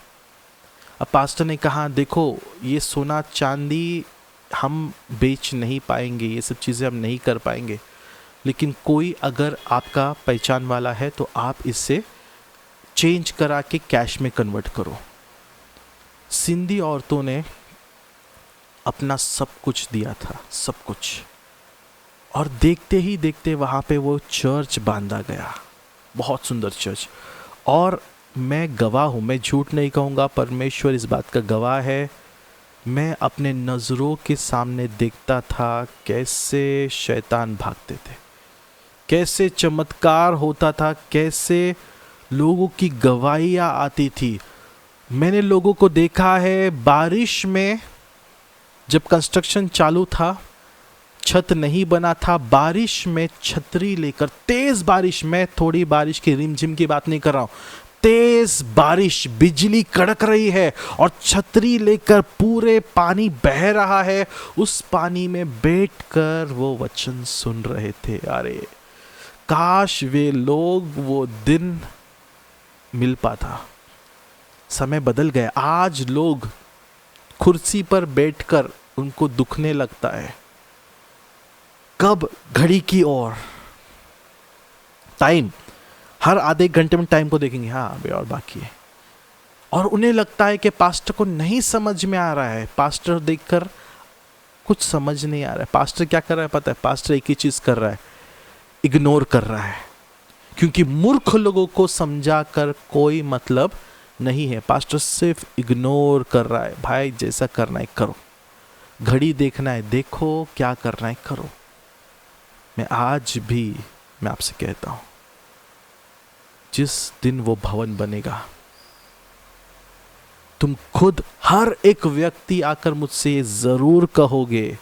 अब पास्टर ने कहा, देखो ये सोना चांदी हम बेच नहीं पाएंगे, ये सब चीज़ें हम नहीं कर पाएंगे, लेकिन कोई अगर आपका पहचान वाला है तो आप इससे चेंज करा के कैश में कन्वर्ट करो। सिंधी औरतों ने अपना सब कुछ दिया था, सब कुछ, और देखते ही देखते वहाँ पे वो चर्च बांधा गया, बहुत सुंदर चर्च। और मैं गवाह हूँ, मैं झूठ नहीं कहूँगा, परमेश्वर इस बात का गवाह है। मैं अपने नज़रों के सामने देखता था कैसे शैतान भागते थे, कैसे चमत्कार होता था, कैसे लोगों की गवाहियाँ आती थी। मैंने लोगों को देखा है बारिश में, जब कंस्ट्रक्शन चालू था, छत नहीं बना था, बारिश में छतरी लेकर, तेज़ बारिश में, थोड़ी बारिश की रिमझिम की बात नहीं कर रहा हूँ, तेज बारिश, बिजली कड़क रही है और छतरी लेकर पूरे पानी बह रहा है, उस पानी में बैठकर वो वचन सुन रहे थे। अरे काश वे लोग वो दिन मिल पाता। समय बदल गया, आज लोग कुर्सी पर बैठकर उनको दुखने लगता है, कब घड़ी की ओर, टाइम, हर आधे घंटे में टाइम को देखेंगे, हाँ अभी और बाकी है। और उन्हें लगता है कि पास्टर को नहीं समझ में आ रहा है, पास्टर देखकर कुछ समझ नहीं आ रहा है। पास्टर क्या कर रहा है पता है? पास्टर एक ही चीज़ कर रहा है, इग्नोर कर रहा है, क्योंकि मूर्ख लोगों को समझा कर कोई मतलब नहीं है। पास्टर सिर्फ इग्नोर कर रहा है। भाई जैसा करना है करो, घड़ी देखना है देखो, क्या करना है करो। मैं आज भी मैं आपसे कहता हूँ, जिस दिन वो भवन बनेगा, तुम खुद हर एक व्यक्ति आकर मुझसे जरूर कहोगे,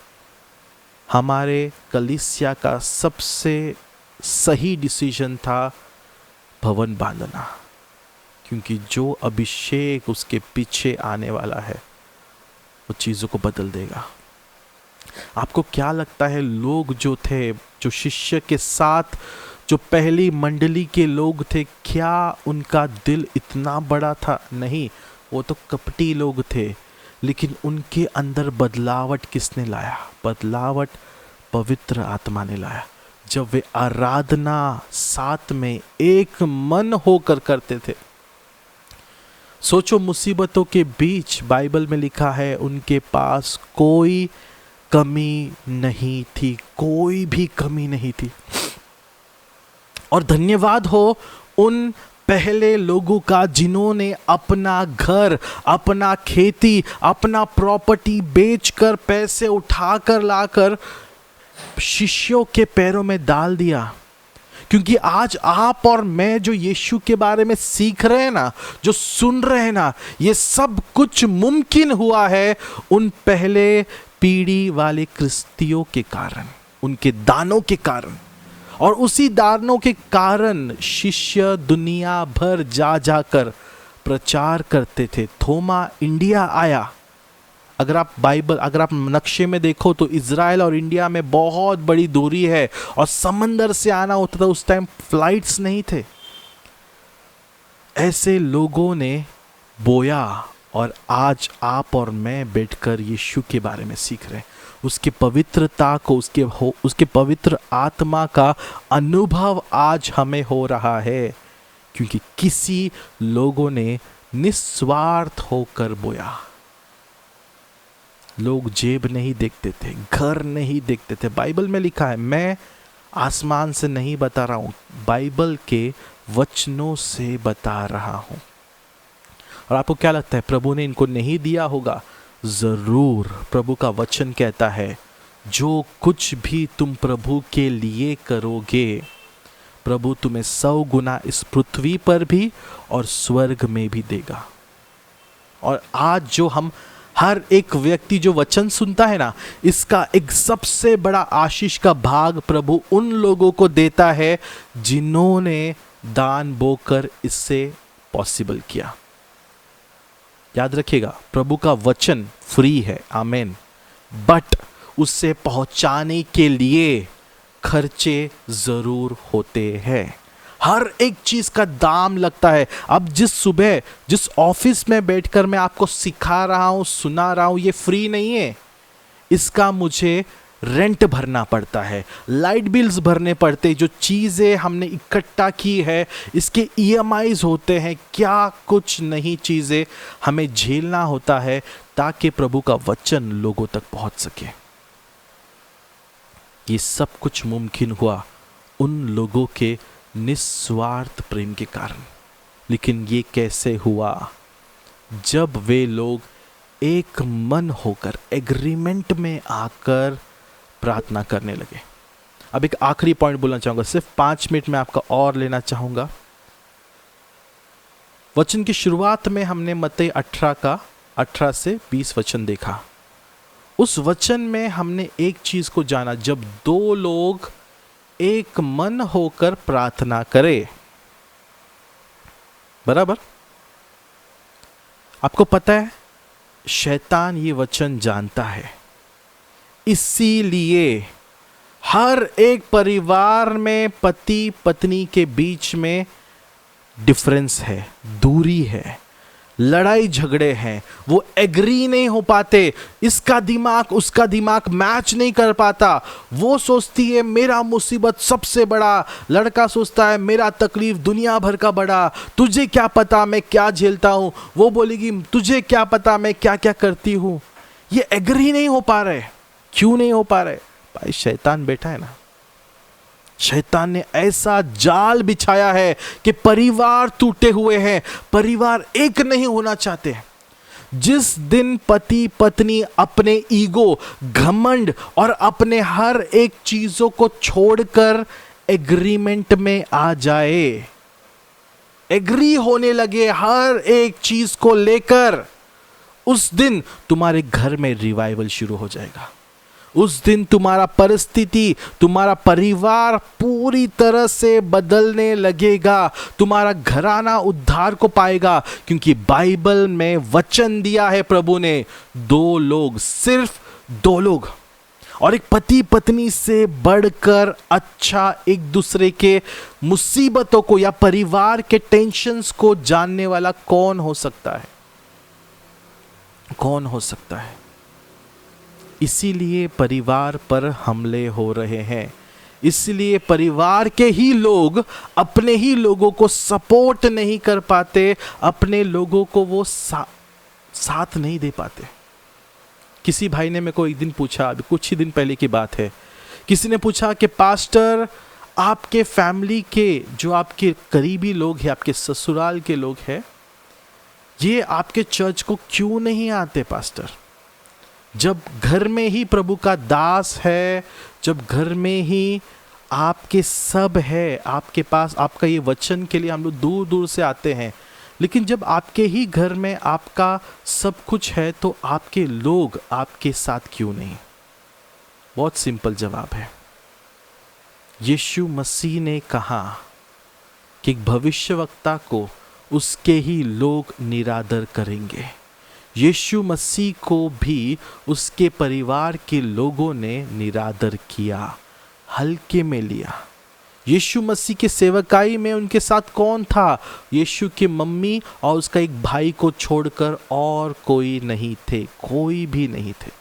हमारे कलीसिया का सबसे सही डिसीजन था भवन बांधना, क्योंकि जो अभिषेक उसके पीछे आने वाला है वो चीज़ों को बदल देगा। आपको क्या लगता है, लोग जो थे, जो शिष्य के साथ जो पहली मंडली के लोग थे, क्या उनका दिल इतना बड़ा था? नहीं, वो तो कपटी लोग थे, लेकिन उनके अंदर बदलावट किसने लाया? बदलावट पवित्र आत्मा ने लाया। जब वे आराधना साथ में एक मन होकर करते थे। सोचो, मुसीबतों के बीच बाइबल में लिखा है उनके पास कोई कमी नहीं थी, कोई भी कमी नहीं थी। और धन्यवाद हो उन पहले लोगों का जिन्होंने अपना घर, अपना खेती, अपना प्रॉपर्टी बेचकर, पैसे उठाकर लाकर शिष्यों के पैरों में डाल दिया। क्योंकि आज आप और मैं जो यीशु के बारे में सीख रहे हैं ना, जो सुन रहे हैं ना, ये सब कुछ मुमकिन हुआ है उन पहले पीढ़ी वाले क्रिस्तियों के कारण, उनके दानों के कारण। और उसी दानों के कारण शिष्य दुनिया भर जा जाकर प्रचार करते थे। थोमा इंडिया आया। अगर आप नक्शे में देखो तो इज़राइल और इंडिया में बहुत बड़ी दूरी है, और समंदर से आना होता था, उस टाइम फ्लाइट्स नहीं थे। ऐसे लोगों ने बोया, और आज आप और मैं बैठकर यीशु के बारे में सीख रहे हैं, उसकी पवित्रता को, उसके पवित्र आत्मा का अनुभव आज हमें हो रहा है, क्योंकि किसी लोगों ने निस्वार्थ होकर बोया। लोग जेब नहीं देखते थे, घर नहीं देखते थे। बाइबल में लिखा है, मैं आसमान से नहीं बता रहा हूँ, बाइबल के वचनों से बता रहा हूँ। और आपको क्या लगता है प्रभु ने इनको नहीं दिया होगा? ज़रूर। प्रभु का वचन कहता है जो कुछ भी तुम प्रभु के लिए करोगे प्रभु तुम्हें 100 गुना इस पृथ्वी पर भी और स्वर्ग में भी देगा। और आज जो हम हर एक व्यक्ति जो वचन सुनता है ना, इसका एक सबसे बड़ा आशीष का भाग प्रभु उन लोगों को देता है जिन्होंने दान बोकर इससे पॉसिबल किया। याद रखिएगा, प्रभु का वचन फ्री है, आमेन, बट उससे पहुंचाने के लिए खर्चे जरूर होते हैं। हर एक चीज का दाम लगता है। अब जिस ऑफिस में बैठकर मैं आपको सिखा रहा हूं, सुना रहा हूं, ये फ्री नहीं है। इसका मुझे रेंट भरना पड़ता है, लाइट बिल्स भरने पड़ते हैं, जो चीज़ें हमने इकट्ठा की है इसके EMIs होते हैं, क्या कुछ नहीं चीज़ें हमें झेलना होता है ताकि प्रभु का वचन लोगों तक पहुंच सके। ये सब कुछ मुमकिन हुआ उन लोगों के निस्वार्थ प्रेम के कारण। लेकिन ये कैसे हुआ? जब वे लोग एक मन होकर एग्रीमेंट में आकर प्रार्थना करने लगे। अब एक आखिरी पॉइंट बोलना चाहूंगा, सिर्फ 5 मिनट में आपका और लेना चाहूंगा। वचन की शुरुआत में हमने मत्ती 18 का 18 से 20 वचन देखा। उस वचन में हमने एक चीज को जाना, जब 2 लोग एक मन होकर प्रार्थना करे, बराबर। आपको पता है शैतान ये वचन जानता है, इसीलिए हर एक परिवार में पति पत्नी के बीच में डिफरेंस है, दूरी है, लड़ाई झगड़े हैं, वो एग्री नहीं हो पाते, इसका दिमाग उसका दिमाग मैच नहीं कर पाता। वो सोचती है मेरा मुसीबत सबसे बड़ा, लड़का सोचता है मेरा तकलीफ दुनिया भर का बड़ा, तुझे क्या पता मैं क्या झेलता हूं, वो बोलेगी तुझे क्या पता मैं क्या क्या करती हूं। ये एग्री नहीं हो पा रहे। क्यों नहीं हो पा रहे? भाई शैतान बैठा है ना, शैतान ने ऐसा जाल बिछाया है कि परिवार टूटे हुए हैं, परिवार एक नहीं होना चाहते। जिस दिन पति पत्नी अपने ईगो, घमंड और अपने हर एक चीजों को छोड़कर एग्रीमेंट में आ जाए, एग्री होने लगे हर एक चीज को लेकर, उस दिन तुम्हारे घर में रिवाइवल शुरू हो जाएगा। उस दिन तुम्हारा परिस्थिति, तुम्हारा परिवार पूरी तरह से बदलने लगेगा, तुम्हारा घराना उद्धार को पाएगा। क्योंकि बाइबल में वचन दिया है प्रभु ने, 2 लोग, सिर्फ 2 लोग, और एक पति पत्नी से बढ़कर अच्छा एक दूसरे के मुसीबतों को या परिवार के टेंशन्स को जानने वाला कौन हो सकता है? कौन हो सकता है? इसीलिए परिवार पर हमले हो रहे हैं, इसलिए परिवार के ही लोग अपने ही लोगों को सपोर्ट नहीं कर पाते, अपने लोगों को वो साथ नहीं दे पाते। किसी भाई ने मेरे को एक दिन पूछा, अभी कुछ ही दिन पहले की बात है, किसी ने पूछा कि पास्टर आपके फैमिली के जो आपके करीबी लोग हैं, आपके ससुराल के लोग हैं, ये आपके चर्च को क्यों नहीं आते पास्टर? जब घर में ही प्रभु का दास है, जब घर में ही आपके सब है, आपके पास आपका ये वचन के लिए हम लोग दूर दूर से आते हैं, लेकिन जब आपके ही घर में आपका सब कुछ है तो आपके लोग आपके साथ क्यों नहीं? बहुत सिंपल जवाब है। यीशु मसीह ने कहा कि भविष्यवक्ता को उसके ही लोग निरादर करेंगे। यीशु मसीह को भी उसके परिवार के लोगों ने निरादर किया, हल्के में लिया। यीशु मसीह के सेवकाई में उनके साथ कौन था? यीशु की मम्मी और उसका एक भाई को छोड़कर और कोई नहीं थे, कोई भी नहीं थे।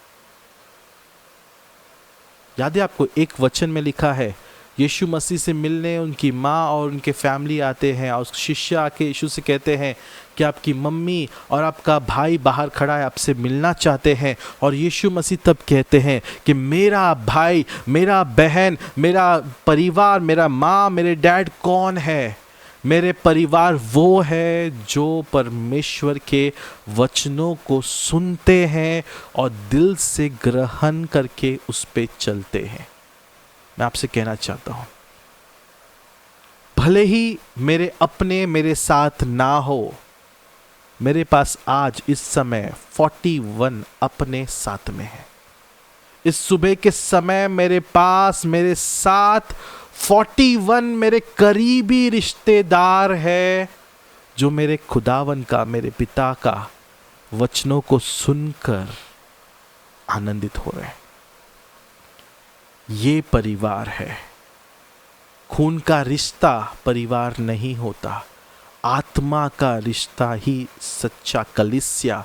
याद है आपको, एक वचन में लिखा है, यीशु मसीह से मिलने उनकी माँ और उनके फैमिली आते हैं और शिष्य आके यीशु से कहते हैं कि आपकी मम्मी और आपका भाई बाहर खड़ा है, आपसे मिलना चाहते हैं। और यीशु मसीह तब कहते हैं कि मेरा भाई, मेरा बहन, मेरा परिवार, मेरा माँ, मेरे डैड कौन है? मेरे परिवार वो है जो परमेश्वर के वचनों को सुनते हैं और दिल से ग्रहण करके उस पे चलते हैं। मैं आपसे कहना चाहता हूं, भले ही मेरे अपने मेरे साथ ना हो, मेरे पास आज इस समय 41 अपने साथ में है। इस सुबह के समय मेरे पास मेरे साथ 41 मेरे करीबी रिश्तेदार है जो मेरे खुदावन का, मेरे पिता का वचनों को सुनकर आनंदित हो रहे हैं। ये परिवार है। खून का रिश्ता परिवार नहीं होता, आत्मा का रिश्ता ही सच्चा कलीसिया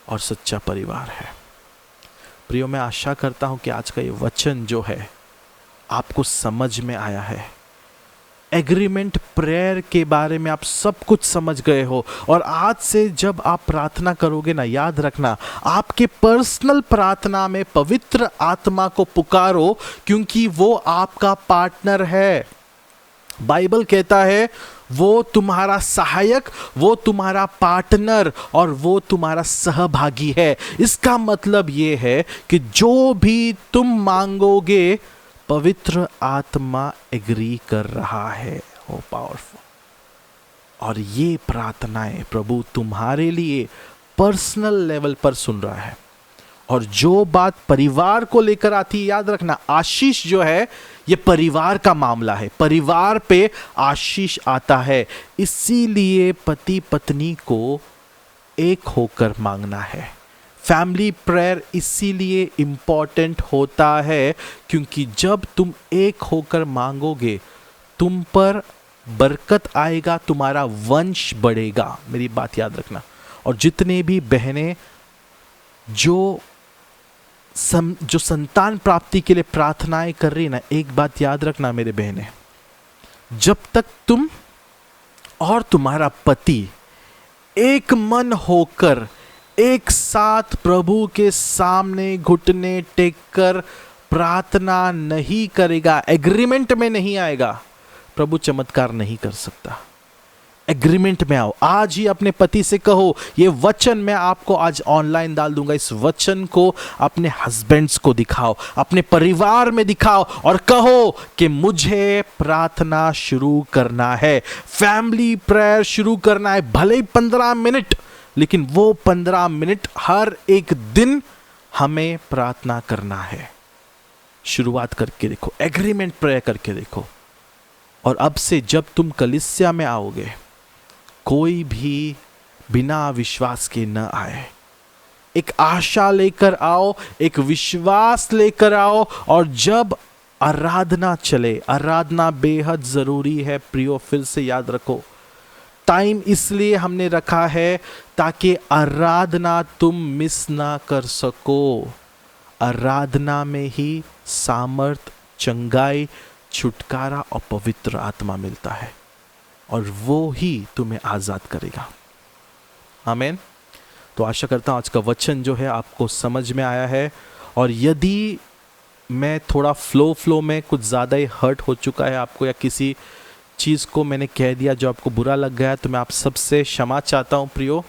और सच्चा परिवार है। प्रियो, मैं आशा करता हूं कि आज का ये वचन जो है आपको समझ में आया है। एग्रीमेंट प्रेयर के बारे में आप सब कुछ समझ गए हो, और आज से जब आप प्रार्थना करोगे ना, याद रखना आपके पर्सनल प्रार्थना में पवित्र आत्मा को पुकारो, क्योंकि वो आपका पार्टनर है। बाइबल कहता है वो तुम्हारा सहायक, वो तुम्हारा पार्टनर और वो तुम्हारा सहभागी है। इसका मतलब ये है कि जो भी तुम मांगोगे पवित्र आत्मा एग्री कर रहा है। ओ पावरफुल। और ये प्रार्थनाएं प्रभु तुम्हारे लिए पर्सनल लेवल पर सुन रहा है। और जो बात परिवार को लेकर आती है, याद रखना आशीष जो है ये परिवार का मामला है, परिवार पे आशीष आता है। इसीलिए पति पत्नी को एक होकर मांगना है। फैमिली प्रेयर इसीलिए इंपॉर्टेंट होता है क्योंकि जब तुम एक होकर मांगोगे तुम पर बरकत आएगा, तुम्हारा वंश बढ़ेगा। मेरी बात याद रखना। और जितने भी बहनें जो संतान प्राप्ति के लिए प्रार्थनाएं कर रही ना, एक बात याद रखना मेरे बहनें, जब तक तुम और तुम्हारा पति एक मन होकर एक साथ प्रभु के सामने घुटने टेक कर प्रार्थना नहीं करेगा, एग्रीमेंट में नहीं आएगा, प्रभु चमत्कार नहीं कर सकता। एग्रीमेंट में आओ। आज ही अपने पति से कहो, ये वचन मैं आपको आज ऑनलाइन डाल दूंगा, इस वचन को अपने हस्बैंड्स को दिखाओ, अपने परिवार में दिखाओ और कहो कि मुझे प्रार्थना शुरू करना है, फैमिली प्रेयर शुरू करना है। भले ही 15 मिनट, लेकिन वो 15 मिनट हर एक दिन हमें प्रार्थना करना है। शुरुआत करके देखो, एग्रीमेंट प्रेयर करके देखो। और अब से जब तुम कलीसिया में आओगे, कोई भी बिना विश्वास के न आए। एक आशा लेकर आओ, एक विश्वास लेकर आओ। और जब आराधना चले, आराधना बेहद जरूरी है प्रियो। फिर से याद रखो, टाइम इसलिए हमने रखा है ताकि आराधना तुम मिस ना कर सको। आराधना में ही सामर्थ, चंगाई, छुटकारा और पवित्र आत्मा मिलता है, और वो ही तुम्हें आज़ाद करेगा। आमीन। तो आशा करता हूँ आज का वचन जो है आपको समझ में आया है। और यदि मैं थोड़ा फ्लो में कुछ ज़्यादा ही हर्ट हो चुका है आपको, या किसी चीज़ को मैंने कह दिया जो आपको बुरा लग गया है, तो मैं आप सबसे क्षमा चाहता हूँ प्रियो।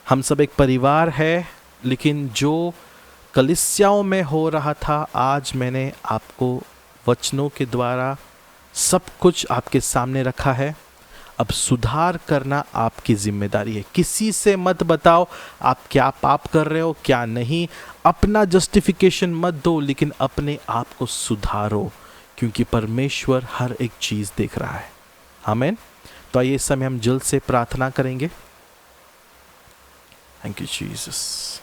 हम सब एक परिवार है, लेकिन जो कलीसियाओं में हो रहा था, आज मैंने आपको वचनों के द्वारा सब कुछ आपके सामने रखा है। अब सुधार करना आपकी जिम्मेदारी है। किसी से मत बताओ आप क्या पाप कर रहे हो, क्या नहीं। अपना जस्टिफिकेशन मत दो, लेकिन अपने आप को सुधारो, क्योंकि परमेश्वर हर एक चीज़ देख रहा है। आमीन। तो आइए इस समय हम जल्द से प्रार्थना करेंगे। Thank you Jesus.